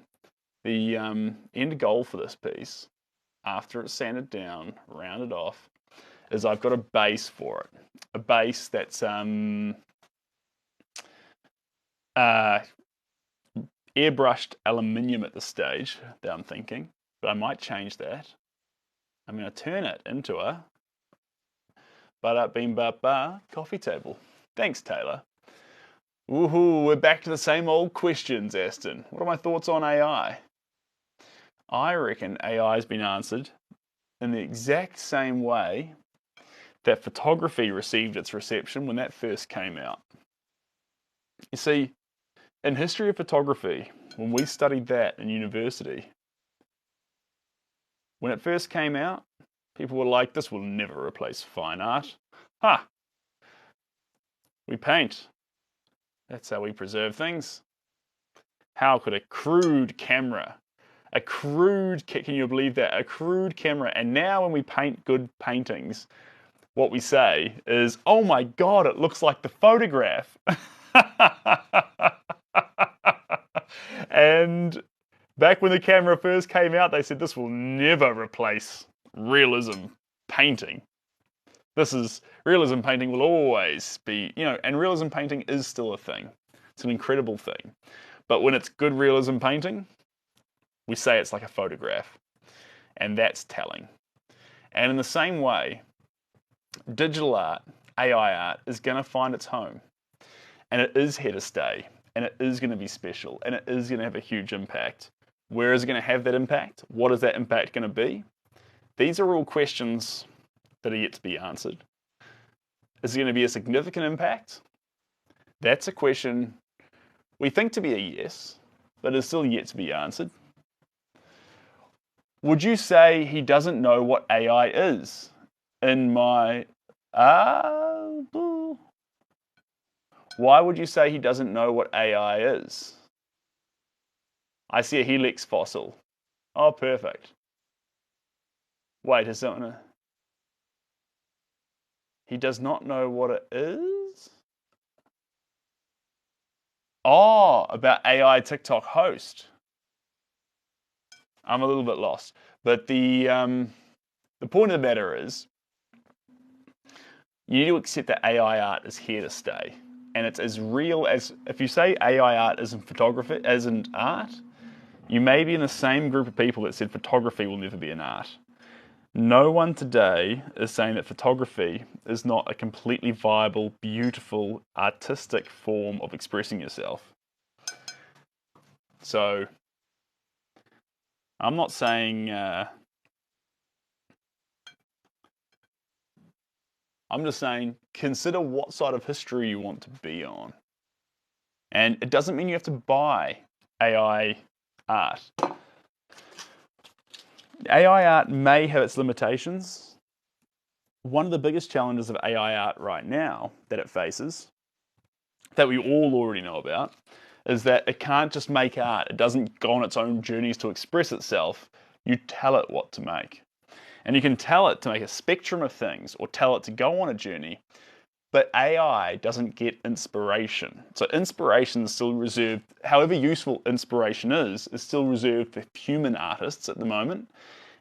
The end goal for this piece, after it's sanded down, rounded off, is I've got a base for it. A base that's airbrushed aluminium at this stage that I'm thinking, but I might change that. I'm going to turn it into a ba-da-beam-ba-ba coffee table. Thanks, Taylor. Woohoo, we're back to the same old questions, Aston. What are my thoughts on AI? I reckon AI has been answered in the exact same way that photography received its reception when that first came out. You see, in history of photography, when we studied that in university, when it first came out, people were like, this will never replace fine art. Ha! We paint. That's how we preserve things. How could a crude camera, can you believe that? A crude camera, and now when we paint good paintings, what we say is, oh my God, it looks like the photograph. And back when the camera first came out, they said this will never replace realism painting. Realism painting will always be, and realism painting is still a thing. It's an incredible thing. But when it's good realism painting, we say it's like a photograph. And that's telling. And in the same way, digital art, AI art, is going to find its home. And it is here to stay. And it is going to be special. And it is going to have a huge impact. Where is it going to have that impact? What is that impact going to be? These are all questions that are yet to be answered. Is it going to be a significant impact? That's a question we think to be a yes, but is still yet to be answered. Would you say he doesn't know what AI is? Why would you say he doesn't know what AI is? I see a helix fossil. Oh, perfect. Wait, is that one? He does not know what it is? Oh, about AI TikTok host. I'm a little bit lost. But the point of the matter is, you need to accept that AI art is here to stay. And it's as real as, if you say AI art isn't photography, isn't art, you may be in the same group of people that said photography will never be an art. No one today is saying that photography is not a completely viable, beautiful, artistic form of expressing yourself. So, I'm not saying, I'm just saying, consider what side of history you want to be on. And it doesn't mean you have to buy AI art. AI art may have its limitations. One of the biggest challenges of AI art right now that it faces, that we all already know about, is that it can't just make art. It doesn't go on its own journeys to express itself. You tell it what to make. And you can tell it to make a spectrum of things or tell it to go on a journey, but AI doesn't get inspiration. So inspiration is still reserved, however useful inspiration is still reserved for human artists at the moment.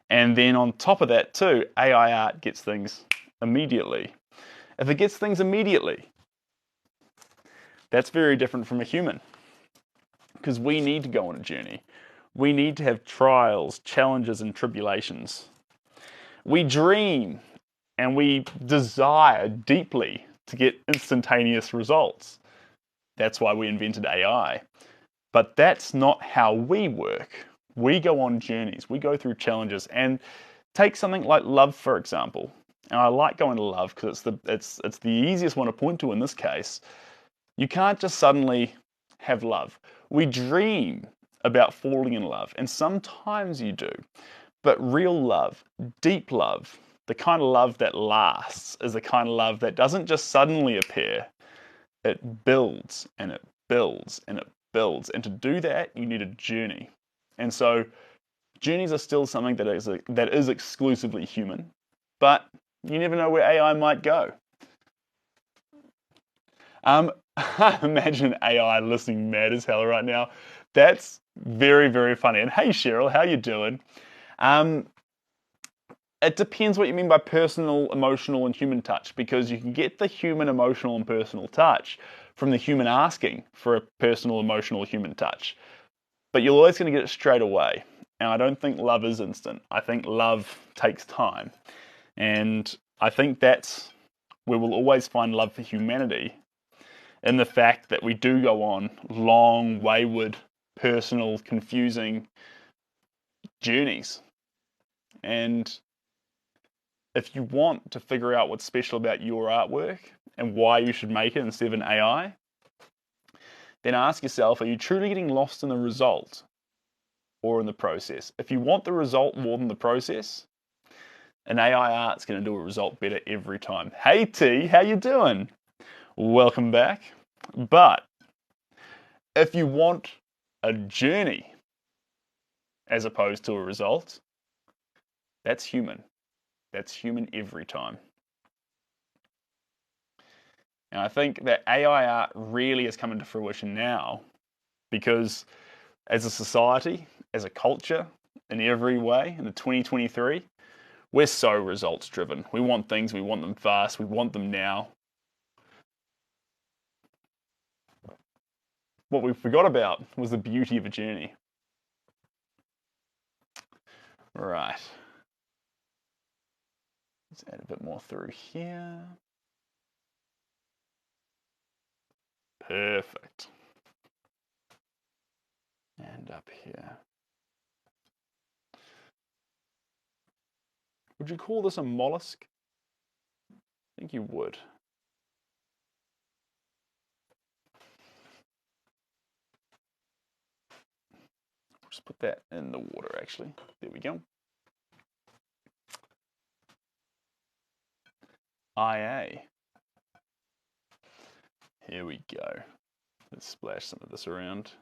And then on top of that too, AI art gets things immediately. If it gets things immediately, that's very different from a human. Because we need to go on a journey. We need to have trials, challenges, and tribulations. We dream and we desire deeply to get instantaneous results. That's why we invented AI. But that's not how we work. We go on journeys, we go through challenges, and take something like love, for example. And I like going to love because it's the easiest one to point to in this case. You can't just suddenly have love. We dream about falling in love, and sometimes you do. But real love, deep love, the kind of love that lasts, is the kind of love that doesn't just suddenly appear. It builds and it builds and it builds. And to do that, you need a journey. And so journeys are still something that is exclusively human, but you never know where AI might go. Imagine AI listening mad as hell right now. That's very, very funny. And hey, Cheryl, how you doing? It depends what you mean by personal, emotional, and human touch, because you can get the human, emotional, and personal touch from the human asking for a personal, emotional, human touch. But you're always going to get it straight away. And I don't think love is instant. I think love takes time. And I think that's where we'll always find love for humanity, in the fact that we do go on long, wayward, personal, confusing journeys. And if you want to figure out what's special about your artwork and why you should make it instead of an AI, then ask yourself, are you truly getting lost in the result or in the process? If you want the result more than the process, an AI art's going to do a result better every time. Hey T, how you doing? Welcome back. But if you want a journey as opposed to a result, that's human. That's human every time. And I think that AI art really has come into fruition now because as a society, as a culture, in every way, in the 2023, we're so results driven. We want things, we want them fast, we want them now. What we forgot about was the beauty of a journey. Right. Let's add a bit more through here. Perfect. And up here. Would you call this a mollusk? I think you would. Just put that in the water, actually. There we go. IA. Here we go. Let's splash some of this around.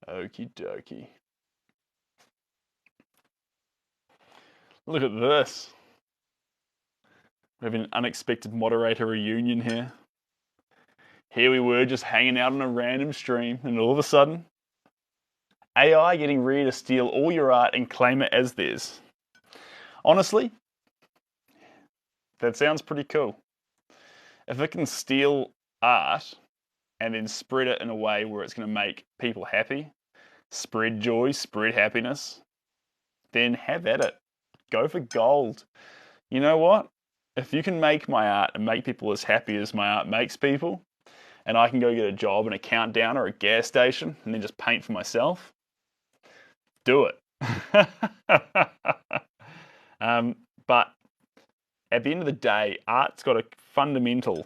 Okie dokie. Look at this. We have an unexpected moderator reunion here. Here we were just hanging out on a random stream, and all of a sudden, AI getting ready to steal all your art and claim it as theirs. Honestly, that sounds pretty cool. If it can steal art and then spread it in a way where it's going to make people happy, spread joy, spread happiness, then have at it. Go for gold. You know what? If you can make my art and make people as happy as my art makes people, and I can go get a job in a countdown or a gas station and then just paint for myself, do it. But at the end of the day, art's got a fundamental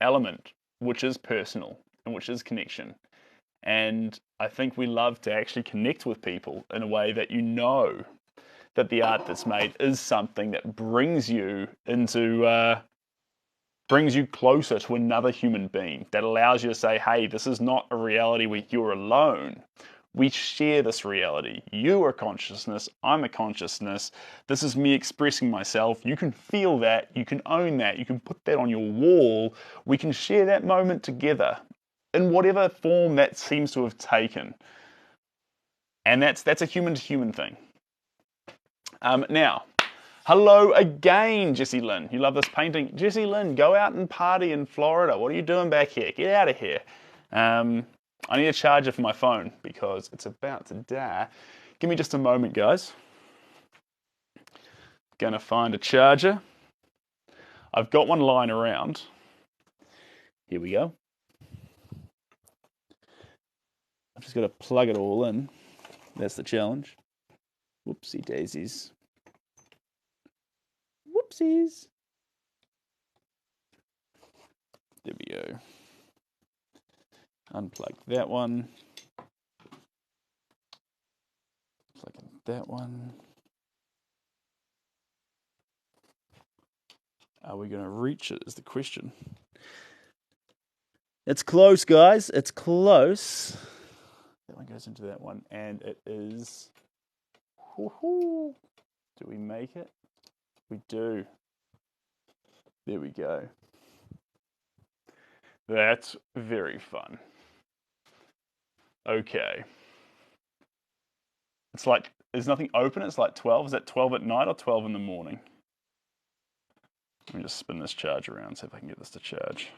element which is personal and which is connection. And I think we love to actually connect with people in a way that you know that the art that's made is something that brings you into, brings you closer to another human being, that allows you to say, hey, this is not a reality where you're alone. We share this reality. You are consciousness, I'm a consciousness. This is me expressing myself. You can feel that, you can own that, you can put that on your wall. We can share that moment together in whatever form that seems to have taken. And that's a human-to-human thing. Now, hello again, Jessie Lynn. You love this painting. Jessie Lynn, go out and party in Florida. What are you doing back here? Get out of here. I need a charger for my phone because it's about to die. Give me just a moment, guys. Gonna find a charger. I've got one lying around. Here we go. I've just got to plug it all in. That's the challenge. Whoopsie daisies. Whoopsies. There we go. Unplug that one. Plug in that one. Are we going to reach it is the question. It's close, guys. It's close. That one goes into that one. And it is... Woohoo! Do we make it? We do. There we go. That's very fun. Okay. It's like, there's nothing open. It's like 12. Is that 12 at night or 12 in the morning? Let me just spin this charge around, see if I can get this to charge.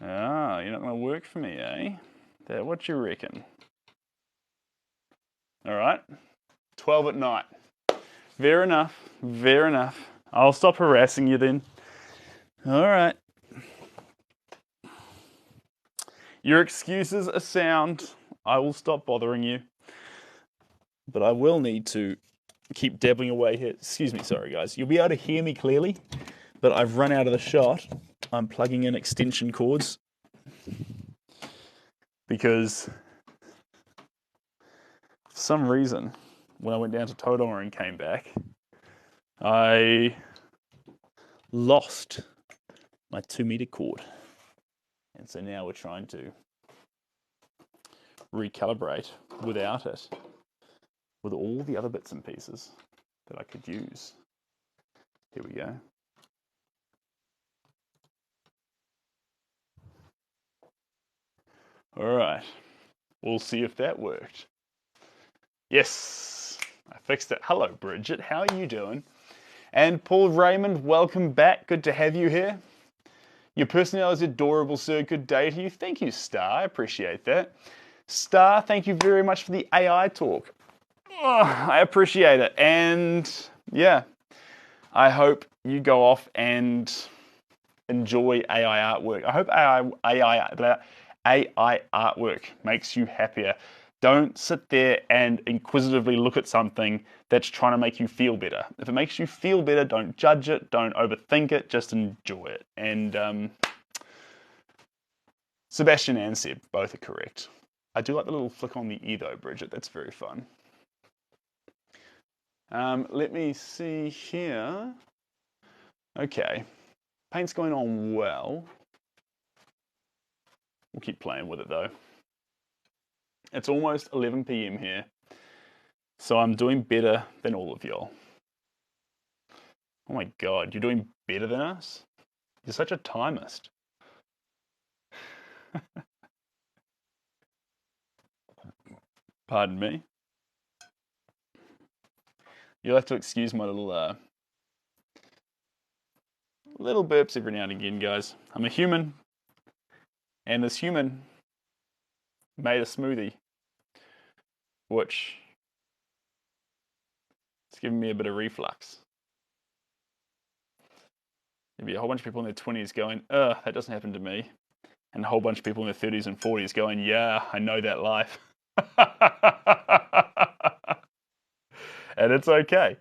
Ah, you're not going to work for me, eh? What you reckon? All right, 12 at night. Fair enough. Fair enough. I'll stop harassing you then. All right. Your excuses are sound. I will stop bothering you. But I will need to keep dabbling away here. Excuse me, sorry guys. You'll be able to hear me clearly, but I've run out of the shot. I'm plugging in extension cords because for some reason, when I went down to Tauranga and came back, I lost my 2-meter cord. And so now we're trying to recalibrate without it, with all the other bits and pieces that I could use. Here we go. All right, we'll see if that worked. Yes, I fixed it. Hello, Bridget, how are you doing? And Paul Raymond, welcome back. Good to have you here. Your personality is adorable, sir. Good day to you. Thank you, Star. I appreciate that. Star, thank you very much for the AI talk. Oh, I appreciate it. And yeah, I hope you go off and enjoy AI artwork. I hope AI artwork makes you happier. Don't sit there and inquisitively look at something that's trying to make you feel better. If it makes you feel better, don't judge it, don't overthink it, just enjoy it. And Sebastian and Seb, both are correct. I do like the little flick on the ear though, Bridget, that's very fun. Let me see here. Okay, paint's going on well. We'll keep playing with it though. It's almost 11 p.m. here, so I'm doing better than all of y'all. Oh my god, you're doing better than us? You're such a timist. Pardon me. You'll have to excuse my little burps every now and again, guys. I'm a human, and this human made a smoothie, which is giving me a bit of reflux. There'll be a whole bunch of people in their 20s going, ugh, that doesn't happen to me. And a whole bunch of people in their 30s and 40s going, yeah, I know that life. And it's okay.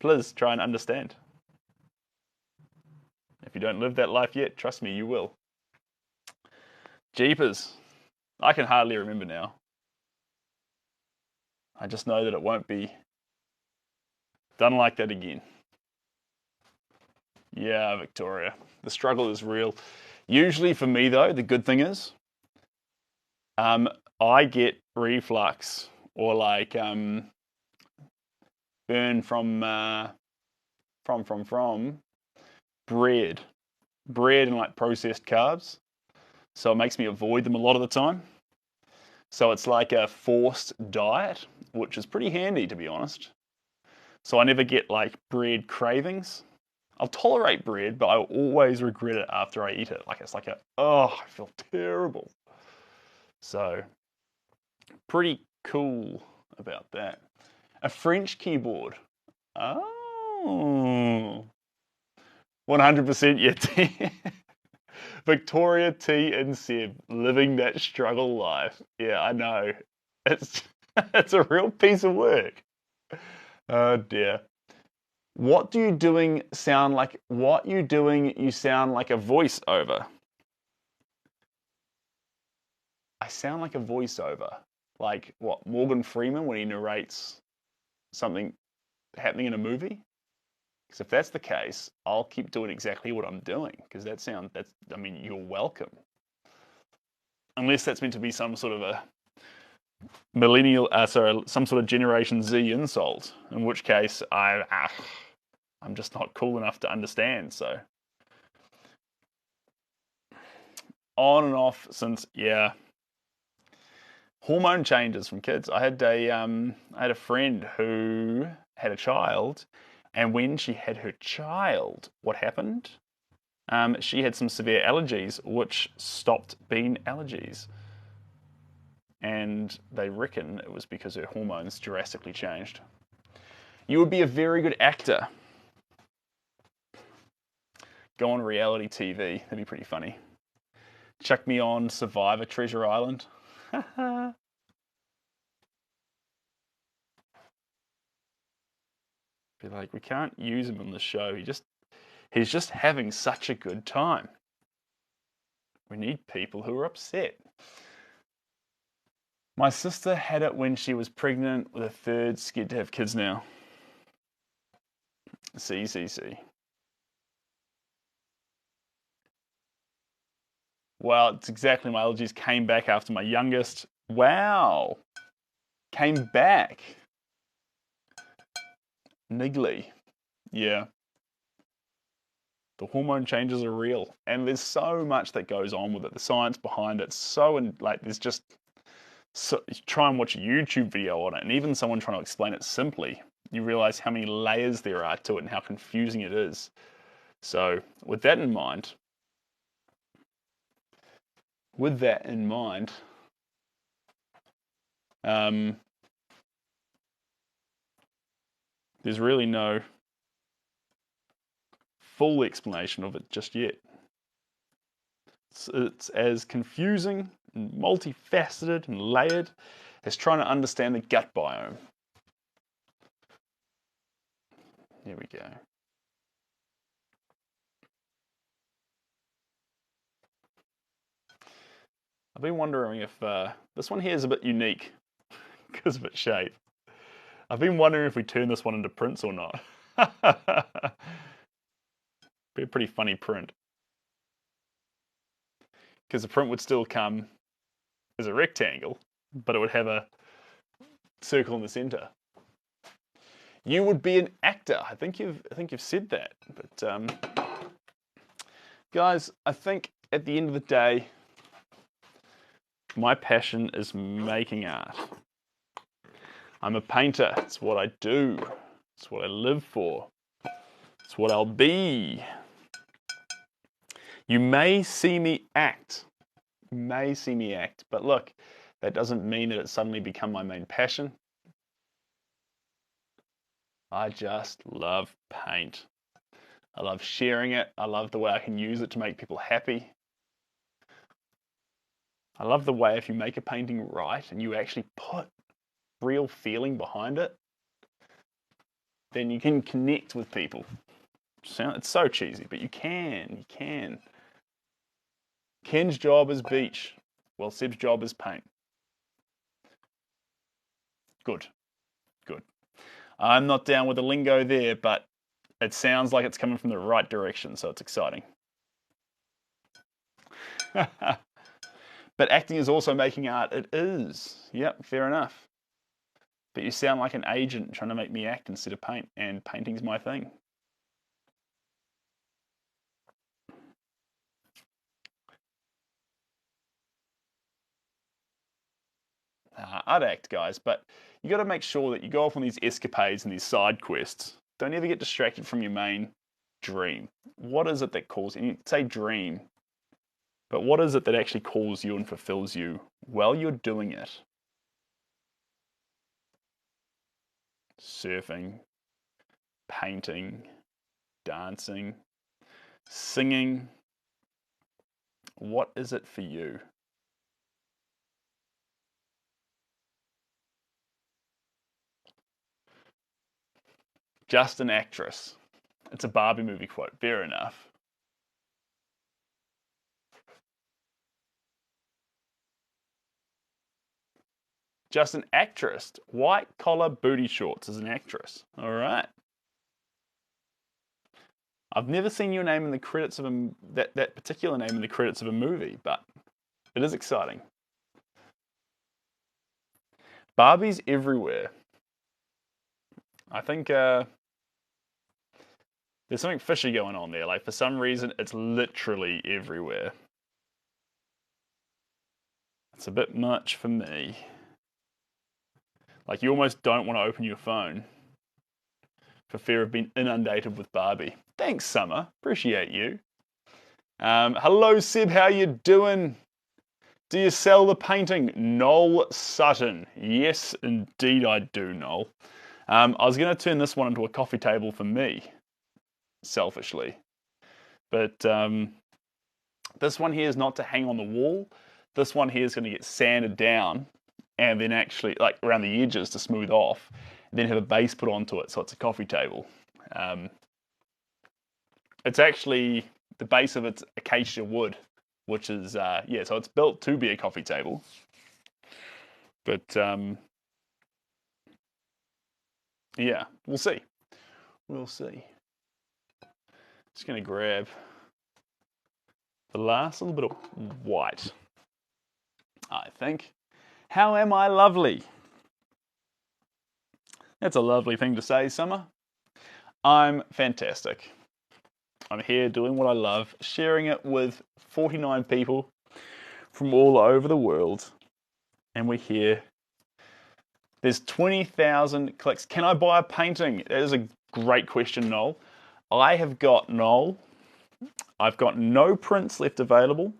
Please try and understand. If you don't live that life yet, trust me, you will. Jeepers. I can hardly remember now. I just know that it won't be done like that again. Yeah, Victoria. The struggle is real. Usually for me, though, the good thing is I get reflux or like burn from bread and like processed carbs. So it makes me avoid them a lot of the time. So it's like a forced diet, which is pretty handy, to be honest. So I never get like bread cravings. I'll tolerate bread, but I always regret it after I eat it. Like it's like I feel terrible. So pretty cool about that. A French keyboard. Oh. 100% yeah. Victoria T and Seb living that struggle life. Yeah, I know. It's a real piece of work. Oh dear. What you sound like a voiceover. I sound like a voiceover. Like what, Morgan Freeman when he narrates something happening in a movie? Because if that's the case, I'll keep doing exactly what I'm doing. Because you're welcome. Unless that's meant to be some sort of a some sort of Generation Z insult. In which case, I'm just not cool enough to understand. So on and off since hormone changes from kids. I had a friend who had a child. And when she had her child, what happened? She had some severe allergies, which stopped being allergies. and they reckon it was because her hormones drastically changed. You would be a very good actor. Go on reality TV. That'd be pretty funny. Chuck me on Survivor Treasure Island. Be like, we can't use him on the show. He's just having such a good time. We need people who are upset. My sister had it when she was pregnant with a third, scared to have kids now. See. Well, it's exactly, my allergies came back after my youngest. Wow. Came back. Niggly. Yeah. The hormone changes are real. And there's so much that goes on with it. The science behind it. There's just, so, try and watch a YouTube video on it. And even someone trying to explain it simply, you realize how many layers there are to it and how confusing it is. So with that in mind, there's really no full explanation of it just yet. It's as confusing and multifaceted and layered as trying to understand the gut biome. Here we go. I've been wondering if this one here is a bit unique because of its shape. I've been wondering if we turn this one into prints or not. Be a pretty funny print. Because the print would still come as a rectangle, but it would have a circle in the center. You would be an actor. I think you've said that. But guys, I think at the end of the day, my passion is making art. I'm a painter. It's what I do. It's what I live for. It's what I'll be. You may see me act. But look, that doesn't mean that it's suddenly become my main passion. I just love paint. I love sharing it. I love the way I can use it to make people happy. I love the way if you make a painting right and you actually put real feeling behind it, then you can connect with people. It's so cheesy, but you can. Ken's job is beach. Well, Seb's job is paint. Good. I'm not down with the lingo there, but it sounds like it's coming from the right direction, so it's exciting. But acting is also making art. It is. Yep, fair enough. But you sound like an agent trying to make me act instead of paint, and painting's my thing. I'd act, guys, but you got to make sure that you go off on these escapades and these side quests. Don't ever get distracted from your main dream. What is it that calls you? You say dream, but what is it that actually calls you and fulfills you while you're doing it? Surfing, painting, dancing, singing. What is it for you? Just an actress. It's a Barbie movie quote. Fair enough. Just an actress. White collar booty shorts as an actress. All right. I've never seen your name in the credits of that particular name in the credits of a movie, but it is exciting. Barbie's everywhere. I think there's something fishy going on there. Like, for some reason, it's literally everywhere. It's a bit much for me. Like, you almost don't want to open your phone for fear of being inundated with Barbie. Thanks, Summer. Appreciate you. Hello, Seb. How you doing? Do you sell the painting? Noel Sutton. Yes, indeed I do, Noel. I was going to turn this one into a coffee table for me, selfishly. But this one here is not to hang on the wall. This one here is going to get sanded down and then actually, like around the edges to smooth off, and then have a base put onto it, so it's a coffee table. It's actually, the base of it's acacia wood, which is, yeah, so it's built to be a coffee table. But, yeah, we'll see. We'll see. Just going to grab the last little bit of white, I think. How am I lovely? That's a lovely thing to say, Summer. I'm fantastic. I'm here doing what I love, sharing it with 49 people from all over the world. And we're here. There's 20,000 clicks. Can I buy a painting? That is a great question, Noel. I've got no prints left available.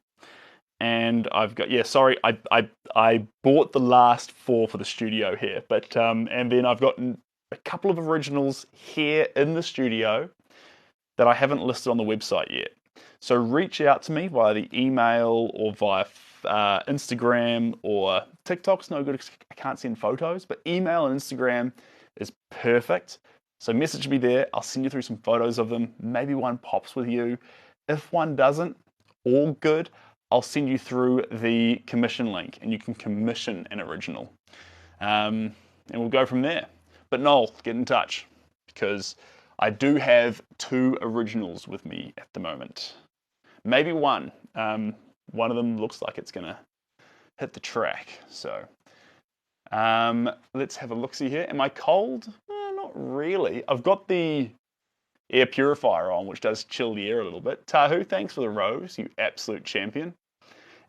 And I've got, yeah, sorry, I bought the last 4 for the studio here. But, and then I've got a couple of originals here in the studio that I haven't listed on the website yet. So reach out to me via the email or via Instagram, or TikTok's no good because I can't send photos, but email and Instagram is perfect. So message me there. I'll send you through some photos of them. Maybe one pops with you. If one doesn't, all good. I'll send you through the commission link and you can commission an original. And we'll go from there. But Noel, get in touch because I do have 2 originals with me at the moment. Maybe one. One of them looks like it's going to hit the track. So let's have a look-see here. Am I cold? Not really. I've got the air purifier on, which does chill the air a little bit. Tahu, thanks for the rose, you absolute champion.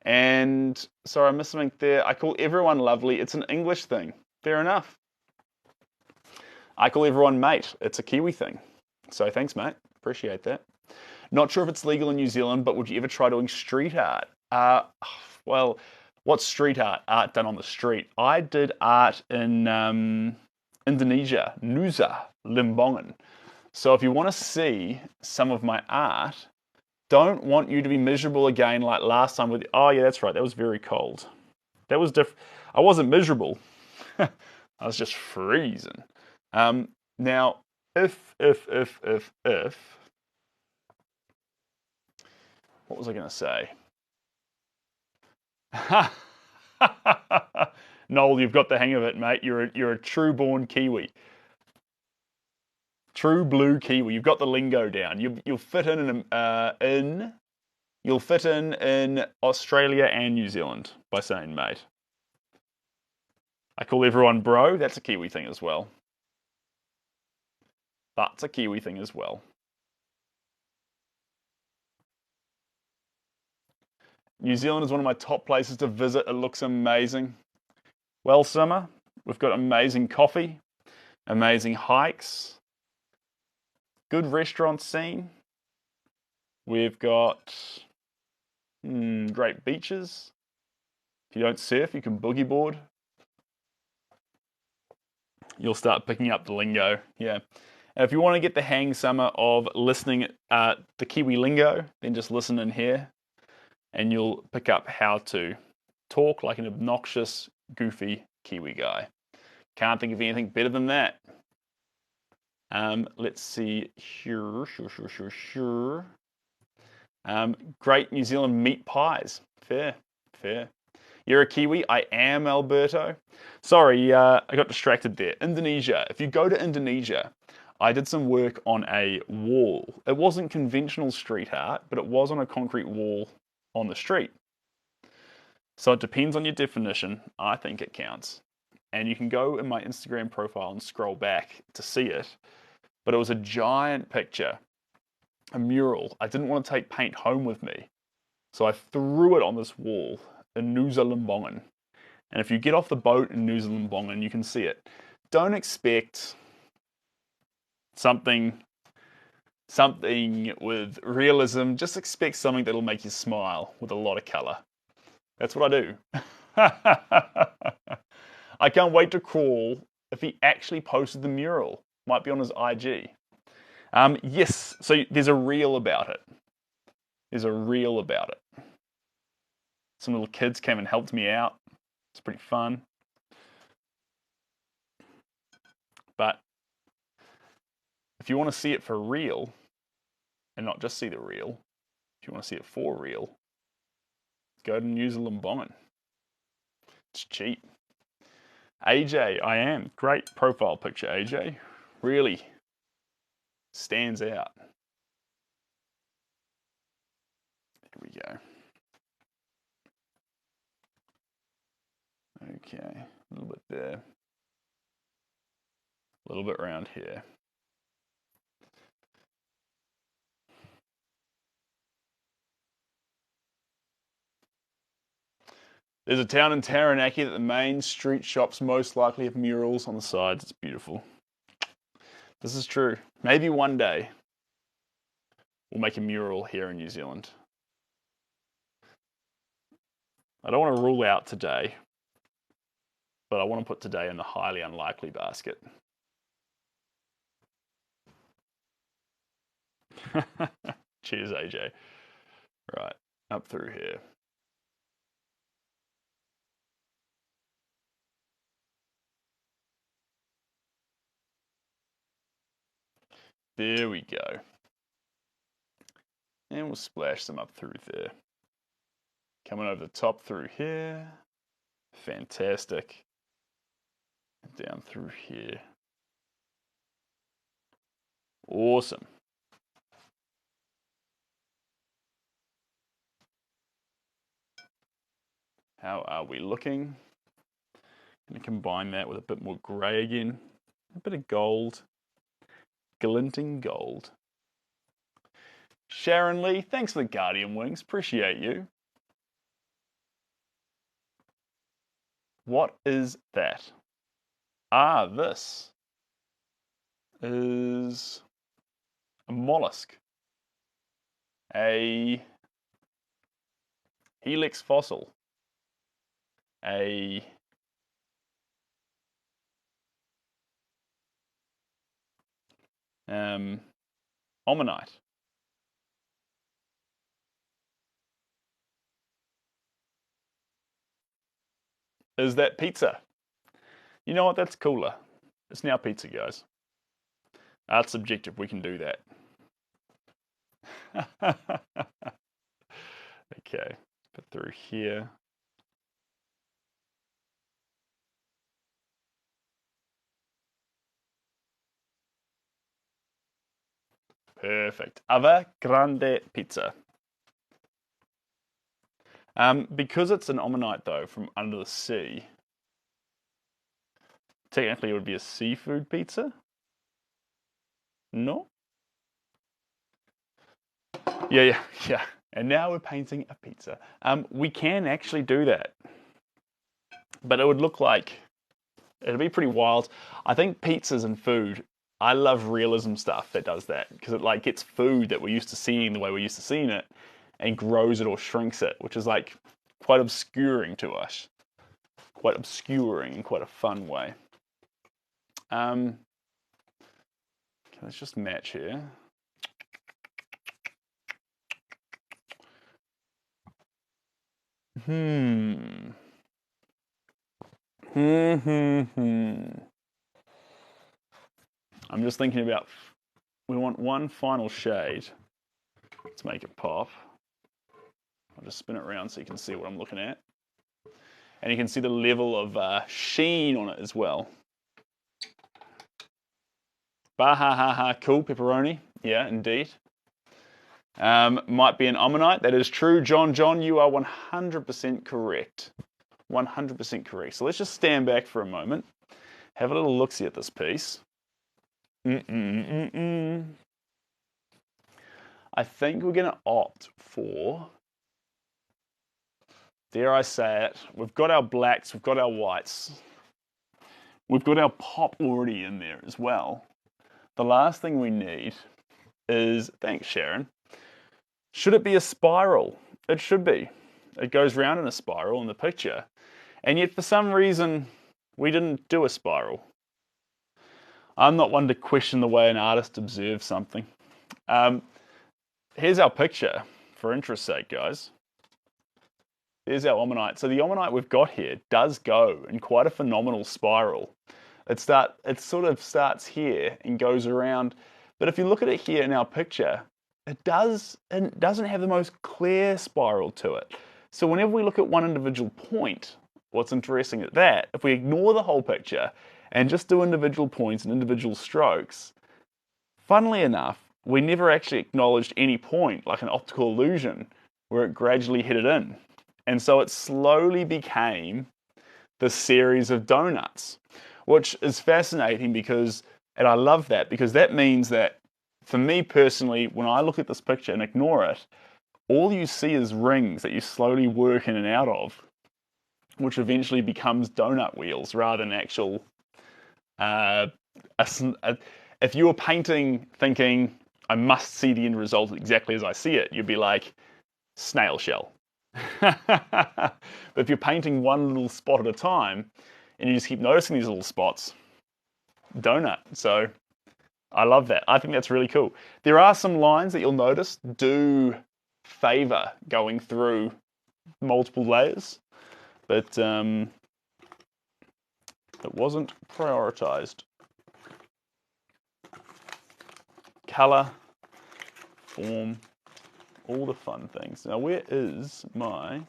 And sorry, I missed something there. I call everyone lovely. It's an English thing. Fair enough. I call everyone mate. It's a Kiwi thing. So thanks, mate. Appreciate that. Not sure if it's legal in New Zealand, but would you ever try doing street art? Well, what's street art? Art done on the street. I did art in Indonesia, Nusa Lembongan. So if you want to see some of my art, don't want you to be miserable again like last time with, oh yeah, that's right, that was very cold. That was different. I wasn't miserable. I was just freezing. Now, if, what was I going to say? Noel, you've got the hang of it, mate. You're a true-born Kiwi. True blue Kiwi. You've got the lingo down. You'll fit in Australia and New Zealand by saying mate. I call everyone bro. That's a Kiwi thing as well. That's a Kiwi thing as well. New Zealand is one of my top places to visit. It looks amazing. Well, Summer, we've got amazing coffee, amazing hikes, good restaurant scene. We've got great beaches. If you don't surf, you can boogie board. You'll start picking up the lingo. Yeah. And if you want to get the hang, Summer, of listening the Kiwi lingo, then just listen in here and you'll pick up how to talk like an obnoxious, goofy Kiwi guy. Can't think of anything better than that. Let's see. Sure. Great New Zealand meat pies. Fair. You're a Kiwi. I am, Alberto. Sorry, I got distracted there. Indonesia. If you go to Indonesia, I did some work on a wall. It wasn't conventional street art, but it was on a concrete wall on the street. So it depends on your definition. I think it counts. And you can go in my Instagram profile and scroll back to see it. But it was a giant picture, a mural. I didn't want to take paint home with me. So I threw it on this wall in Nusa Lembongan. And if you get off the boat in Nusa Lembongan, you can see it. Don't expect something with realism. Just expect something that'll make you smile with a lot of color. That's what I do. I can't wait to crawl if he actually posted the mural. Might be on his IG. Yes, so there's a reel about it. There's a reel about it. Some little kids came and helped me out. It's pretty fun. But if you want to see it for real, and not just see the reel, if you want to see it for real, go to New Zealand bombing. It's cheap. AJ, I am. Great profile picture, AJ. Really stands out. Here we go. Okay, a little bit there. A little bit around here. There's a town in Taranaki that the main street shops most likely have murals on the sides. It's beautiful. This is true. Maybe one day we'll make a mural here in New Zealand. I don't want to rule out today, but I want to put today in the highly unlikely basket. Cheers, AJ. Right, up through here. There we go. And we'll splash some up through there. Coming over the top through here. Fantastic. Down through here. Awesome. How are we looking? Going to combine that with a bit more grey again. A bit of gold. Glinting gold. Sharon Lee, thanks for the Guardian Wings. Appreciate you. What is that? Ah, this is a mollusk. A helix fossil. A ammonite. Is that pizza? You know what? That's cooler. It's now pizza, guys. Art's subjective. We can do that. Okay. Put through here. Perfect. Ava grande pizza. Because it's an ammonite, though, from under the sea, technically it would be a seafood pizza? No? Yeah. And now we're painting a pizza. We can actually do that. But it would look like, it'd be pretty wild. I think pizzas and food, I love realism stuff that does that. Because it like gets food that we're used to seeing the way we're used to seeing it and grows it or shrinks it, which is like quite obscuring to us. Quite obscuring in quite a fun way. Okay, let's just match here. I'm just thinking about, we want one final shade to make it pop. I'll just spin it around so you can see what I'm looking at. And you can see the level of sheen on it as well. Bahahaha, cool, pepperoni. Yeah, indeed. Might be an ammonite. That is true, John. You are 100% correct. 100% correct. So let's just stand back for a moment. Have a little look-see at this piece. I think we're going to opt for, dare I say it, we've got our blacks, we've got our whites. We've got our pop already in there as well. The last thing we need is, thanks Sharon, should it be a spiral? It should be. It goes round in a spiral in the picture. And yet for some reason, we didn't do a spiral. I'm not one to question the way an artist observes something. Here's our picture, for interest's sake, guys. Here's our ammonite. So the ammonite we've got here does go in quite a phenomenal spiral. It sort of starts here and goes around. But if you look at it here in our picture, it doesn't have the most clear spiral to it. So whenever we look at one individual point, what's interesting at that, if we ignore the whole picture and just do individual points and individual strokes, funnily enough, we never actually acknowledged any point, like an optical illusion, where it gradually hit it in. And so it slowly became the series of donuts, which is fascinating because, and I love that, because that means that for me personally, when I look at this picture and ignore it, all you see is rings that you slowly work in and out of, which eventually becomes donut wheels rather than actual... if you were painting thinking, I must see the end result exactly as I see it, you'd be like, snail shell. But if you're painting one little spot at a time, and you just keep noticing these little spots, donut. So I love that. I think that's really cool. There are some lines that you'll notice do favor going through multiple layers, but it wasn't prioritized. Color, form, all the fun things. Now, where is my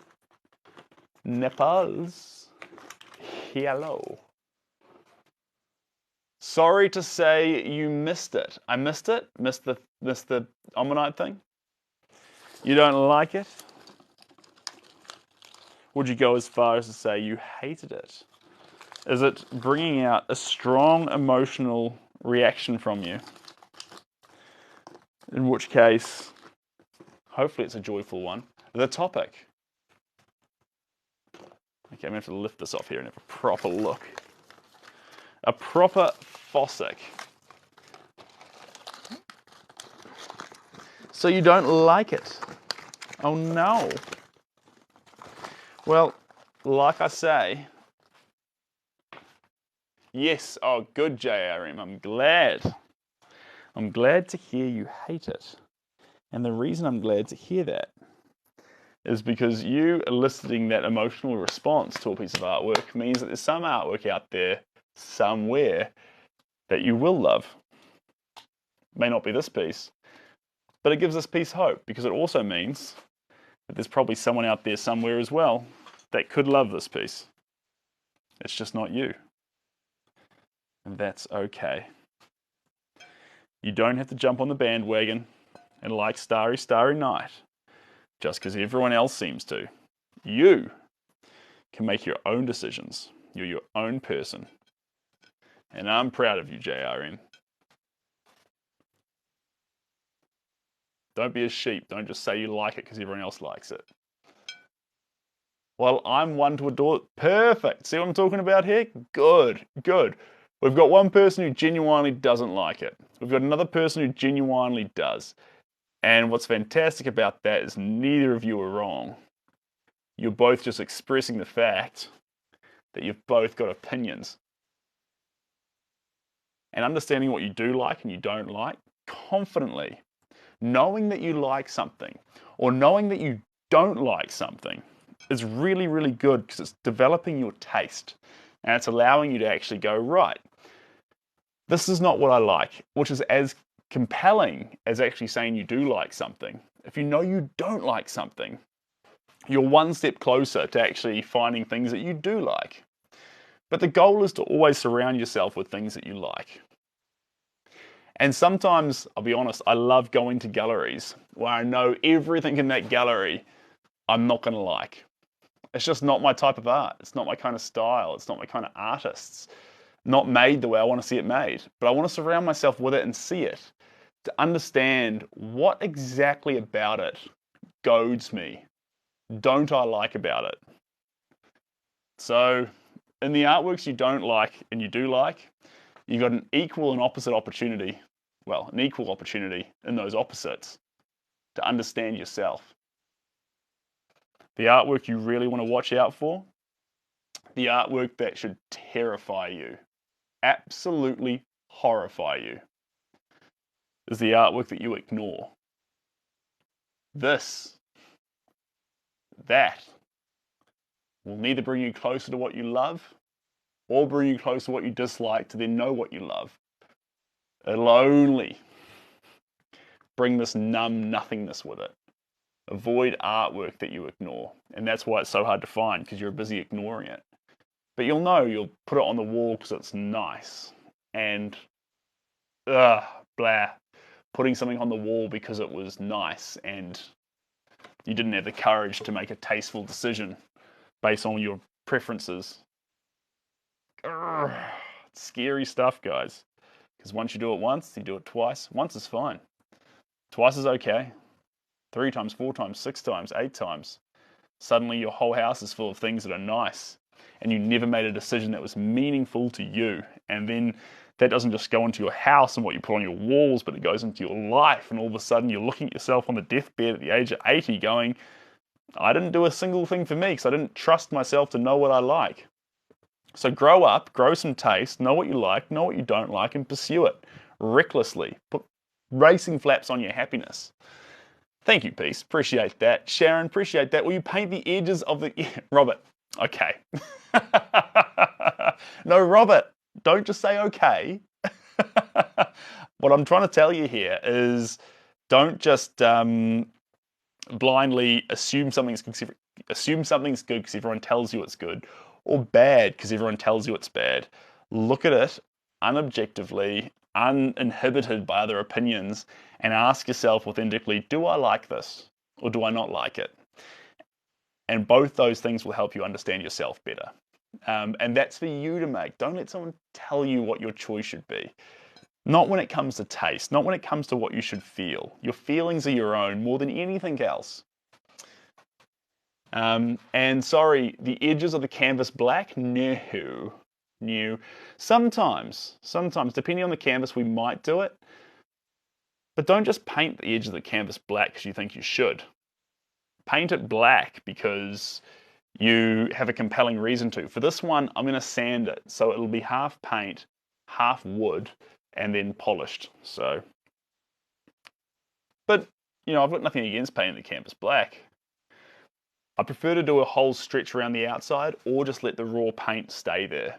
Nepal's yellow? Sorry to say you missed it. I missed it? Missed the ammonite thing? You don't like it? Would you go as far as to say you hated it? Is it bringing out a strong emotional reaction from you? In which case, hopefully it's a joyful one. The topic. Okay, I'm going to have to lift this off here and have a proper look. A proper fossick. So you don't like it? Oh no. Well, like I say, yes, oh good JRM, I'm glad. I'm glad to hear you hate it. And the reason I'm glad to hear that is because you eliciting that emotional response to a piece of artwork means that there's some artwork out there somewhere that you will love. May not be this piece, but it gives this piece hope because it also means that there's probably someone out there somewhere as well that could love this piece. It's just not you. And that's okay. You don't have to jump on the bandwagon and like Starry, Starry Night just because everyone else seems to. You can make your own decisions. You're your own person. And I'm proud of you, JRM. Don't be a sheep. Don't just say you like it because everyone else likes it. Well, I'm one to adore it. Perfect. See what I'm talking about here? Good, good. We've got one person who genuinely doesn't like it. We've got another person who genuinely does. And what's fantastic about that is neither of you are wrong. You're both just expressing the fact that you've both got opinions. And understanding what you do like and you don't like confidently, knowing that you like something or knowing that you don't like something is really, really good because it's developing your taste and it's allowing you to actually go, right, this is not what I like, which is as compelling as actually saying you do like something. If you know you don't like something, you're one step closer to actually finding things that you do like. But the goal is to always surround yourself with things that you like. And sometimes, I'll be honest, I love going to galleries where I know everything in that gallery I'm not going to like. It's just not my type of art. It's not my kind of style. It's not my kind of artists. Not made the way I want to see it made. But I want to surround myself with it and see it to understand what exactly about it goads me. Don't I like about it? So, in the artworks you don't like and you do like, you've got an equal and opposite opportunity. Well, an equal opportunity in those opposites to understand yourself. The artwork you really want to watch out for, the artwork that should terrify you, absolutely horrify you, is the artwork that you ignore. That will neither bring you closer to what you love or bring you closer to what you dislike to then know what you love. It'll only bring this numb nothingness with it. Avoid artwork that you ignore. And that's why it's so hard to find, because you're busy ignoring it. But you'll put it on the wall because it's nice. And, putting something on the wall because it was nice and you didn't have the courage to make a tasteful decision based on your preferences. It's scary stuff, guys. Because once you do it once, you do it twice. Once is fine. Twice is okay. 3 times, 4 times, 6 times, 8 times. Suddenly your whole house is full of things that are nice. And you never made a decision that was meaningful to you. And then that doesn't just go into your house and what you put on your walls, but it goes into your life. And all of a sudden you're looking at yourself on the deathbed at the age of 80 going, I didn't do a single thing for me because I didn't trust myself to know what I like. So grow up, grow some taste, know what you like, know what you don't like, and pursue it recklessly. Put racing flaps on your happiness. Thank you, Peace. Appreciate that. Sharon, appreciate that. Will you paint the edges of the... Robert, okay. No, Robert, don't just say okay. What I'm trying to tell you here is don't just blindly assume something's good because everyone tells you it's good, or bad because everyone tells you it's bad. Look at it unobjectively, uninhibited by other opinions, and ask yourself authentically, do I like this or do I not like it? And both those things will help you understand yourself better. And that's for you to make. Don't let someone tell you what your choice should be. Not when it comes to taste, not when it comes to what you should feel. Your feelings are your own more than anything else. And sorry, the edges of the canvas black? No. Sometimes, depending on the canvas, we might do it. But don't just paint the edge of the canvas black because you think you should. Paint it black because you have a compelling reason to. For this one, I'm going to sand it. So it'll be half paint, half wood, and then polished. So, but, I've got nothing against painting the canvas black. I prefer to do a whole stretch around the outside or just let the raw paint stay there.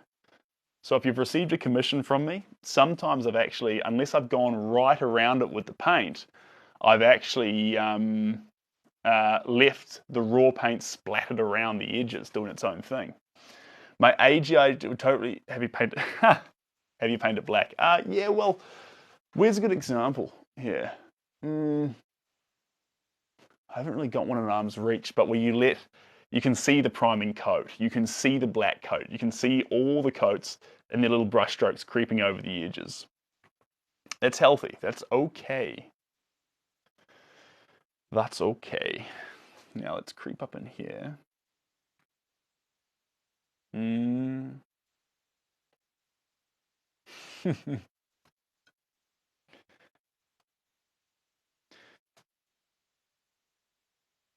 So if you've received a commission from me, sometimes I've actually, unless I've gone right around it with the paint, I've actually left the raw paint splattered around the edges doing its own thing. My AGI would totally have you paint it black. Yeah, well, where's a good example here? I haven't really got one at arm's reach, but where you can see the priming coat, you can see the black coat, you can see all the coats and their little brush strokes creeping over the edges. That's healthy. That's okay. That's okay. Now let's creep up in here.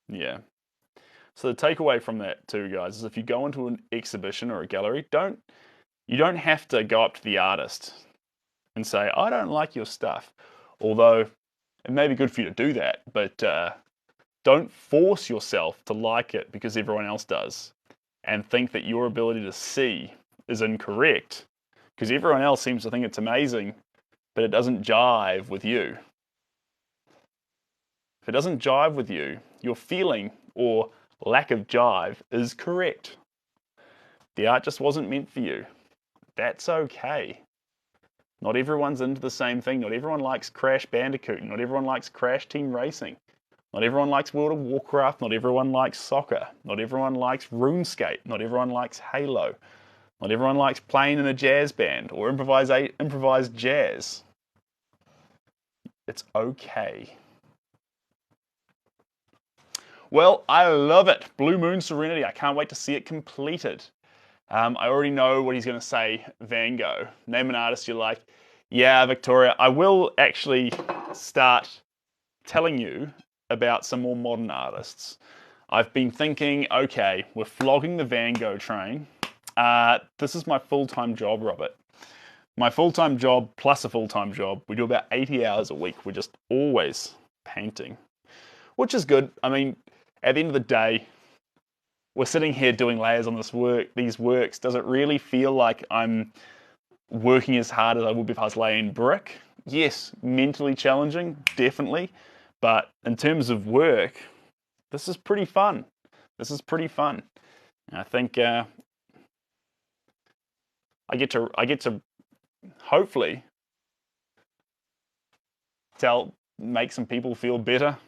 Yeah. So the takeaway from that too, guys, is if you go into an exhibition or a gallery, you don't have to go up to the artist and say, I don't like your stuff. Although it may be good for you to do that, but don't force yourself to like it because everyone else does and think that your ability to see is incorrect because everyone else seems to think it's amazing, but it doesn't jive with you. If it doesn't jive with you, your feeling or lack of jive is correct. The art just wasn't meant for you. That's okay. Not everyone's into the same thing. Not everyone likes Crash Bandicoot. Not everyone likes Crash Team Racing. Not everyone likes World of Warcraft. Not everyone likes soccer. Not everyone likes RuneScape. Not everyone likes Halo. Not everyone likes playing in a jazz band or improvised jazz. It's okay. Well, I love it. Blue Moon Serenity. I can't wait to see it completed. I already know what he's going to say, Van Gogh. Name an artist you like. Yeah, Victoria, I will actually start telling you about some more modern artists. I've been thinking, okay, we're flogging the Van Gogh train. This is my full-time job, Robert. My full-time job plus a full-time job. We do about 80 hours a week. We're just always painting, which is good. I mean, at the end of the day, we're sitting here doing layers on these works. Does it really feel like I'm working as hard as I would if I was laying brick? Yes, mentally challenging, definitely. But in terms of work, this is pretty fun. This is pretty fun. I think I get to hopefully make some people feel better,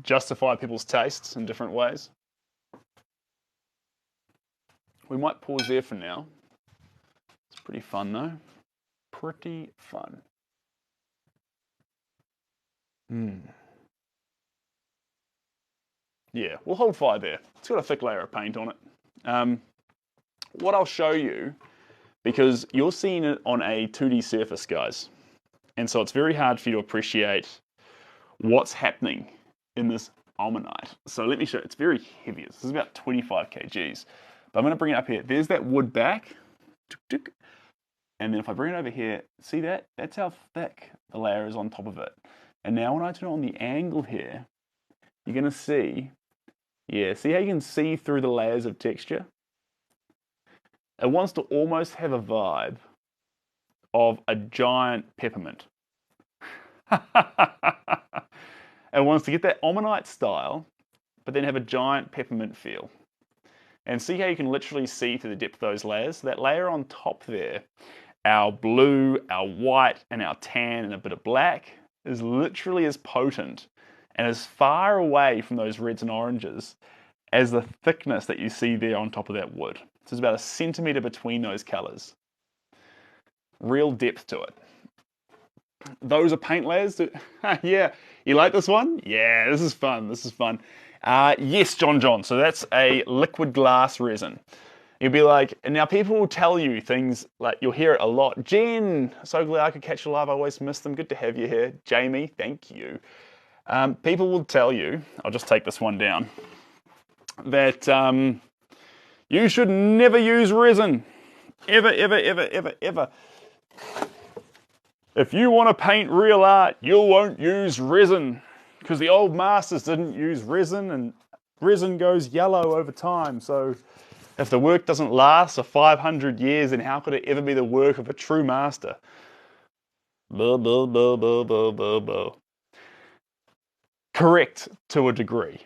justify people's tastes in different ways. We might pause there for now. It's pretty fun though. Pretty fun. Yeah, we'll hold fire there. It's got a thick layer of paint on it. What I'll show you, because you're seeing it on a 2D surface, guys, and so it's very hard for you to appreciate what's happening in this ammonite. So let me show you. It's very heavy. This is about 25 kgs. But I'm going to bring it up here. There's that wood back. And then if I bring it over here, see that? That's how thick the layer is on top of it. And now when I turn it on the angle here, you're going to see, see how you can see through the layers of texture? It wants to almost have a vibe of a giant peppermint. It wants to get that ammonite style, but then have a giant peppermint feel. And see how you can literally see through the depth of those layers? That layer on top there, our blue, our white, and our tan, and a bit of black, is literally as potent and as far away from those reds and oranges as the thickness that you see there on top of that wood. So there's about a centimetre between those colours. Real depth to it. Those are paint layers. Yeah, you like this one? Yeah, this is fun. This is fun. Yes, John. So that's a liquid glass resin. You'll be like, and now people will tell you things like, you'll hear it a lot. Jen, so glad I could catch you live. I always miss them. Good to have you here. Jamie, thank you. People will tell you, I'll just take this one down, that you should never use resin. Ever. If you want to paint real art, you won't use resin. Because the old masters didn't use resin, and resin goes yellow over time. So if the work doesn't last for 500 years, then how could it ever be the work of a true master? Blah, blah, blah, blah, blah, blah, blah. Correct to a degree.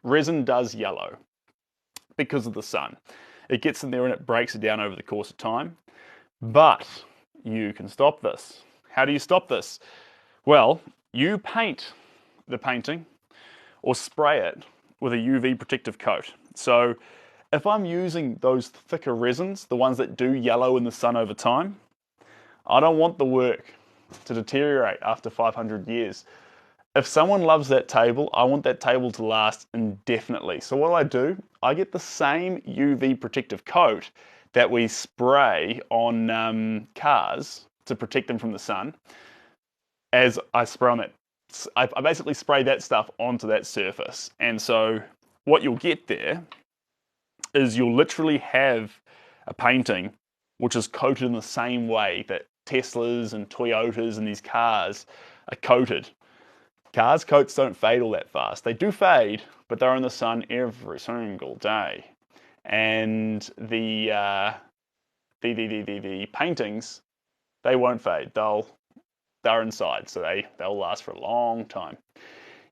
Resin does yellow because of the sun. It gets in there and it breaks it down over the course of time. But you can stop this. How do you stop this? Well, you paint the painting or spray it with a UV protective coat. So if I'm using those thicker resins, the ones that do yellow in the sun over time, I don't want the work to deteriorate after 500 years. If someone loves that table, I want that table to last indefinitely. So what do? I get the same UV protective coat that we spray on cars to protect them from the sun, as I spray on that. I basically spray that stuff onto that surface. And so what you'll get there is you'll literally have a painting which is coated in the same way that Teslas and Toyotas and these cars are coated. Cars' coats don't fade all that fast. They do fade, but they're in the sun every single day. And the paintings, they won't fade. They're inside, so they'll last for a long time.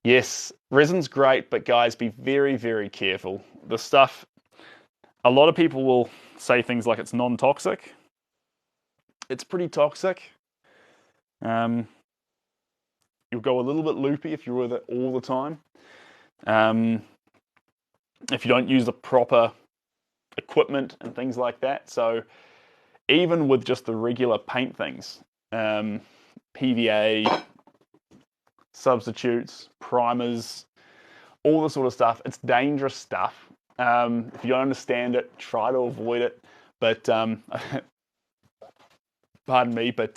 Yes, resin's great, but guys, be very, very careful. The stuff, a lot of people will say things like it's non-toxic. It's pretty toxic. You'll go a little bit loopy if you're with it all the time. If you don't use the proper equipment and things like that. So even with just the regular paint things, PVA, substitutes, primers, all this sort of stuff, it's dangerous stuff. If you don't understand it, try to avoid it. But, pardon me, but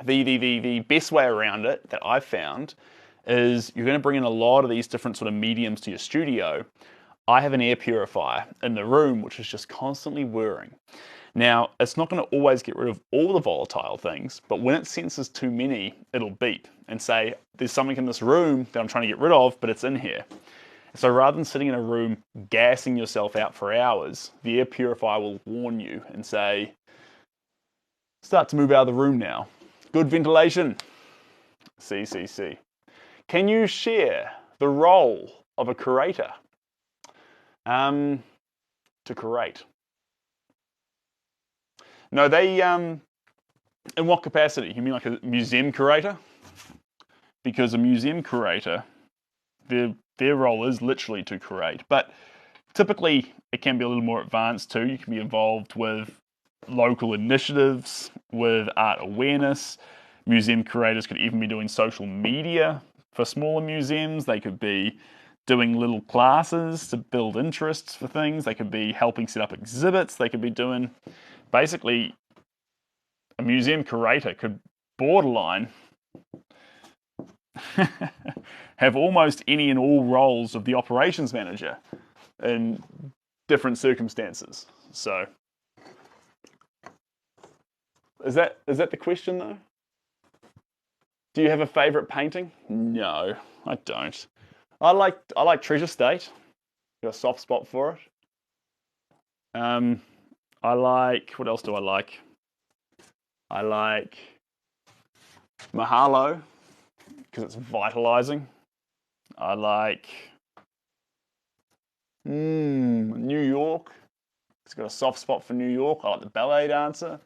the best way around it that I've found is you're going to bring in a lot of these different sort of mediums to your studio. I have an air purifier in the room, which is just constantly whirring. Now, it's not going to always get rid of all the volatile things, but when it senses too many, it'll beep and say, there's something in this room that I'm trying to get rid of, but it's in here. So rather than sitting in a room gassing yourself out for hours, the air purifier will warn you and say, start to move out of the room now. Good ventilation. CCC. Can you share the role of a curator? To curate. No, they, in what capacity? You mean like a museum curator? Because a museum curator, their role is literally to curate. But typically, it can be a little more advanced too. You can be involved with local initiatives, with art awareness. Museum curators could even be doing social media for smaller museums. They could be doing little classes to build interests for things. They could be helping set up exhibits. They could be doing... Basically, a museum curator could borderline have almost any and all roles of the operations manager in different circumstances. So, is that the question though? Do you have a favourite painting? No, I don't. I like Treasure State. Got a soft spot for it. I like, what else do I like? I like Mahalo, because it's vitalizing. I like New York. It's got a soft spot for New York. I like the ballet dancer,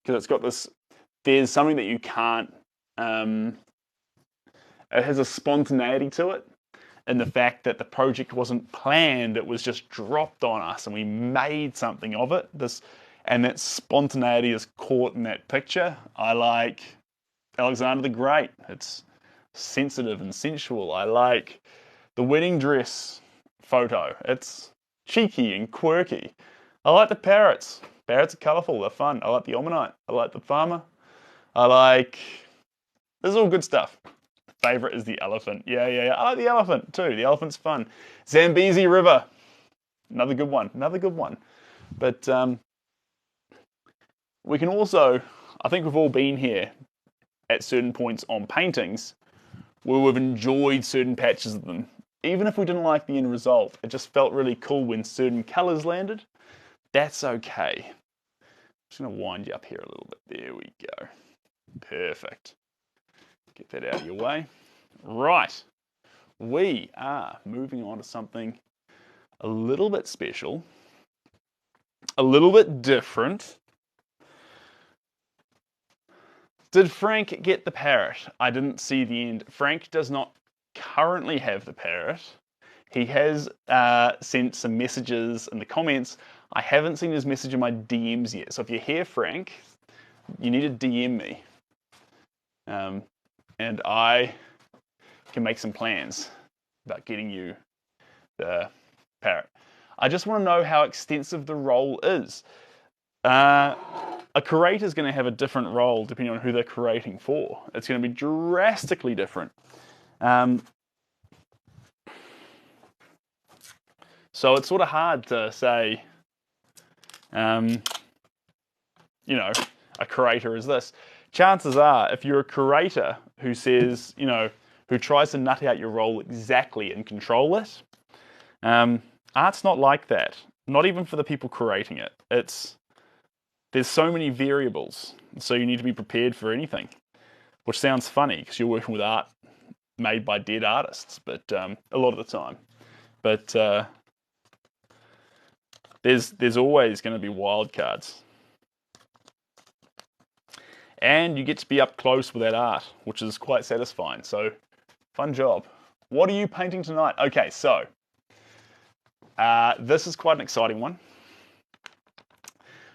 because it's got this, there's something that you can't, it has a spontaneity to it. And the fact that the project wasn't planned, it was just dropped on us and we made something of it. And that spontaneity is caught in that picture. I like Alexander the Great. It's sensitive and sensual. I like the wedding dress photo. It's cheeky and quirky. I like the parrots. Parrots are colourful, they're fun. I like the ammonite. I like the farmer. This is all good stuff. Favorite is the elephant. Yeah. I like the elephant too. The elephant's fun. Zambezi River. Another good one. But we can also, I think we've all been here at certain points on paintings where we've enjoyed certain patches of them. Even if we didn't like the end result, it just felt really cool when certain colours landed. That's okay. I'm just going to wind you up here a little bit. There we go. Perfect. Get that out of your way. Right. We are moving on to something a little bit special, a little bit different. Did Frank get the parrot? I didn't see the end. Frank does not currently have the parrot. He has sent some messages in the comments. I haven't seen his message in my DMs yet. So if you're here, Frank, you need to DM me. And I can make some plans about getting you the parrot. I just want to know how extensive the role is. A curator is going to have a different role depending on who they're curating for. It's going to be drastically different. So it's sort of hard to say, a curator is this. Chances are, if you're a curator who says, who tries to nut out your role exactly and control it, art's not like that. Not even for the people curating it. There's so many variables, so you need to be prepared for anything. Which sounds funny because you're working with art made by dead artists, but a lot of the time. But there's always going to be wild cards. And you get to be up close with that art, which is quite satisfying. So, fun job. What are you painting tonight? Okay, so this is quite an exciting one.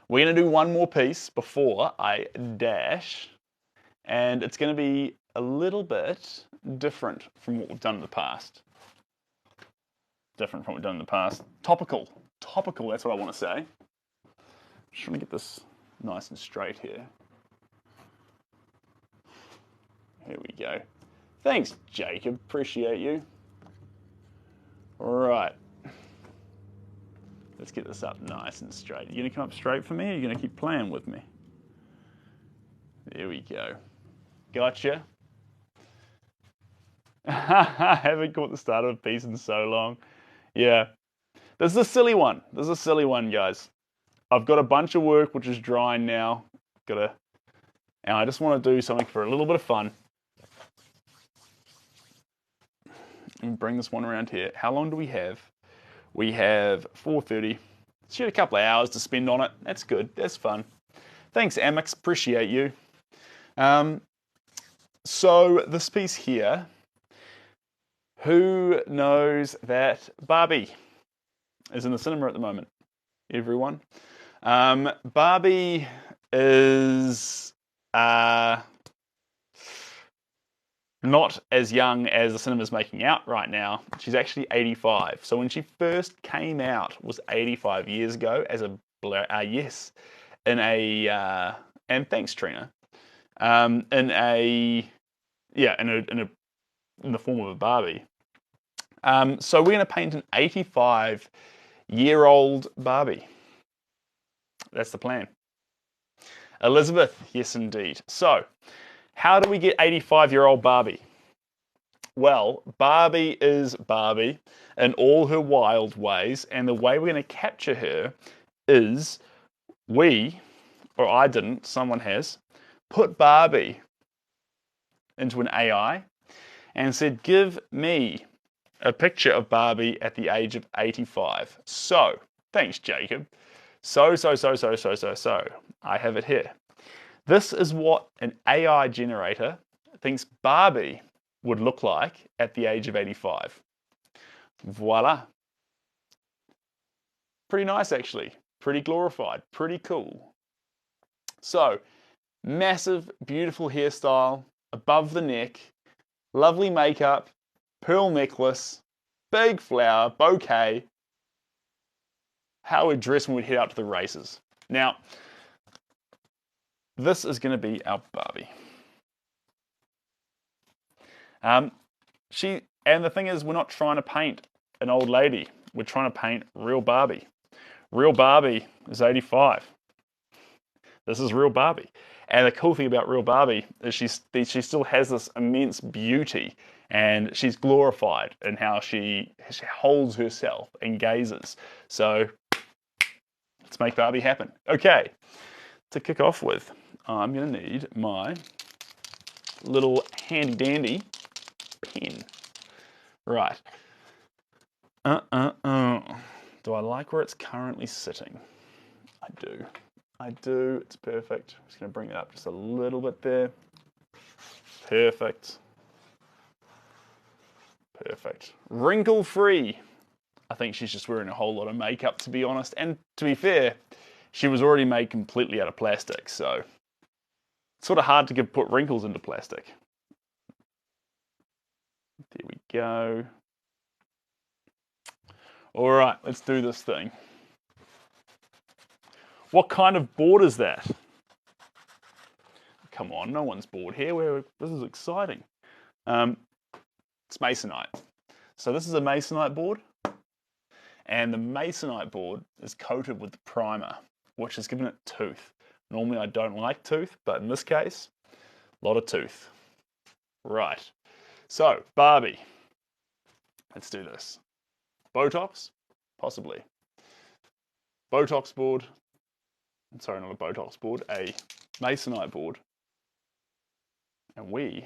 We're going to do one more piece before I dash, and it's going to be a little bit different from what we've done in the past. Topical, that's what I want to say. Just trying to get this nice and straight here. Here we go. Thanks, Jacob. Appreciate you. All right. Let's get this up nice and straight. You gonna come up straight for me, or are you gonna keep playing with me? There we go. Gotcha. I haven't caught the start of a piece in so long. Yeah. This is a silly one. This is a silly one, guys. I've got a bunch of work which is drying now. And I just want to do something for a little bit of fun. And bring this one around here. How long do we have? We have 4:30. Should a couple of hours to spend on it. That's good. That's fun. Thanks, Amex. Appreciate you. So this piece here, who knows that Barbie is in the cinema at the moment? Everyone. Barbie is not as young as the cinema's making out right now. She's actually 85. So when she first came out was 85 years ago as a yes, in a and thanks Trina, in the form of a Barbie. So we're going to paint an 85-year-old Barbie. That's the plan. Elizabeth, yes indeed. So, how do we get 85-year-old Barbie? Well, Barbie is Barbie in all her wild ways, and the way we're going to capture her is someone has, put Barbie into an AI and said, give me a picture of Barbie at the age of 85. So, thanks, Jacob. So, I have it here. This is what an AI generator thinks Barbie would look like at the age of 85. Voila. Pretty nice, actually. Pretty glorified. Pretty cool. So, massive, beautiful hairstyle, above the neck, lovely makeup, pearl necklace, big flower, bouquet. How we dress when we head out to the races. Now, this is going to be our Barbie. And the thing is, we're not trying to paint an old lady. We're trying to paint real Barbie. Real Barbie is 85. This is real Barbie. And the cool thing about real Barbie is she still has this immense beauty, and she's glorified in how she holds herself and gazes. So let's make Barbie happen. Okay, to kick off with, I'm going to need my little handy dandy pen. Right. Do I like where it's currently sitting? I do. It's perfect. I'm just going to bring it up just a little bit there. Perfect. Wrinkle-free. I think she's just wearing a whole lot of makeup, to be honest. And to be fair, she was already made completely out of plastic, so it's sort of hard to put wrinkles into plastic. There we go. All right, let's do this thing. What kind of board is that? Come on, no one's bored here. This is exciting. It's masonite. So this is a masonite board. And the masonite board is coated with primer, which has given it tooth. Normally I don't like tooth, but in this case, a lot of tooth. Right. So, Barbie. Let's do this. Botox? Possibly. Botox board. Sorry, not a Botox board, a masonite board. And we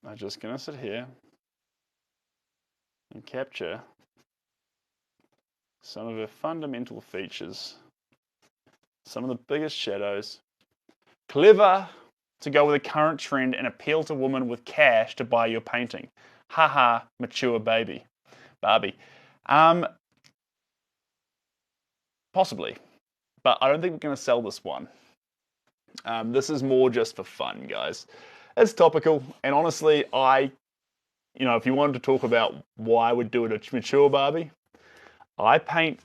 are just going to sit here and capture some of her fundamental features, some of the biggest shadows. Clever to go with a current trend and appeal to women with cash to buy your painting. Haha, mature baby. Barbie. Possibly. But I don't think we're going to sell this one. This is more just for fun, guys. It's topical, and honestly, if you wanted to talk about why I would do it a mature Barbie, I paint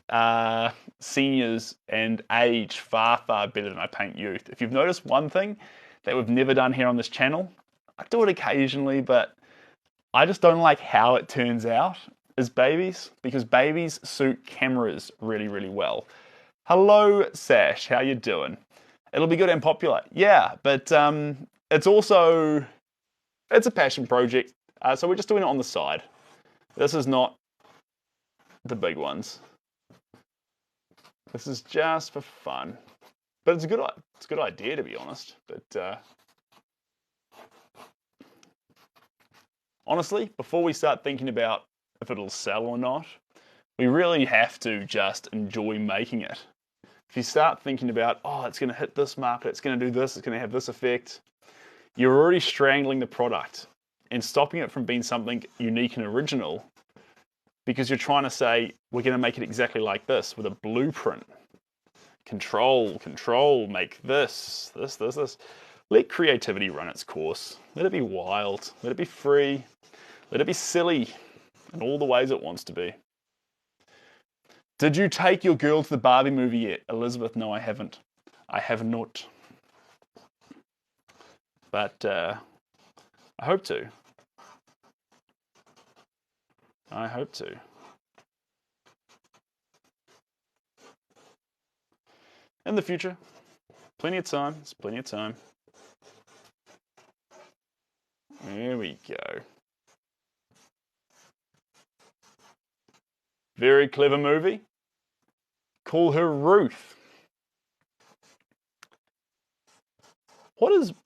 seniors and age far, far better than I paint youth. If you've noticed one thing that we've never done here on this channel, I do it occasionally, but I just don't like how it turns out as babies, because babies suit cameras really, really well. Hello, Sash, how you doing? It'll be good and popular. Yeah, but it's a passion project, so we're just doing it on the side. This is not the big ones. This is just for fun. But it's a good idea, to be honest. But honestly, before we start thinking about if it'll sell or not, we really have to just enjoy making it. If you start thinking about, oh, it's going to hit this market, it's going to do this, it's going to have this effect, you're already strangling the product and stopping it from being something unique and original, because you're trying to say, we're going to make it exactly like this with a blueprint. Control, make this. Let creativity run its course. Let it be wild. Let it be free. Let it be silly in all the ways it wants to be. Did you take your girl to the Barbie movie yet? Elizabeth, no, I haven't. I have not. But I hope to. I hope to. In the future. Plenty of time. There's plenty of time. There we go. Very clever movie. Call her Ruth.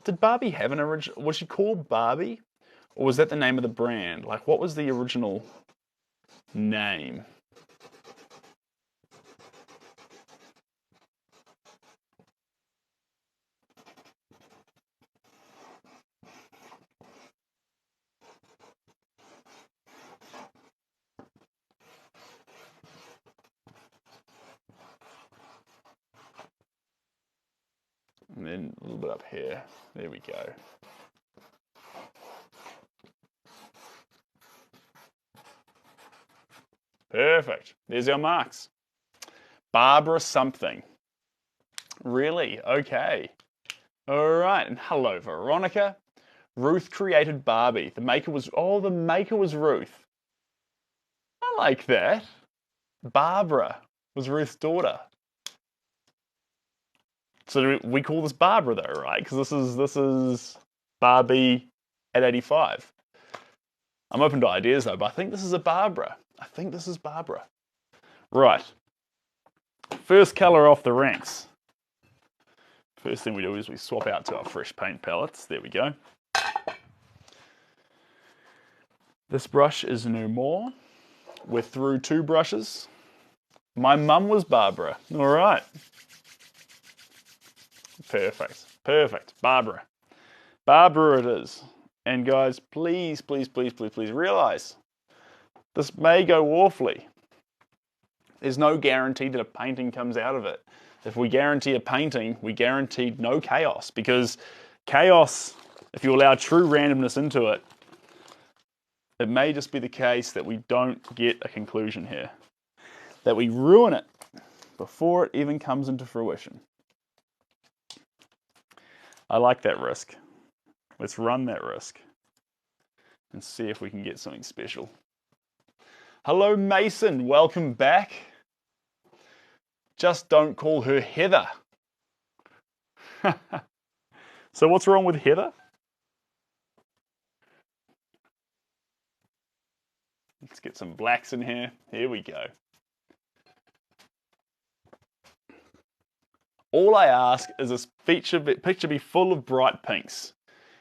Did Barbie have an original? Was she called Barbie? Or was that the name of the brand? Like, what was the original name? And then a little bit up here. There we go. Perfect. There's our marks. Barbara something. Really? Okay. All right. And hello, Veronica. Ruth created Barbie. The maker was Ruth. I like that. Barbara was Ruth's daughter. So we call this Barbara though, right? Because this is Barbie at 85. I'm open to ideas though, but I think this is a Barbara. I think this is Barbara. Right. First color off the ranks. First thing we do is we swap out to our fresh paint palettes. There we go. This brush is no more. We're through 2 brushes. My mum was Barbara. All right. Perfect. Barbara. Barbara it is. And guys, please realize this may go awfully. There's no guarantee that a painting comes out of it. If we guarantee a painting, we guarantee no chaos, because chaos, if you allow true randomness into it, it may just be the case that we don't get a conclusion here, that we ruin it before it even comes into fruition. I like that risk. Let's run that risk and see if we can get something special. Hello, Mason. Welcome back. Just don't call her Heather. So what's wrong with Heather? Let's get some blacks in here. Here we go. All I ask is this picture be full of bright pinks,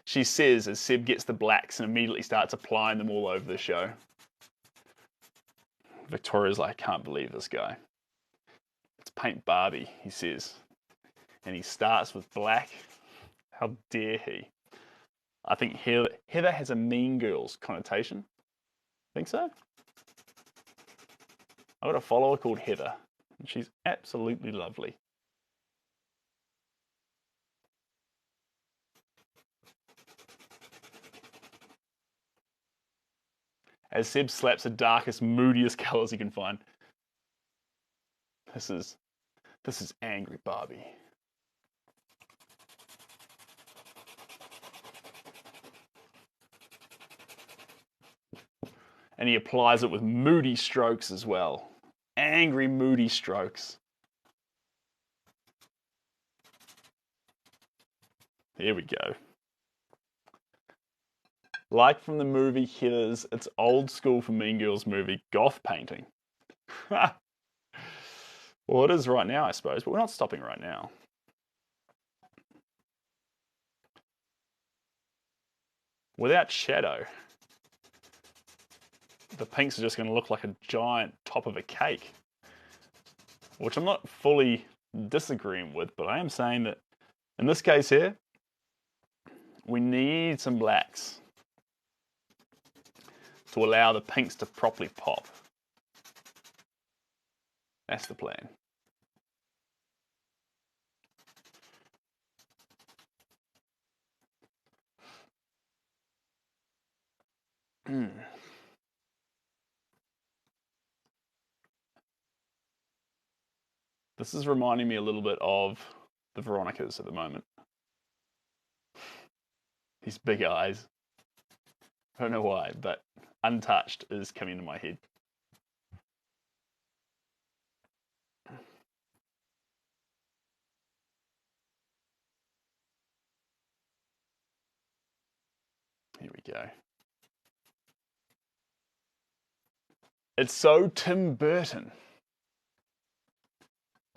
she says as Seb gets the blacks and immediately starts applying them all over the show. Victoria's like, I can't believe this guy. Let's paint Barbie, he says. And he starts with black. How dare he? I think Heather has a mean girls connotation. Think so? I've got a follower called Heather. She's absolutely lovely. As Seb slaps the darkest, moodiest colours he can find. This is angry Barbie. And he applies it with moody strokes as well. Angry, moody strokes. Here we go. Like from the movie Hitters, it's old school for Mean Girls movie, goth painting. Well, it is right now, I suppose, but we're not stopping right now. Without shadow, the pinks are just going to look like a giant top of a cake. Which I'm not fully disagreeing with, but I am saying that in this case here, we need some blacks to allow the pinks to properly pop. That's the plan. This is reminding me a little bit of the Veronicas at the moment. These big eyes. I don't know why, but Untouched is coming to my head. Here we go. It's so Tim Burton.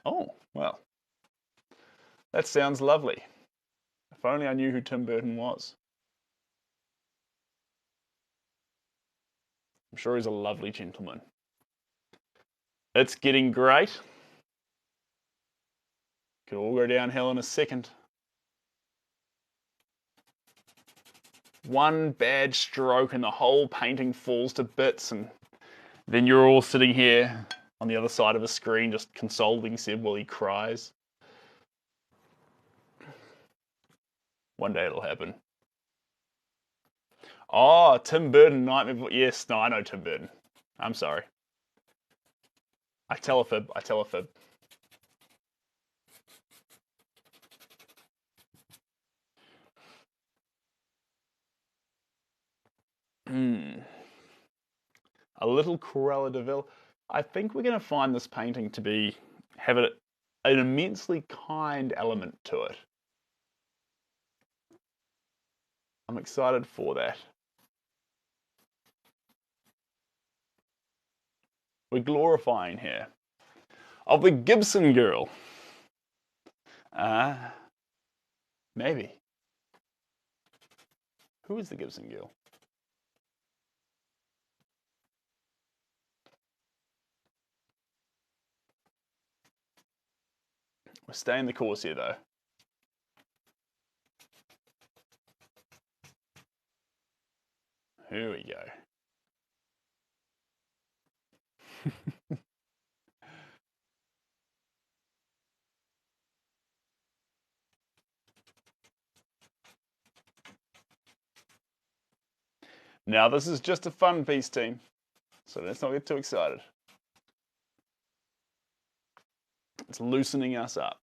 Oh, well. That sounds lovely. If only I knew who Tim Burton was. I'm sure he's a lovely gentleman. It's getting great. Could all go downhill in a second. One bad stroke and the whole painting falls to bits, and then you're all sitting here on the other side of a screen just consoling Seb while he cries. One day it'll happen. Oh, Tim Burton Nightmare. Yes, no, I know Tim Burton. I'm sorry. I tell a fib. I tell a fib. A little Cruella de Vil. I think we're going to find this painting to have an immensely kind element to it. I'm excited for that. We're glorifying here. Of the Gibson girl. Maybe. Who is the Gibson girl? We're staying the course here, though. Here we go. Now, this is just a fun piece, team, so let's not get too excited. It's loosening us up.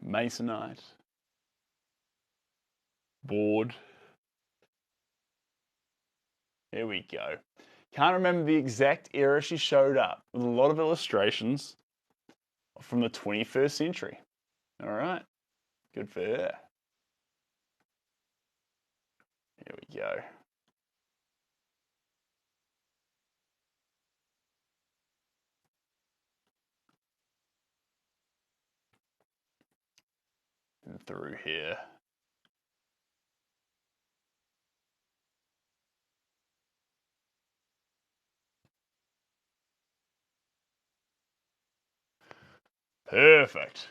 Masonite. Board. Here we go. Can't remember the exact era she showed up, with a lot of illustrations from the 21st century. All right. Good for her. Here we go. And through here. Perfect.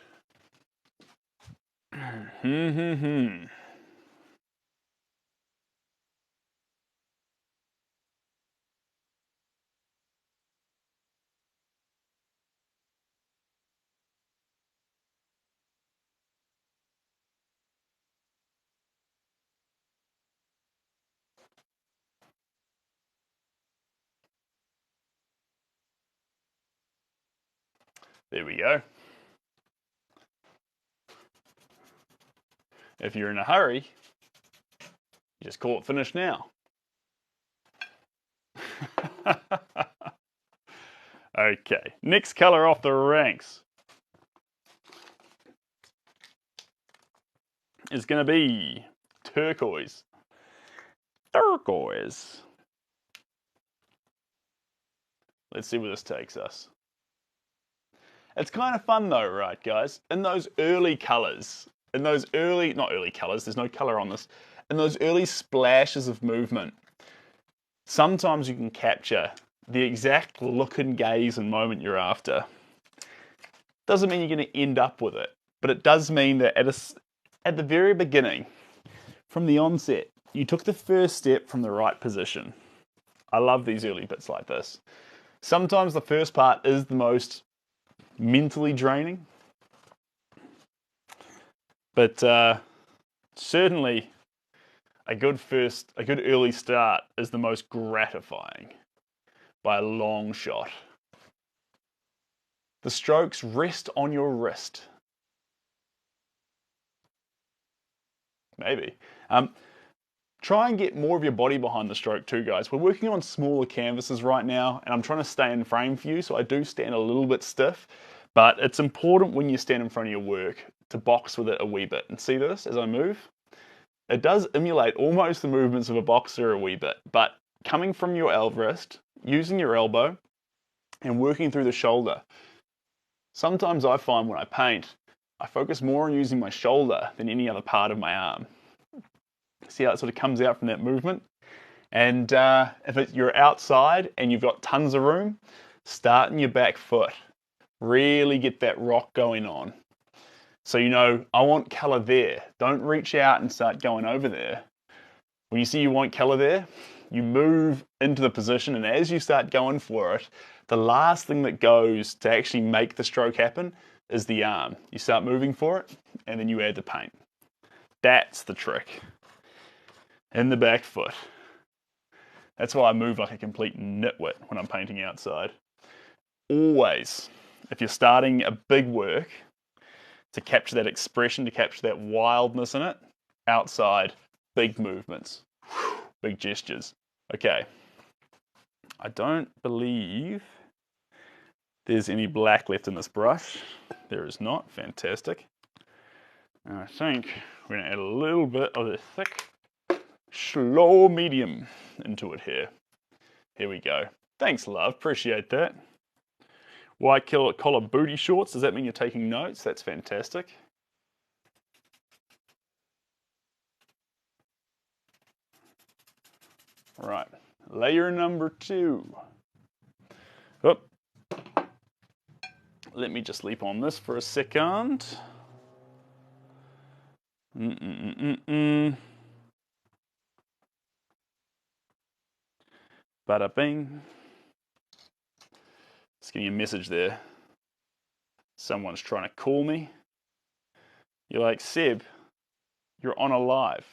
There we go. If you're in a hurry, you just call it finished now. Okay, next color off the ranks is going to be turquoise. Turquoise. Let's see where this takes us. It's kind of fun though, right, guys? In those early colors, not early colors, there's no color on this, in those early splashes of movement, sometimes you can capture the exact look and gaze and moment you're after. Doesn't mean you're going to end up with it, but it does mean that at the very beginning, from the onset, you took the first step from the right position. I love these early bits like this. Sometimes the first part is the most mentally draining, but certainly a good early start is the most gratifying by a long shot. The strokes rest on your wrist. Maybe. Try and get more of your body behind the stroke too, guys. We're working on smaller canvases right now, and I'm trying to stay in frame for you, so I do stand a little bit stiff, but it's important when you stand in front of your work to box with it a wee bit. And see this as I move? It does emulate almost the movements of a boxer a wee bit, but coming from your wrist, using your elbow, and working through the shoulder. Sometimes I find when I paint, I focus more on using my shoulder than any other part of my arm. See how it sort of comes out from that movement? And if you're outside and you've got tons of room, start in your back foot. Really get that rock going on. So you know, I want color there. Don't reach out and start going over there. When you see you want color there, you move into the position, and as you start going for it, the last thing that goes to actually make the stroke happen is the arm. You start moving for it, and then you add the paint. That's the trick. In the back foot. That's why I move like a complete nitwit when I'm painting outside. Always, if you're starting a big work, to capture that expression, to capture that wildness in it, outside, big movements, big gestures. Okay, I don't believe there's any black left in this brush. There is not. Fantastic. And I think we're going to add a little bit of the thick, slow medium into it here. Here we go. Thanks, love. Appreciate that. White collar booty shorts. Does that mean you're taking notes? That's fantastic. Right. Layer number 2. Oh. Let me just leap on this for a second. Bada bing. Just getting a message there. Someone's trying to call me. You're like, Seb, you're on a live.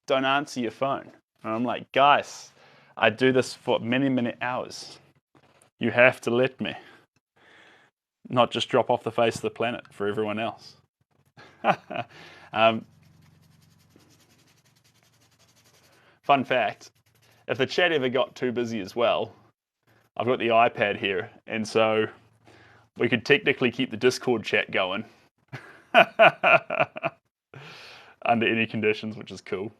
Don't answer your phone. And I'm like, guys, I do this for many, many hours. You have to let me. Not just drop off the face of the planet for everyone else. Fun fact, if the chat ever got too busy as well, I've got the iPad here, and so we could technically keep the Discord chat going under any conditions, which is cool.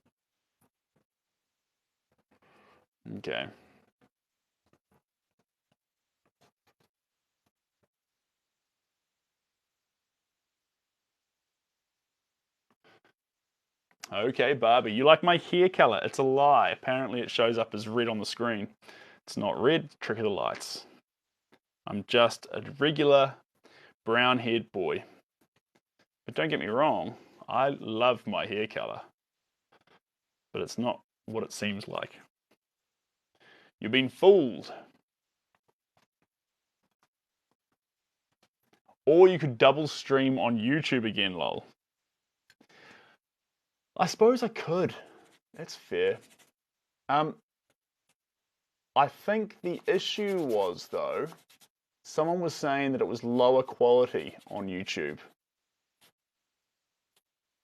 Okay. Okay, Barbie, you like my hair color? It's a lie. Apparently it shows up as red on the screen. It's not red, trick of the lights. I'm just a regular brown-haired boy. But don't get me wrong, I love my hair color, but it's not what it seems like. You've been fooled. Or you could double stream on YouTube again, lol. I suppose I could. That's fair. I think the issue was, though, someone was saying that it was lower quality on YouTube.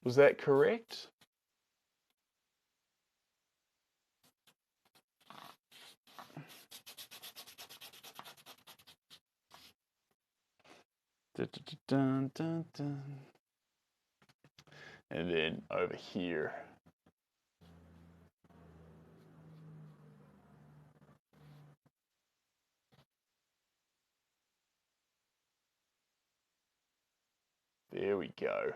Was that correct? Dun, dun, dun, dun. And then over here. There we go.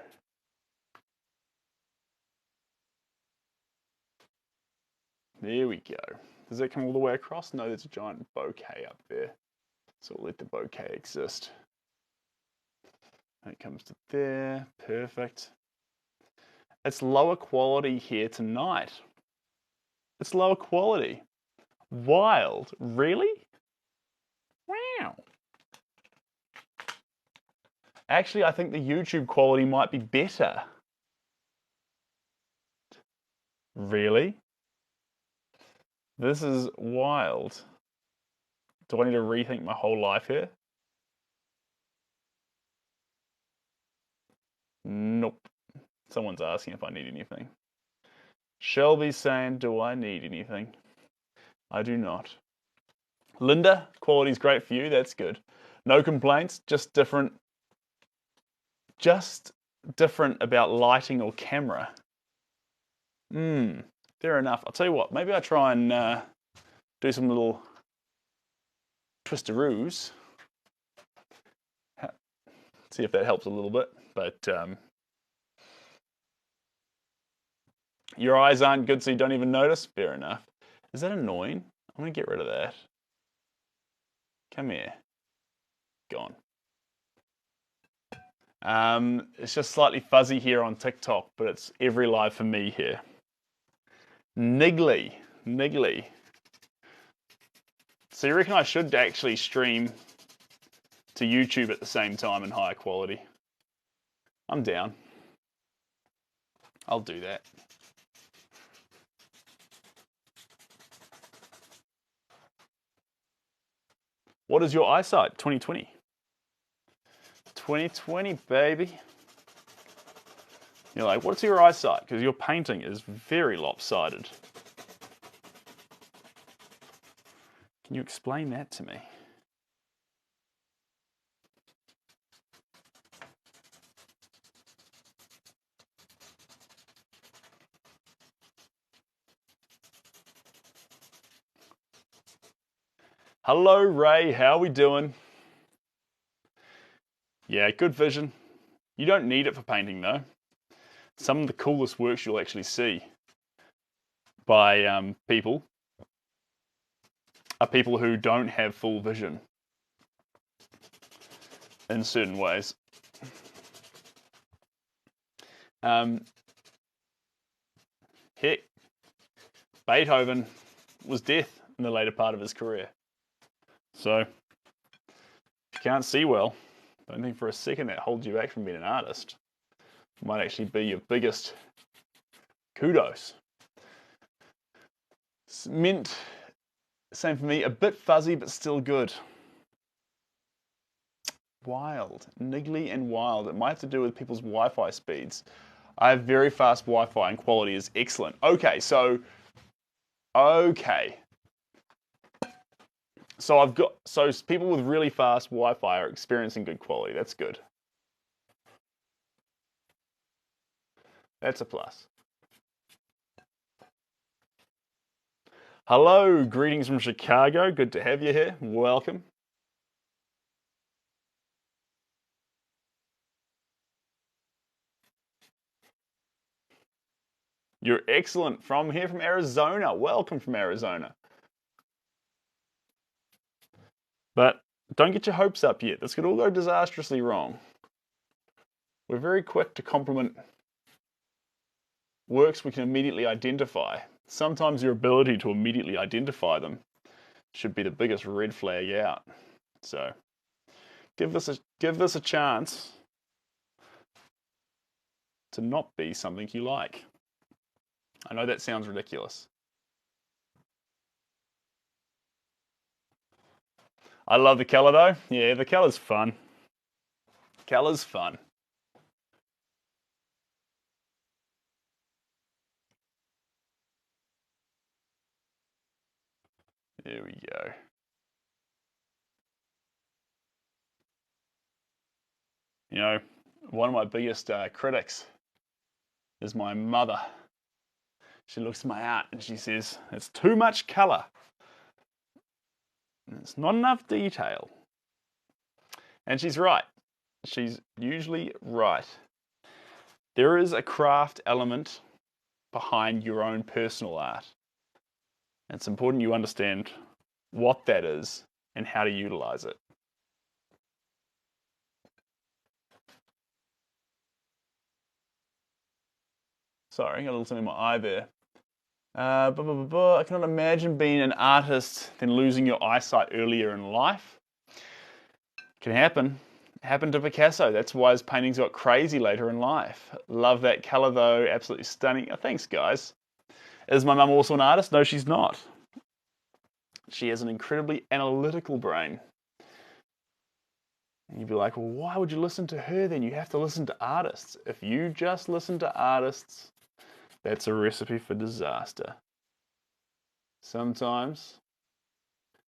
There we go. Does that come all the way across? No, there's a giant bouquet up there. So we'll let the bouquet exist. And it comes to there. Perfect. It's lower quality here tonight. It's lower quality. Wild. Really? Wow. Actually, I think the YouTube quality might be better. Really? This is wild. Do I need to rethink my whole life here? Nope. Someone's asking if I need anything. Shelby's saying, do I need anything? I do not. Linda, quality's great for you. That's good. No complaints, just different. Just different about lighting or camera. Fair enough. I'll tell you what, maybe I try and do some little twisteroos. See if that helps a little bit. But your eyes aren't good, so you don't even notice? Fair enough. Is that annoying? I'm going to get rid of that. Come here. Gone. It's just slightly fuzzy here on TikTok, but it's every live for me here. Niggly. So you reckon I should actually stream to YouTube at the same time in higher quality? I'm down. I'll do that. What is your eyesight? 2020. 2020, baby. You're like, what's your eyesight? Because your painting is very lopsided. Can you explain that to me? Hello, Ray. How are we doing? Yeah, good vision. You don't need it for painting, though. Some of the coolest works you'll actually see by people are people who don't have full vision in certain ways. Heck, Beethoven was deaf in the later part of his career. So, if you can't see well, don't think for a second that holds you back from being an artist. It might actually be your biggest kudos. Mint, same for me, a bit fuzzy but still good. Wild, niggly and wild. It might have to do with people's Wi-Fi speeds. I have very fast Wi-Fi and quality is excellent. Okay. So people with really fast Wi-Fi are experiencing good quality. That's good. That's a plus. Hello, greetings from Chicago. Good to have you here. Welcome. You're excellent from here from Arizona. Welcome from Arizona. But don't get your hopes up yet. This could all go disastrously wrong. We're very quick to compliment works we can immediately identify. Sometimes your ability to immediately identify them should be the biggest red flag out. So give this a chance to not be something you like. I know that sounds ridiculous. I love the colour though. Yeah, the colour's fun. Colour's fun. There we go. You know, one of my biggest critics is my mother. She looks at my art and she says, it's too much colour. It's not enough detail. And she's right. She's usually right. There is a craft element behind your own personal art. It's important you understand what that is and how to utilize it. Sorry, got a little something in my eye there. I cannot imagine being an artist then losing your eyesight earlier in life. Can happen. Happened to Picasso. That's why his paintings got crazy later in life. Love that colour though. Absolutely stunning. Oh, thanks, guys. Is my mum also an artist? No, she's not. She has an incredibly analytical brain. And you'd be like, well, why would you listen to her then? You have to listen to artists. If you just listen to artists, that's a recipe for disaster. Sometimes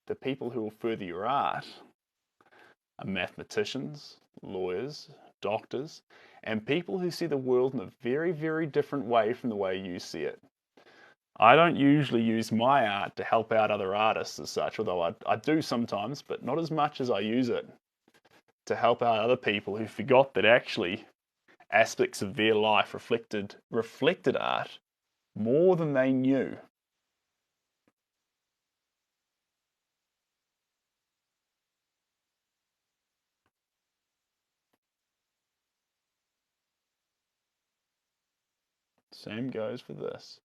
the people who will further your art are mathematicians, lawyers, doctors, and people who see the world in a very, very different way from the way you see it. I don't usually use my art to help out other artists as such, although I do sometimes, but not as much as I use it to help out other people who forgot that actually aspects of their life reflected art more than they knew. Same goes for this.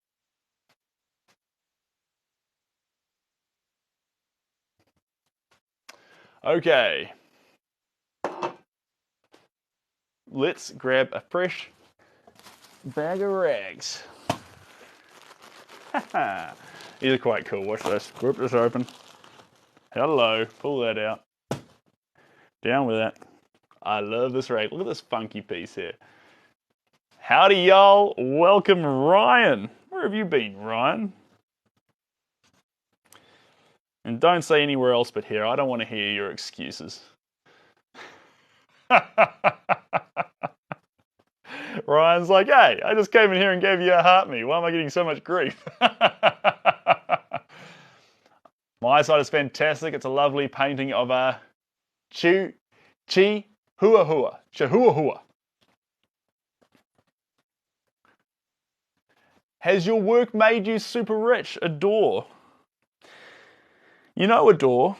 Okay. Let's grab a fresh bag of rags. These are quite cool. Watch this. Rip this open. Hello. Pull that out. Down with that. I love this rag. Look at this funky piece here. Howdy, y'all. Welcome, Ryan. Where have you been, Ryan? And don't say anywhere else but here. I don't want to hear your excuses. Ryan's like, hey, I just came in here and gave you a heart me. Why am I getting so much grief? My eyesight is fantastic. It's a lovely painting of a Chihuahua. Has your work made you super rich? Adore. You know, adore.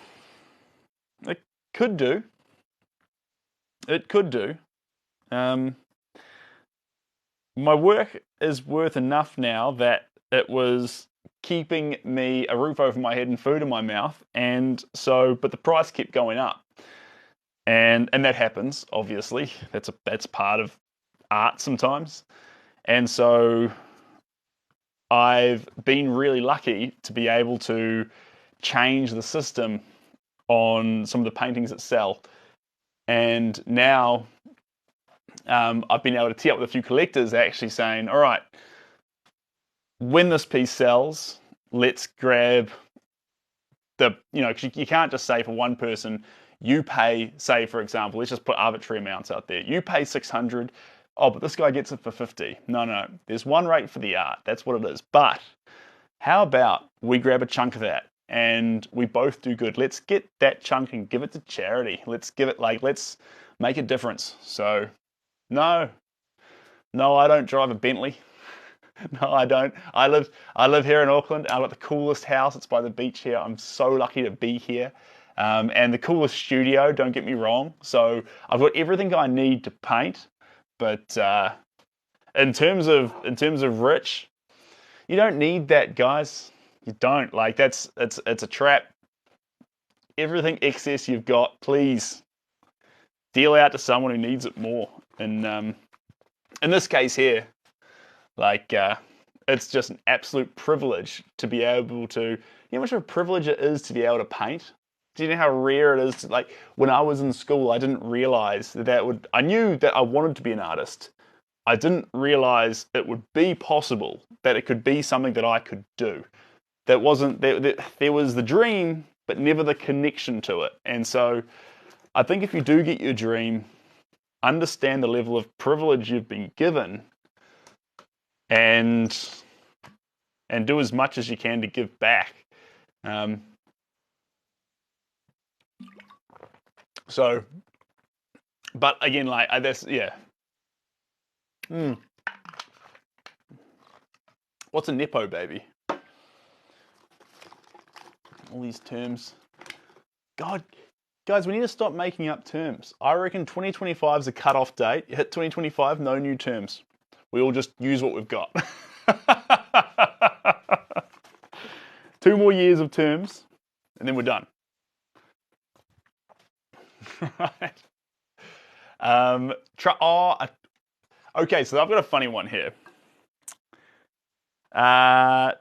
It could do. It could do. My work is worth enough now that it was keeping me a roof over my head and food in my mouth, and so, but the price kept going up, and that happens, obviously. That's part of art sometimes, and so I've been really lucky to be able to change the system on some of the paintings that sell, and now I've been able to tee up with a few collectors actually saying, all right, when this piece sells, let's grab because you can't just say for one person, you pay, say, for example, let's just put arbitrary amounts out there. You pay 600, oh, but this guy gets it for 50. No. There's one rate for the art. That's what it is. But how about we grab a chunk of that and we both do good? Let's get that chunk and give it to charity. Let's make a difference. So, no, I don't drive a Bentley. No, I don't. I live here in Auckland. I've got the coolest house. It's by the beach here. I'm so lucky to be here. And the coolest studio, don't get me wrong. So I've got everything I need to paint, but in terms of rich, you don't need that, guys. You don't. Like it's a trap. Everything excess you've got, please deal out to someone who needs it more. And in this case here, like it's just an absolute privilege to be able to. You know how much of a privilege it is to be able to paint? Do you know how rare it is? Like when I was in school, I didn't realize that. I knew that I wanted to be an artist. I didn't realize it would be possible, that it could be something that I could do. That wasn't there was the dream, but never the connection to it. And so, I think if you do get your dream, understand the level of privilege you've been given, and do as much as you can to give back. So, but again, like that's yeah. What's a nepo baby? All these terms. God, guys, we need to stop making up terms. I reckon 2025 is a cut-off date. You hit 2025, no new terms. We all just use what we've got. 2 more years of terms, and then we're done. Right. Okay, so I've got a funny one here.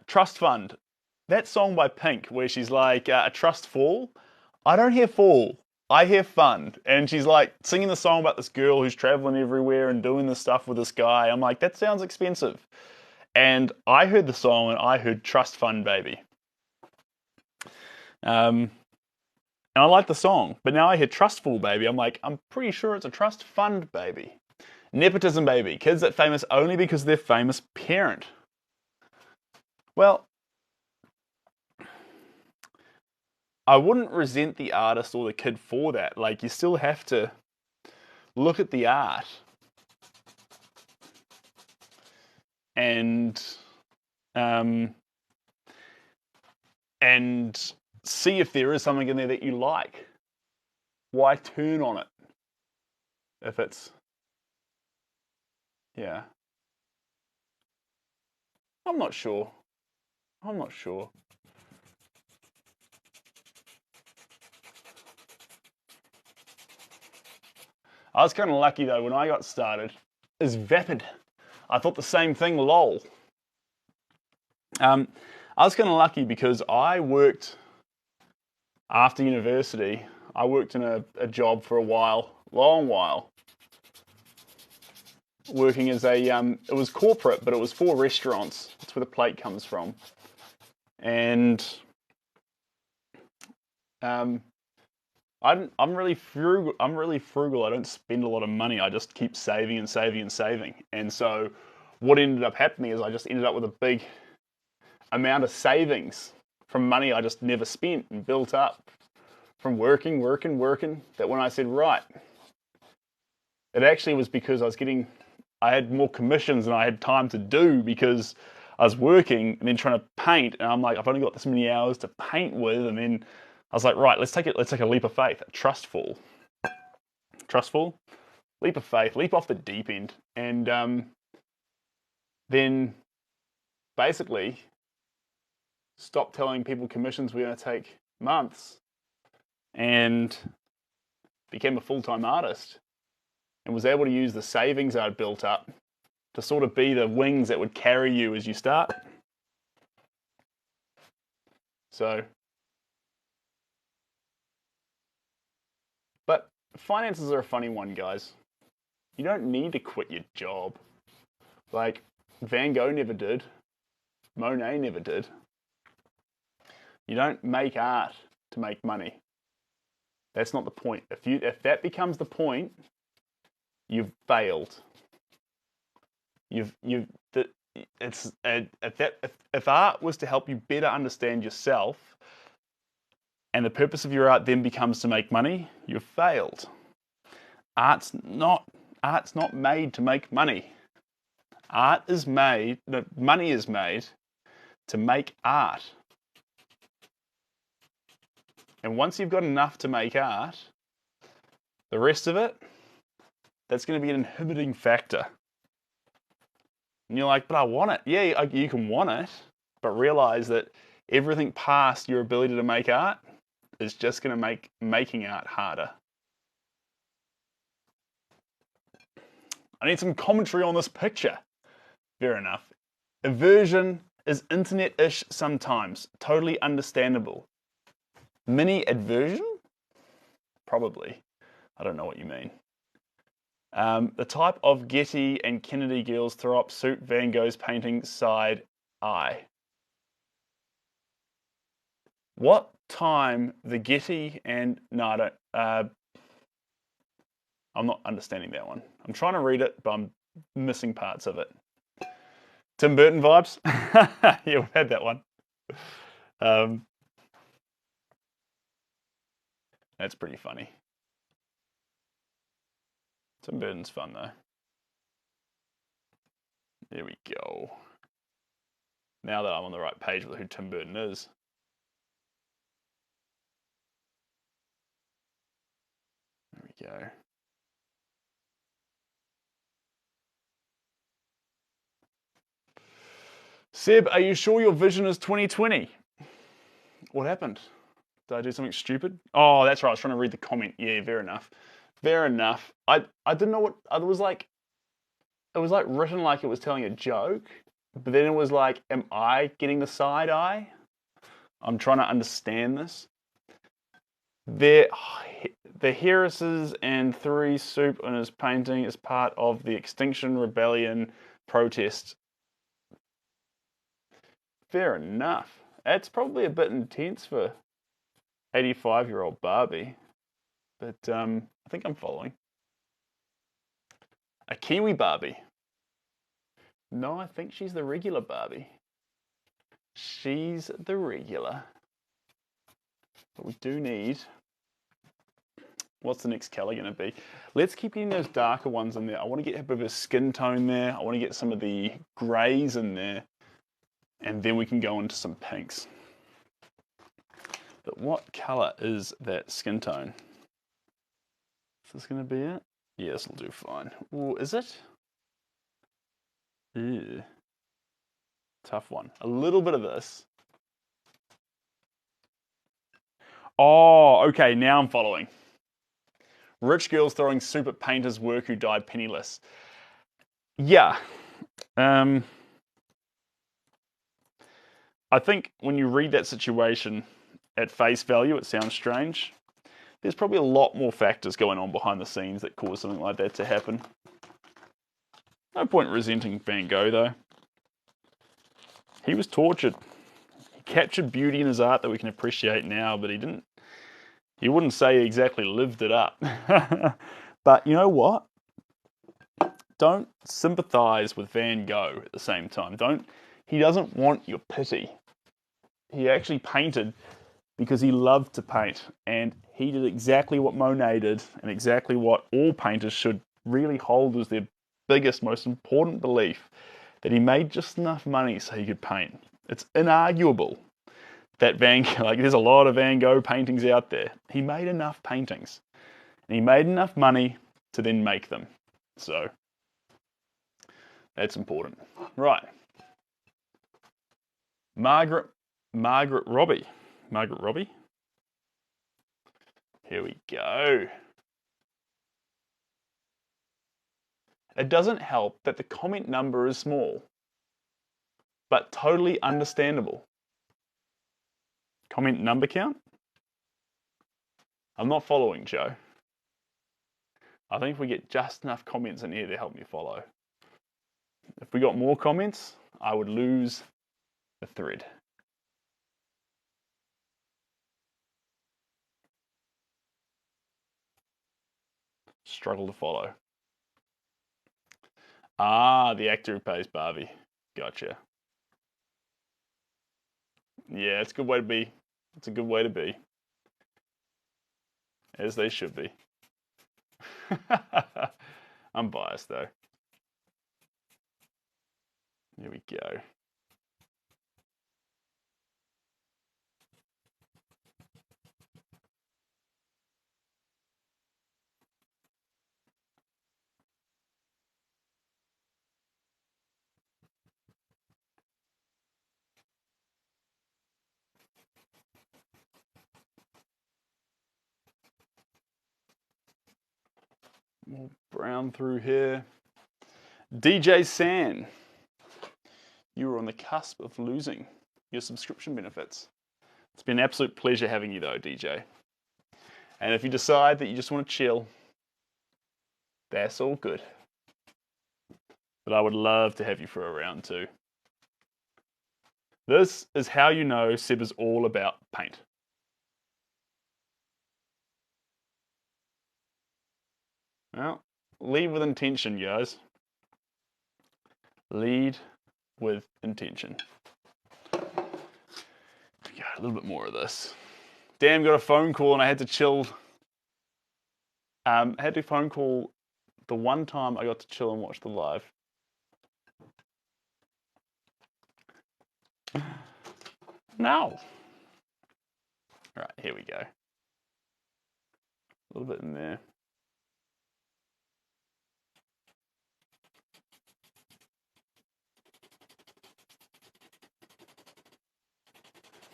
Trust Fund. That song by Pink where she's like, a trust fall. I don't hear fall. I hear fund. And she's like singing the song about this girl who's traveling everywhere and doing this stuff with this guy. I'm like, that sounds expensive. And I heard the song and I heard Trust Fund Baby. And I like the song. But now I hear Trustful Baby. I'm like, I'm pretty sure it's a trust fund baby. Nepotism baby. Kids that famous only because of their famous parent. Well, I wouldn't resent the artist or the kid for that. Like, you still have to look at the art and see if there is something in there that you like. Why turn on it if it's, yeah. I'm not sure. I was kind of lucky though when I got started. Is vapid. I thought the same thing, lol. I was kind of lucky because I worked after university. I worked in a job for a while, long while, working as a, it was corporate, but it was for restaurants. That's where the plate comes from. And I'm really frugal. I don't spend a lot of money. I just keep saving and saving and saving. And so what ended up happening is I just ended up with a big amount of savings from money I just never spent and built up from working, that when I said, right, it actually was because I had more commissions than I had time to do because I was working and then trying to paint. And I'm like, I've only got this many hours to paint with. And then I was like, right, let's take a leap of faith, a trustful, leap of faith, leap off the deep end. And then basically stop telling people commissions were going to take months and became a full-time artist and was able to use the savings I'd built up to sort of be the wings that would carry you as you start. So, but finances are a funny one, guys. You don't need to quit your job. Like, Van Gogh never did. Monet never did. You don't make art to make money. That's not the point. If that becomes the point, you've failed. If art was to help you better understand yourself, and the purpose of your art then becomes to make money, you've failed. Art's not made to make money. Money is made to make art. And once you've got enough to make art, the rest of it, that's going to be an inhibiting factor. And you're like, but I want it. Yeah, you can want it, but realize that everything past your ability to make art is just going to make making art harder. I need some commentary on this picture. Fair enough. Aversion is internet-ish sometimes. Totally understandable. Mini adversion? Probably. I don't know what you mean. The type of Getty and Kennedy girls throw up suit Van Gogh's painting side eye. What time the Getty and... No, I don't... I'm not understanding that one. I'm trying to read it, but I'm missing parts of it. Tim Burton vibes? Yeah, we've had that one. That's pretty funny. Tim Burton's fun, though. There we go. Now that I'm on the right page with who Tim Burton is. There we go. Seb, are you sure your vision is 2020? What happened? Did I do something stupid? Oh, that's right. I was trying to read the comment. Yeah, fair enough. Fair enough. I didn't know what it was like. It was like written like it was telling a joke, but then it was like, am I getting the side eye? I'm trying to understand this. The Harrises and Three Soup in his painting is part of the Extinction Rebellion protest. Fair enough. It's probably a bit intense for 85-year-old Barbie, but I think I'm following. A Kiwi Barbie. No, I think she's the regular Barbie. She's the regular. But we do need... What's the next colour going to be? Let's keep getting those darker ones in there. I want to get a bit of a skin tone there. I want to get some of the greys in there. And then we can go into some pinks. But what colour is that skin tone? Is this going to be it? Yeah, this will do fine. Ooh, is it? Ew. Tough one. A little bit of this. Oh, okay, now I'm following. Rich girls throwing soup at painters' work who died penniless. Yeah. I think when you read that situation at face value, it sounds strange. There's probably a lot more factors going on behind the scenes that cause something like that to happen. No point resenting Van Gogh, though. He was tortured. He captured beauty in his art that we can appreciate now, but he wouldn't say he exactly lived it up. But you know what? Don't sympathize with Van Gogh at the same time. He doesn't want your pity. He actually painted because he loved to paint, and he did exactly what Monet did, and exactly what all painters should really hold as their biggest, most important belief, that he made just enough money so he could paint. It's inarguable that there's a lot of Van Gogh paintings out there. He made enough paintings, and he made enough money to then make them. So, that's important. Right. Margaret Robbie. Margaret Robbie? Here we go. It doesn't help that the comment number is small, but totally understandable. Comment number count? I'm not following, Joe. I think if we get just enough comments in here to help me follow. If we got more comments, I would lose the thread. Struggle to follow. Ah, the actor who plays Barbie. Gotcha. Yeah, it's a good way to be. It's a good way to be. As they should be. I'm biased though. Here we go. More brown through here. DJ San, you were on the cusp of losing your subscription benefits. It's been an absolute pleasure having you though, DJ. And if you decide that you just want to chill, that's all good. But I would love to have you for a round too. This is how you know Seb is all about paint. Well, lead with intention, guys. Lead with intention. Yeah, a little bit more of this. Damn, got a phone call and I had to chill. Had to phone call the one time I got to chill and watch the live. No. Right, here we go. A little bit in there.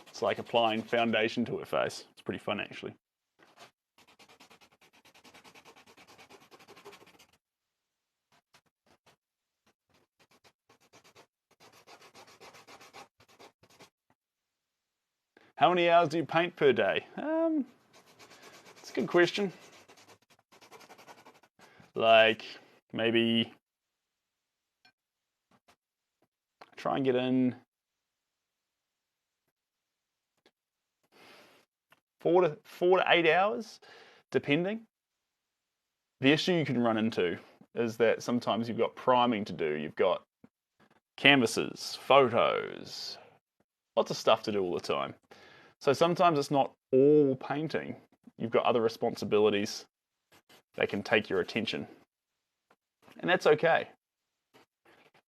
It's like applying foundation to her face. It's pretty fun, actually. How many hours do you paint per day? It's a good question. Like, maybe try and get in 4 to 8 hours, depending. The issue you can run into is that sometimes you've got priming to do. You've got canvases, photos, lots of stuff to do all the time. So sometimes it's not all painting. You've got other responsibilities that can take your attention. And that's okay.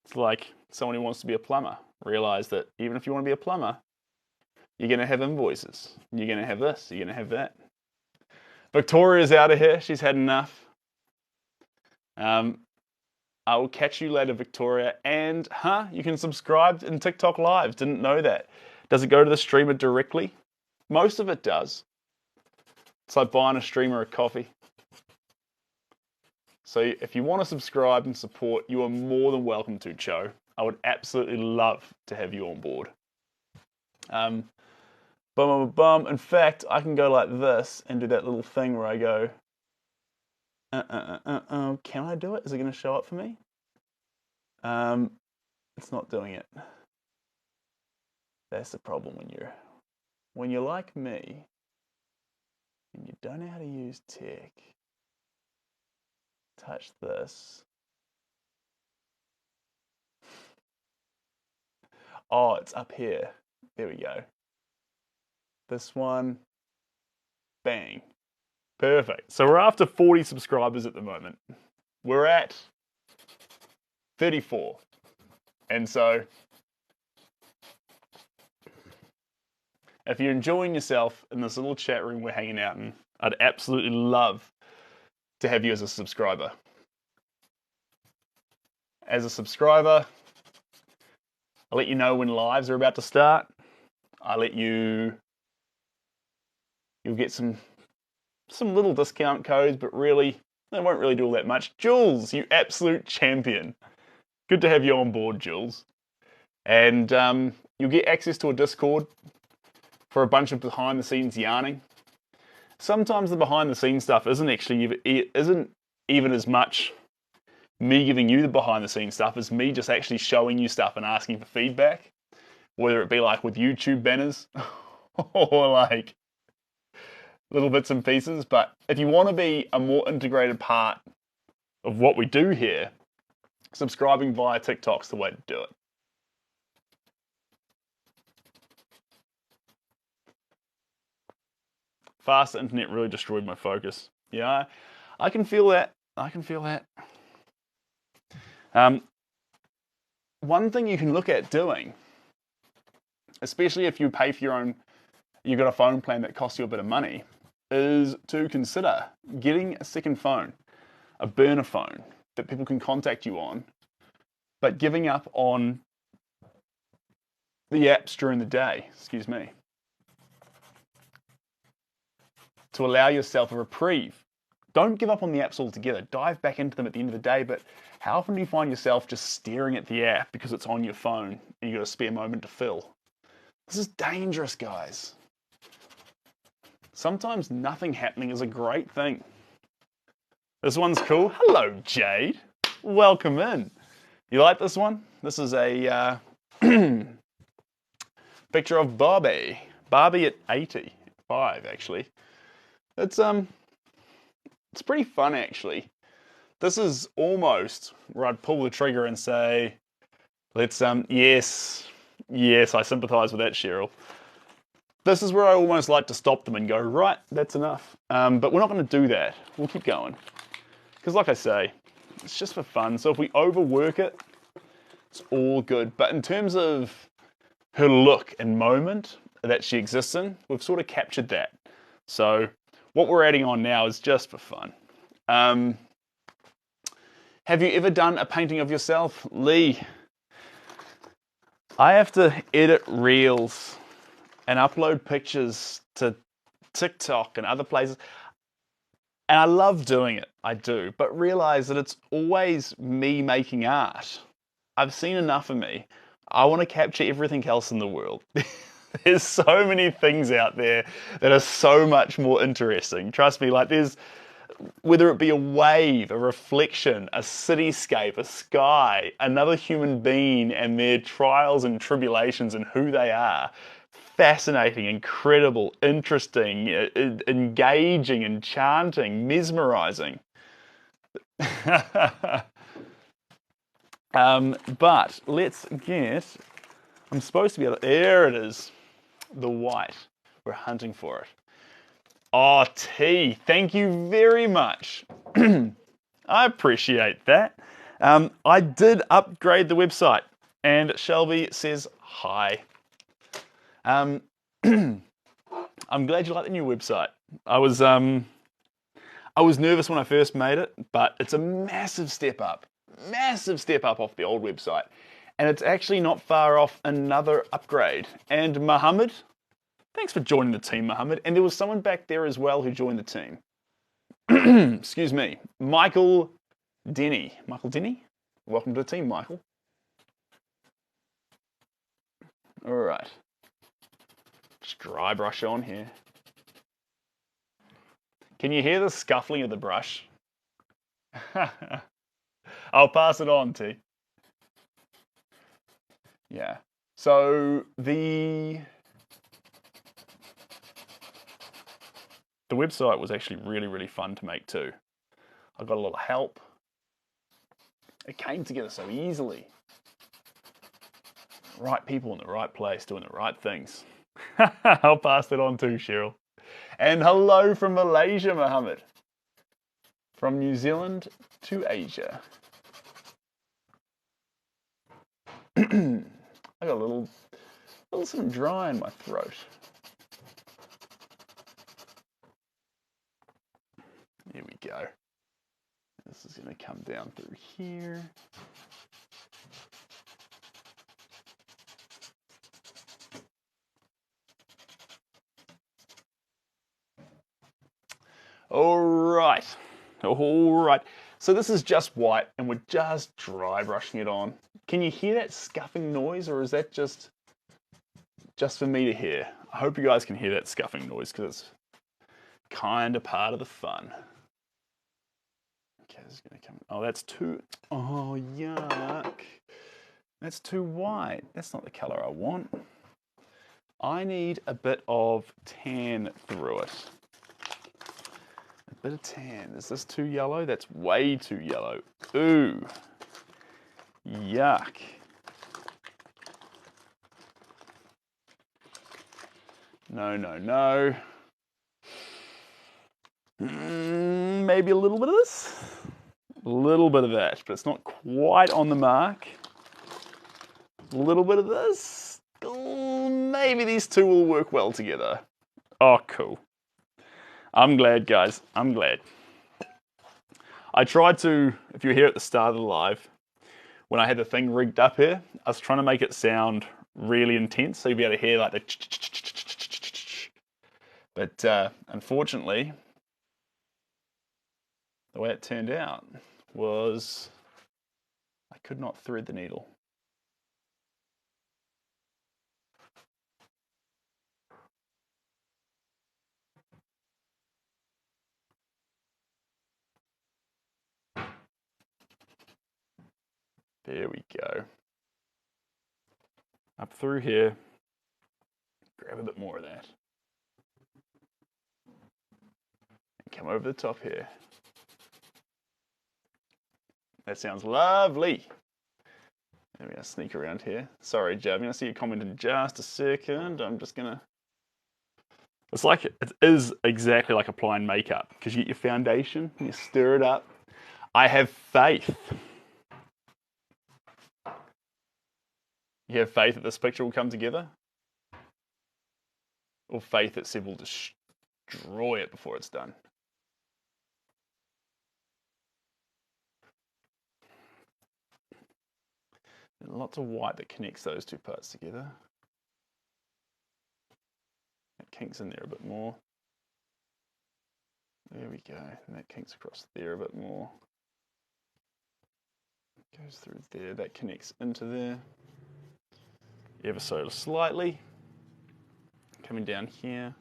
It's like someone who wants to be a plumber. Realize that even if you want to be a plumber, you're going to have invoices. You're going to have this. You're going to have that. Victoria's out of here. She's had enough. I will catch you later, Victoria. And, you can subscribe in TikTok Live. Didn't know that. Does it go to the streamer directly? Most of it does. It's like buying a streamer a coffee. So if you want to subscribe and support, you are more than welcome to, Cho. I would absolutely love to have you on board. Bum, bum, bum. In fact, I can go like this and do that little thing where I go, can I do it? Is it going to show up for me? It's not doing it. That's the problem when you're like me and you don't know how to use tech. Touch this. Oh, it's up here. There we go. This one. Bang. Perfect. So we're after 40 subscribers at the moment. We're at 34. And so if you're enjoying yourself in this little chat room we're hanging out in, I'd absolutely love to have you as a subscriber. As a subscriber, I'll let you know when lives are about to start. You'll get some little discount codes, but really, they won't really do all that much. Jules, you absolute champion. Good to have you on board, Jules. And you'll get access to a Discord for a bunch of behind-the-scenes yarning. Sometimes the behind-the-scenes stuff isn't even as much me giving you the behind-the-scenes stuff as me just actually showing you stuff and asking for feedback, whether it be like with YouTube banners or like little bits and pieces. But if you want to be a more integrated part of what we do here, subscribing via TikTok's the way to do it. Fast internet really destroyed my focus. Yeah, I can feel that. One thing you can look at doing, especially if you pay for your own, you've got a phone plan that costs you a bit of money, is to consider getting a second phone, a burner phone that people can contact you on, but giving up on the apps during the day, to allow yourself a reprieve don't give up on the apps altogether. Dive back into them at the end of the day, but how often do you find yourself just staring at the app because it's on your phone and you've got a spare moment to fill? This is dangerous, guys. Sometimes nothing happening is a great thing. This one's cool. Hello, Jade. Welcome in. You like this one? This is a picture of Barbie. Barbie at 85, actually. It's pretty fun, actually. This is almost where I'd pull the trigger and say, let's, yes, I sympathise with that, Cheryl. This is where I almost like to stop them and go, right, that's enough. But we're not going to do that. We'll keep going. Because like I say, it's just for fun. So if we overwork it, it's all good. But in terms of her look and moment that she exists in, we've sort of captured that. So what we're adding on now is just for fun. Have you ever done a painting of yourself? Lee, I have to edit reels and upload pictures to TikTok and other places. And I love doing it, I do, but realize that it's always me making art. I've seen enough of me. I want to capture everything else in the world. There's so many things out there that are so much more interesting. Trust me, like there's, whether it be a wave, a reflection, a cityscape, a sky, another human being and their trials and tribulations and who they are. Fascinating, incredible, interesting, engaging, enchanting, mesmerizing. But let's get, I'm supposed to be able to, there it is, the white. We're hunting for it. Oh, T, thank you very much. I appreciate that. I did upgrade the website, and Shelby says hi. I'm glad you like the new website. I was nervous when I first made it, but it's a massive step up off the old website. And it's actually not far off another upgrade. And Mohammed, thanks for joining the team, Mohammed. And there was someone back there as well who joined the team. Excuse me, Michael Denny. Michael Denny? Welcome to the team, Michael. All right. Just dry brush on here. Can you hear the scuffling of the brush? I'll pass it on, T. Yeah. So the website was actually really, really fun to make too. I got a lot of help. It came together so easily. Right people in the right place doing the right things. I'll pass that on too, Cheryl. And hello from Malaysia, Mohammed. From New Zealand to Asia. I got a little something dry in my throat. Here we go. This is going to come down through here. All right. So this is just white and we're just dry brushing it on. Can you hear that scuffing noise or is that just for me to hear? I hope you guys can hear that scuffing noise because it's kind of part of the fun. Okay, this is going to come. Oh, that's too. Oh, yuck. That's too white. That's not the color I want. I need a bit of tan through it. Bit of tan. Is this too yellow? That's way too yellow. Ooh. Yuck. No. Maybe a little bit of this. A little bit of that, but it's not quite on the mark. A little bit of this. Oh, maybe these two will work well together. Oh, cool. I'm glad, guys. I'm glad. I tried to, if you were here at the start of the live, when I had the thing rigged up here, I was trying to make it sound really intense, so you'd be able to hear like the but unfortunately, the way it turned out was I could not thread the needle. There we go. Up through here, grab a bit more of that. And come over the top here. That sounds lovely. Let me sneak around here. Sorry, Jeb, I'm going to see you comment in just a second. I'm just going to... It's like, it is exactly like applying makeup, because you get your foundation, and you stir it up. I have faith. You have faith that this picture will come together? Or faith that Seb will destroy it before it's done? And lots of white that connects those two parts together. That kinks in there a bit more. There we go. And that kinks across there a bit more. Goes through there. That connects into there. Ever so slightly. Coming down here.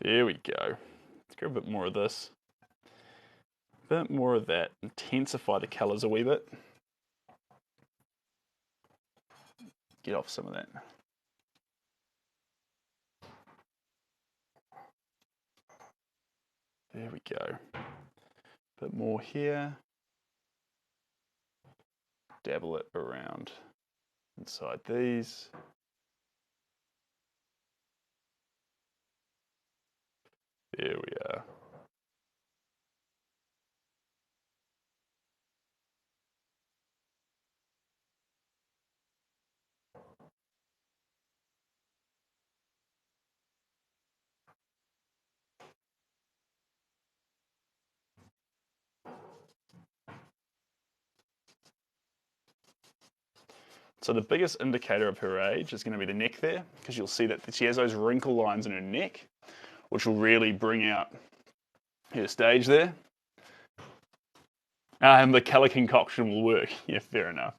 There we go. Let's grab a bit more of this. A bit more of that. Intensify the colours a wee bit. Get off some of that. There we go. A bit more here. Dabble it around inside these. There we are. So the biggest indicator of her age is going to be the neck there, because you'll see that she has those wrinkle lines in her neck, which will really bring out her stage there. And the colour concoction will work. Yeah, fair enough.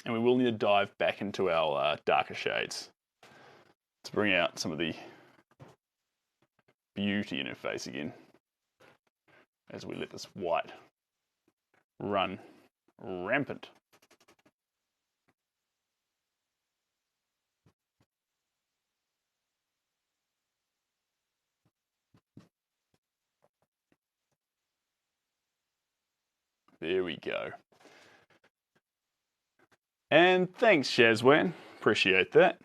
And we will need to dive back into our darker shades to bring out some of the beauty in her face again as we let this white run rampant. There we go. And thanks, Shazwan. Appreciate that.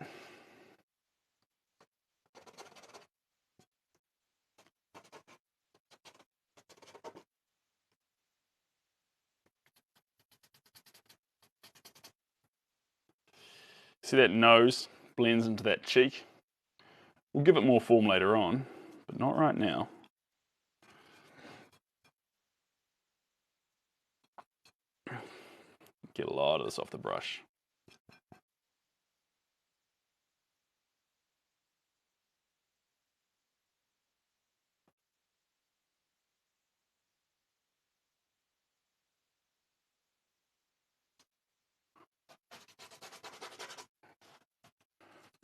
See that nose blends into that cheek? We'll give it more form later on, but not right now. Get a lot of this off the brush.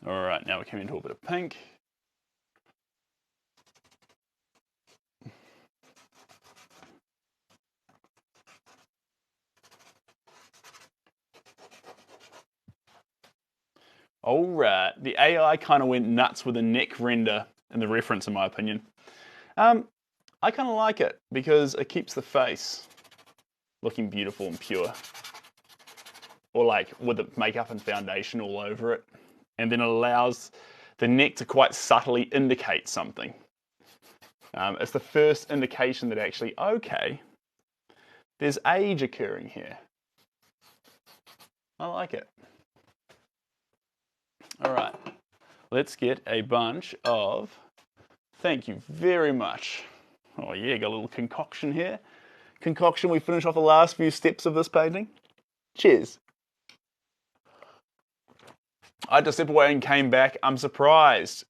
All right, now we're coming into a bit of pink. All right, the AI kind of went nuts with the neck render and the reference, in my opinion. I kind of like it because it keeps the face looking beautiful and pure. Or like with the makeup and foundation all over it. And then it allows the neck to quite subtly indicate something. It's the first indication that actually, okay, there's age occurring here. I like it. All right, Let's get a bunch of, thank you very much. Oh yeah, got a little concoction here. Concoction, we finish off the last few steps of this painting. Cheers. I had to step away and came back. I'm surprised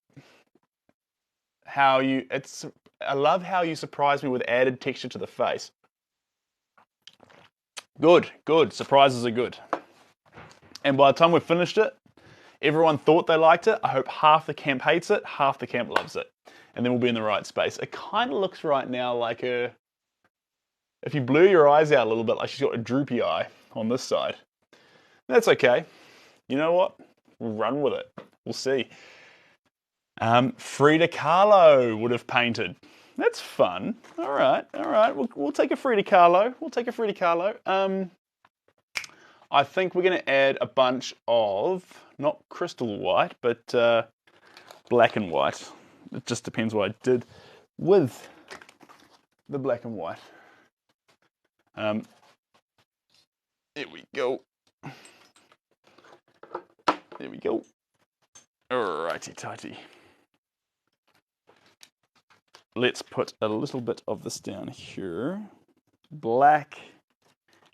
how I love how you surprised me with added texture to the face. Good, good. Surprises are good. And by the time we've finished it, everyone thought they liked it. I hope half the camp hates it, half the camp loves it. And then we'll be in the right space. It kind of looks right now like if you blur your eyes out a little bit, like she's got a droopy eye on this side. That's okay. You know what? We'll run with it. We'll see. Frida Kahlo would have painted. That's fun. All right. We'll take a Frida Kahlo. I think we're going to add a bunch of, not crystal white, but black and white. It just depends what I did with the black and white. There we go. Alrighty tighty. Let's put a little bit of this down here. Black,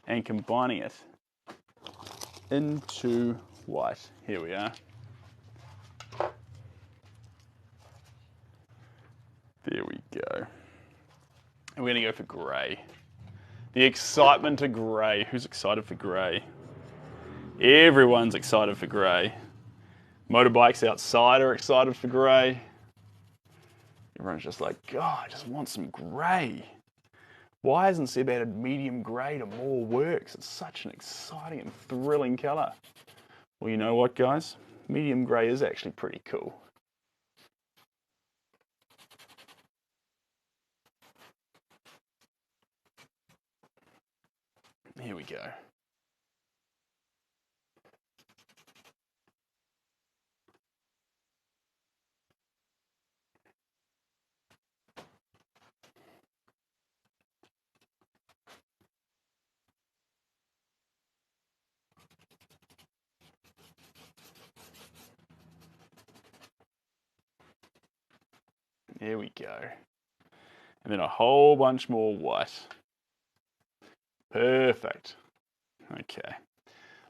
and combining it into white. Here we are. There we go. And we're going to go for grey. The excitement of grey. Who's excited for grey? Everyone's excited for grey. Motorbikes outside are excited for grey. Everyone's just like, God, I just want some grey. Why hasn't Seb added medium grey to more works? It's such an exciting and thrilling colour. Well, you know what, guys? Medium grey is actually pretty cool. Here we go. There we go. And then a whole bunch more white. Perfect. Okay.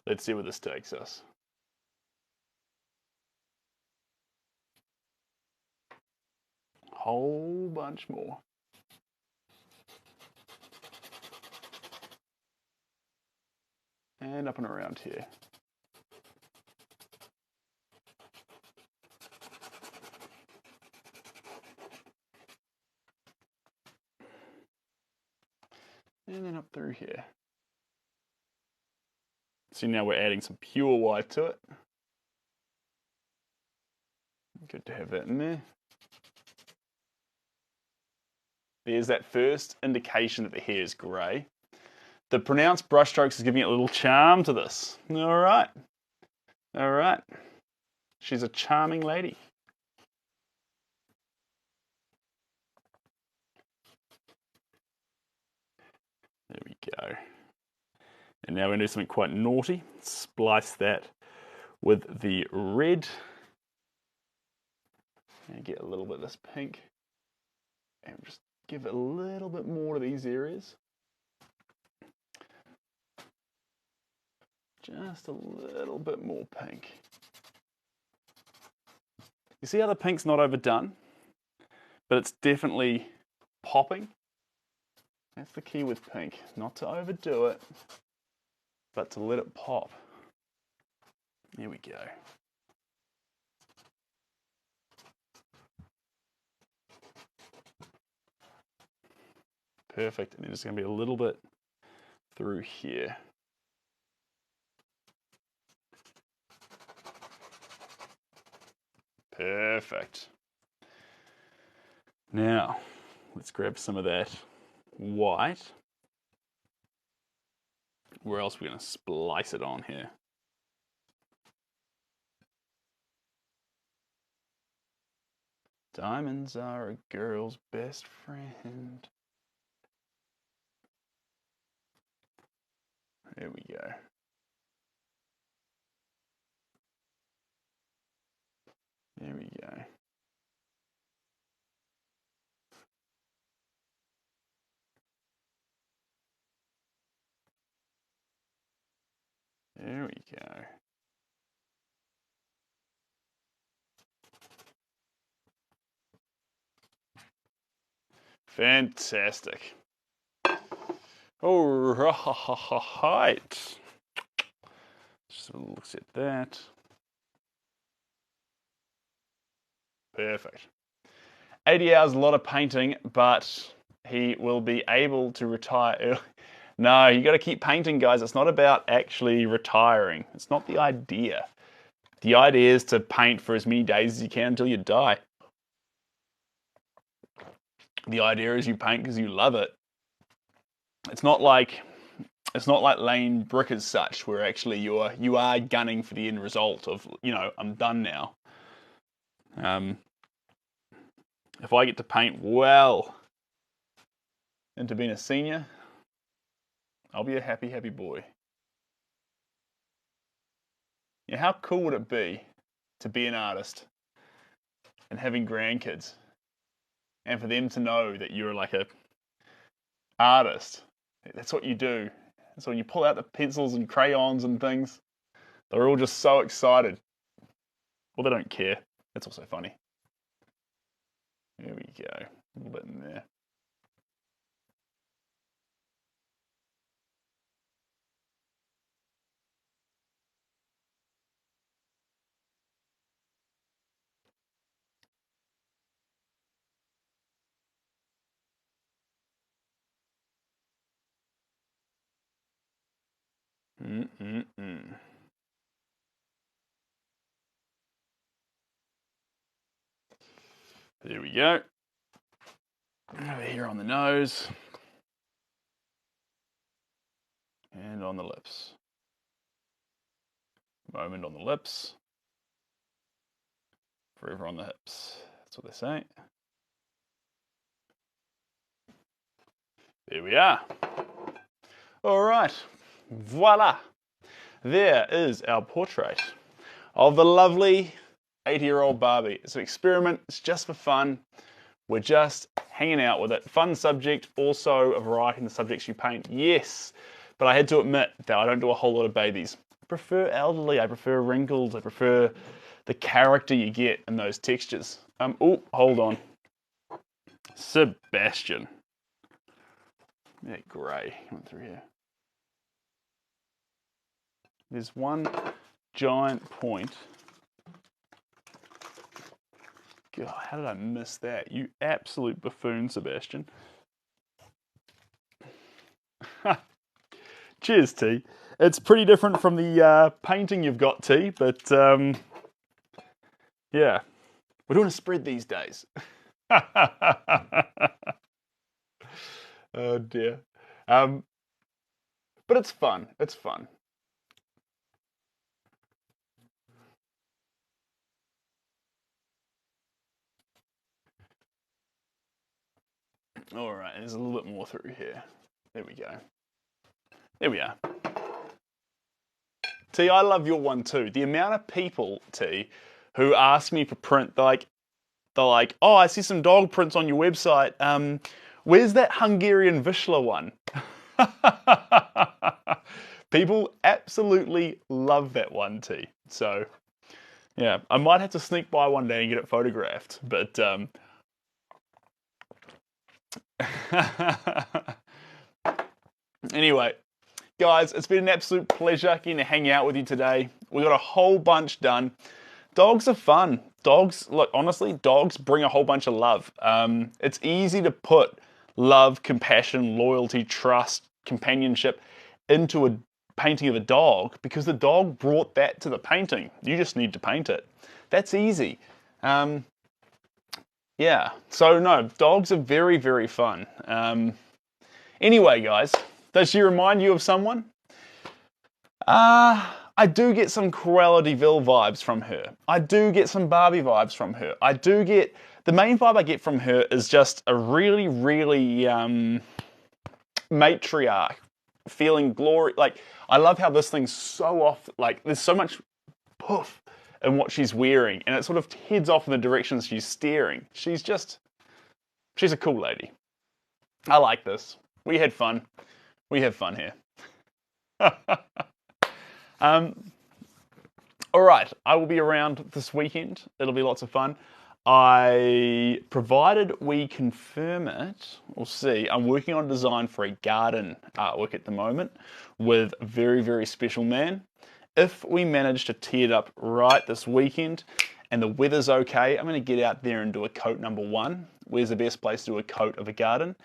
Let's see where this takes us. Whole bunch more. And up and around here. And then up through here. See, now we're adding some pure white to it. Good to have that in there. There's that first indication that the hair is grey. The pronounced brush strokes is giving it a little charm to this. All right. All right. She's a charming lady. There we go. And now we're going to do something quite naughty. Splice that with the red. And get a little bit of this pink. And just give it a little bit more to these areas. Just a little bit more pink. You see how the pink's not overdone? But it's definitely popping. That's the key with pink. Not to overdo it, but to let it pop. There we go. Perfect. And then there's going to be a little bit through here. Perfect. Now, let's grab some of that white. Where else are we going to splice it on here? Diamonds are a girl's best friend. There we go. There we go. There we go. Fantastic. All right. Just have a look at that. Perfect. 80 hours, a lot of painting, but he will be able to retire early. No, you got to keep painting, guys. It's not about actually retiring. It's not the idea. The idea is to paint for as many days as you can until you die. The idea is you paint because you love it. It's not like laying brick as such, where actually you are gunning for the end result of, I'm done now. If I get to paint well into being a senior, I'll be a happy, happy boy. Yeah, how cool would it be to be an artist and having grandkids, and for them to know that you're like a artist? That's what you do. So when you pull out the pencils and crayons and things, they're all just so excited. Well, they don't care. That's also funny. There we go. A little bit in there. There we go. Over here on the nose. And on the lips. Moment on the lips. Forever on the hips. That's what they say. There we are. All right. Voila. There is our portrait of the lovely 80-year-old Barbie. It's an experiment. It's just for fun. We're just hanging out with it. Fun subject. Also a variety in the subjects you paint. Yes. But I had to admit that I don't do a whole lot of babies. I prefer elderly. I prefer wrinkles. I prefer the character you get in those textures. Oh, hold on. Sebastian. That grey coming through here. There's one giant point. God, how did I miss that? You absolute buffoon, Sebastian. Cheers, T. It's pretty different from the painting you've got, T, but yeah. We're doing a spread these days. Oh, dear. But it's fun. It's fun. All right, there's a little bit more through here. There we go. There we are. T, I love your one too. The amount of people, T, who ask me for print, they're like, oh, I see some dog prints on your website. Where's that Hungarian Vizsla one? People absolutely love that one, T. So, yeah, I might have to sneak by one day and get it photographed, but anyway, guys, it's been an absolute pleasure getting to hang out with you today. We got a whole bunch done. Dogs are fun. Dogs, look, honestly, dogs bring a whole bunch of love. It's easy to put love, compassion, loyalty, trust, companionship into a painting of a dog because the dog brought that to the painting. You just need to paint it. That's easy. Yeah, so no, dogs are very, very fun. Anyway, guys, does she remind you of someone? I do get some Cruella de Vil vibes from her. I do get some Barbie vibes from her. The main vibe I get from her is just a really, really matriarch, feeling glory. Like, I love how this thing's so off, like, there's so much poof in what she's wearing, and it sort of heads off in the direction she's steering. She's a cool lady. I like this. We had fun. We have fun here. All right, I will be around this weekend. It'll be lots of fun. Provided we confirm it, we'll see. I'm working on design for a garden artwork at the moment with a very, very special man. If we manage to tee it up right this weekend and the weather's okay, I'm going to get out there and do a coat number 1. Where's the best place to do a coat of a garden?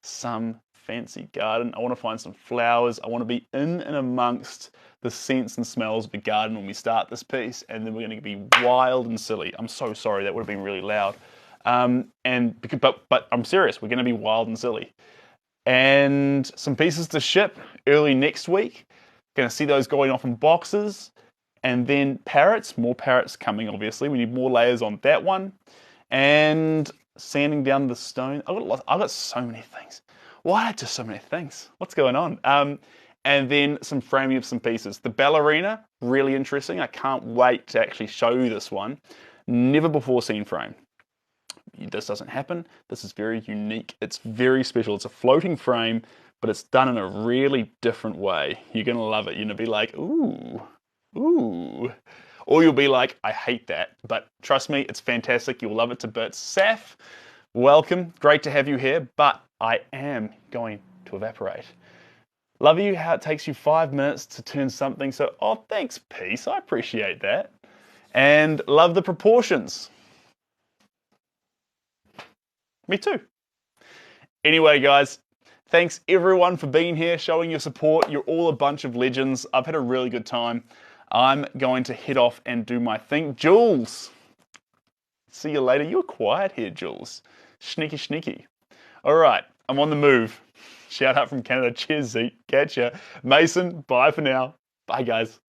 Some fancy garden. I want to find some flowers. I want to be in and amongst the scents and smells of the garden when we start this piece, and then we're going to be wild and silly. I'm so sorry, that would have been really loud. But I'm serious, we're going to be wild and silly. And some pieces to ship early next week. Going to see those going off in boxes. And then parrots, more parrots coming obviously. We need more layers on that one. And sanding down the stone. I've got so many things. Why are just so many things? What's going on? And then some framing of some pieces. The ballerina, really interesting. I can't wait to actually show you this one. Never before seen frame. This doesn't happen. This is very unique. It's very special. It's a floating frame, but it's done in a really different way. You're going to love it. You're going to be like, ooh, ooh. Or you'll be like, I hate that. But trust me, it's fantastic. You'll love it to bits. Saf, welcome. Great to have you here, but I am going to evaporate. Love you how it takes you 5 minutes to turn something so, oh, thanks, Peace. I appreciate that. And love the proportions. Me too. Anyway, guys, thanks everyone for being here, showing your support. You're all a bunch of legends. I've had a really good time. I'm going to head off and do my thing. Jules, see you later. You're quiet here, Jules. Sneaky, sneaky. All right, I'm on the move. Shout out from Canada. Cheers, Zeke. Catch ya. Mason, bye for now. Bye, guys.